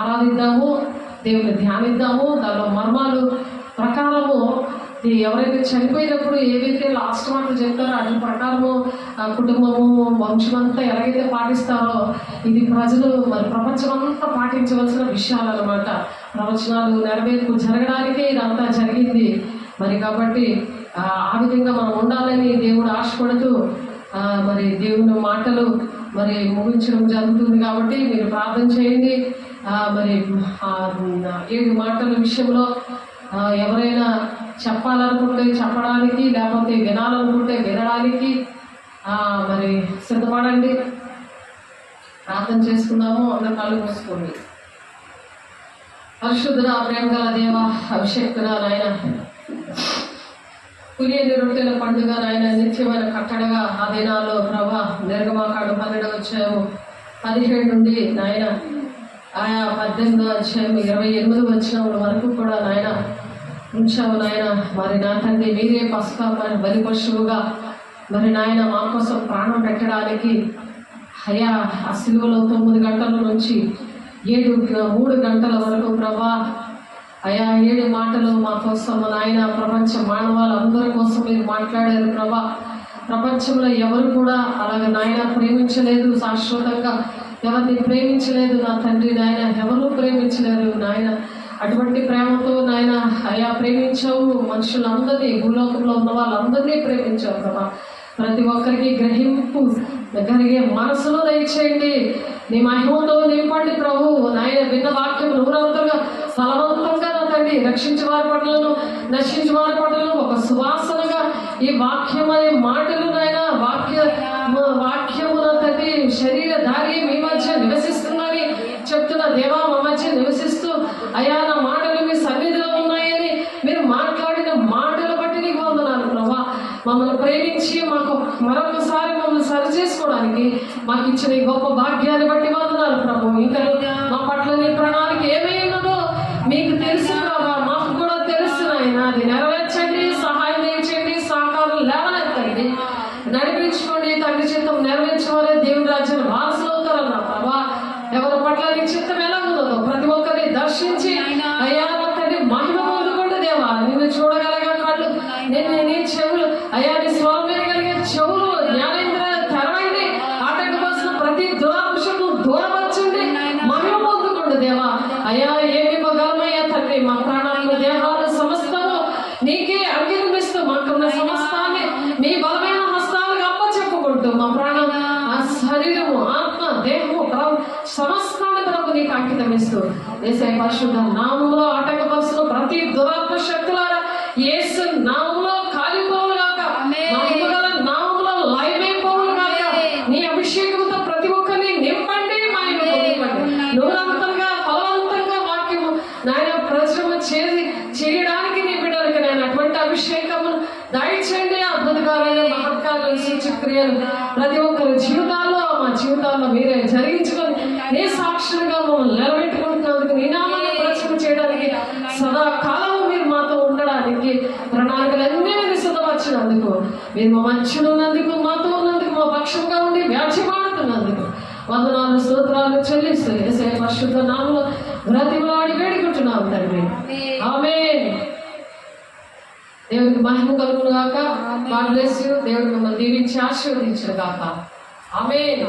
ఆరాధిద్దాము, దేవుని ధ్యానిద్దాము. దానిలో మర్మాలు ప్రకారము ఎవరైతే చనిపోయినప్పుడు ఏదైతే లాస్ట్ మాటలు చెప్తారో అటు ప్రకారము కుటుంబము వంశమంతా ఎలాగైతే పాటిస్తారో ఇది ప్రజలు మరి ప్రపంచమంతా పాటించవలసిన విషయాలు అన్నమాట. ప్రవచనాలు నెరవేర్పు జరగడానికే ఇదంతా జరిగింది. మరి కాబట్టి ఆ విధంగా మనం ఉండాలని దేవుడు ఆశపడుతూ మరి దేవుని మాటలు మరి ముగించడం జరుగుతుంది. కాబట్టి మీరు ప్రార్థన చేయండి. మరి 7 మాటల విషయంలో ఎవరైనా చెప్పాలనుకుంటే చెప్పడానికి, లేకపోతే వినాలనుకుంటే వినడానికి మరి సిద్ధపడండి. ప్రార్థన చేసుకుందాము. అందరూ కళ్ళు మూసుకోండి. పరిశుద్ధుడా, ప్రేమ గల దేవ, అభిషేక్తుడా నాయన, పులియని రొట్టెల పండుగ నాయన, నిత్యమైన కట్టడగా ఆ దినాల్లో ప్రభా నిర్గమాకాండ 12వ అధ్యాయము 17 నుండి నాయన ఆయా 18వ అధ్యాయం 28వ వచనముల వరకు కూడా నాయన ఉంచావు నాయన. మరి నా తండ్రి, మీరే పసుకా బలి పశువుగా మరి నాయన మా కోసం ప్రాణం పెట్టడానికి అయ్యా ఆ సిలువలో 9 గంటల నుంచి 3 గంటల వరకు ప్రభా అయా 7 మాటలు మా కోసం నాయన ప్రపంచ మానవాళ్ళందరి కోసం మీరు మాట్లాడారు ప్రభా. ప్రపంచంలో ఎవరు కూడా అలాగ నాయన ప్రేమించలేదు, శాశ్వతంగా ఎవరిని ప్రేమించలేదు నా తండ్రి నాయన, ఎవరు ప్రేమించలేరు నాయన. అటువంటి ప్రేమతో నాయన అయా ప్రేమించావు మనుషులందరినీ, భూలోకంలో ఉన్న వాళ్ళందరినీ ప్రేమించావు ప్రభా. ప్రతి ఒక్కరికి గ్రహింపు కలిగే మనసులో దయచేయండి. నీ మహిమతో నింపండి ప్రభు నాయన. విన్న వాక్యం నూరంతగా ఫలవంతంగా నా తండ్రి రక్షించే వారి పట్లను, నశించే వారి పట్లను ఒక సువాసనగా ఈ వాక్యం అనే మాటలు నాయన వాక్యము నా తండ్రి శరీరధారి మీ మధ్య నివసిస్తుందని చెప్తున్న దేవా, మా మధ్య నివసిస్తూ అయా నా మాటలు మీ సన్నిధిలో ఉన్నాయని మీరు మాట్లాడిన మాటలు బట్టి నీకు వందనాలు ప్రభా. మమ్మల్ని ప్రేమించి మాకు మరొకసారి మమ్మల్ని సరి చేసుకోవడానికి మాకు ఇచ్చిన ఈ గొప్ప భాగ్యాన్ని బట్టి వందనాలు ప్రభు. ఇంకా మా పట్ల నీ ప్రణాళిక ఏమై ఉన్నదో మీకు తెలుసు ప్రభా, మాకు కూడా తెలుసు నాయన. అది నెరవేర్చండి, సహాయం చేయండి, సహకారం లేవనెత్తండి, నడిపించుకోండి. తండ్రి చిత్తం నెరవేర్చేవారే దేవుని రాజ్యాన్ని వారసులు అవుతారన్న ప్రభా. ఎవరి పట్ల నీ చిత్తం ఎలా ఉన్నదో ప్రతి ఒక్కరిని దర్శించి అయ్యా తండ్రి మహిమ పొందుకోండి దేవా. నిన్ను చూడగలిగే కళ్ళు, నీ చెవులు అయ్యా నీ స్వరం వినగలిగే చెవులు, జ్ఞానేంద్రియాలు తెరవండి. ఆటంకపరిచిన ప్రతి దురాంశము దూరపరచండి, మహిమ పొందుకోండి దేవా. అయ్యా ఏమి ఇవ్వగలమయ్యా తండ్రి, మా ప్రాణాలను, దేహాలు సమస్తము నీకే అంగీకరిస్తూ మాకున్న సమస్తాన్ని మీ బలమైన హస్తాలుగా అప్పచెప్పుకుంటూ మా ప్రాణం, ఆ శరీరము, ఆత్మ, దేహము సమస్తాన్ని ప్రభు నీకు అంకితం ఇస్తూ యేసయ్య పరిశుద్ధ నామములో ఆటంకపరుచిన ప్రతి దురాత్మ శక్తులారా యేసు నామములో కాలిపోవులు గాక, మహిమగల నామములో లయమైపోవులు గాక. నీ అభిషేకంతో ప్రతి ఒక్కరిని నింపండి, మహిమ పొందుకోండి. నూరంతంగా ఫలవంతంగా వాక్యము నాయన ప్రచురణ చేయడానికి నీ బిడ్డలకి నేను అటువంటి అభిషేకము దయచేయండి. అద్భుతకాలైన మహత్కార్యాలు, సూచక్రియలు ప్రతి ఒక్కరి జీవితాల్లో, మా జీవితాల్లో మీరే జరిగించుకొని నీ సాక్షులుగా మమ్మల్ని నిలబెట్టుకుంటున్నందుకు, నీ నామాన్ని ప్రచురణ చేయడానికి సదాకాలం మీరు మాతో ఉండడానికి ప్రణాళికలన్నీ మీరు సిద్ధపరిచినందుకు, మీరు మా మధ్యలో ఉన్నందుకు, మాతో ఉన్నందుకు, మా పక్షంగా ఉండి వ్యాఖ్యమాడుతున్నందుకు వందనాలు, స్తోత్రాలు చెల్లిస్తూ యేసయ్య పరిశుద్ధ నామములో బ్రతిమలాడి వేడుకుంటున్నాం తండ్రి. ఆమేన్. దేవునికి మహిమ కలుగును గాక. God bless you. దేవుడు మిమ్మల్ని దీవించి ఆశీర్వదించును గాక. ఆమేన్.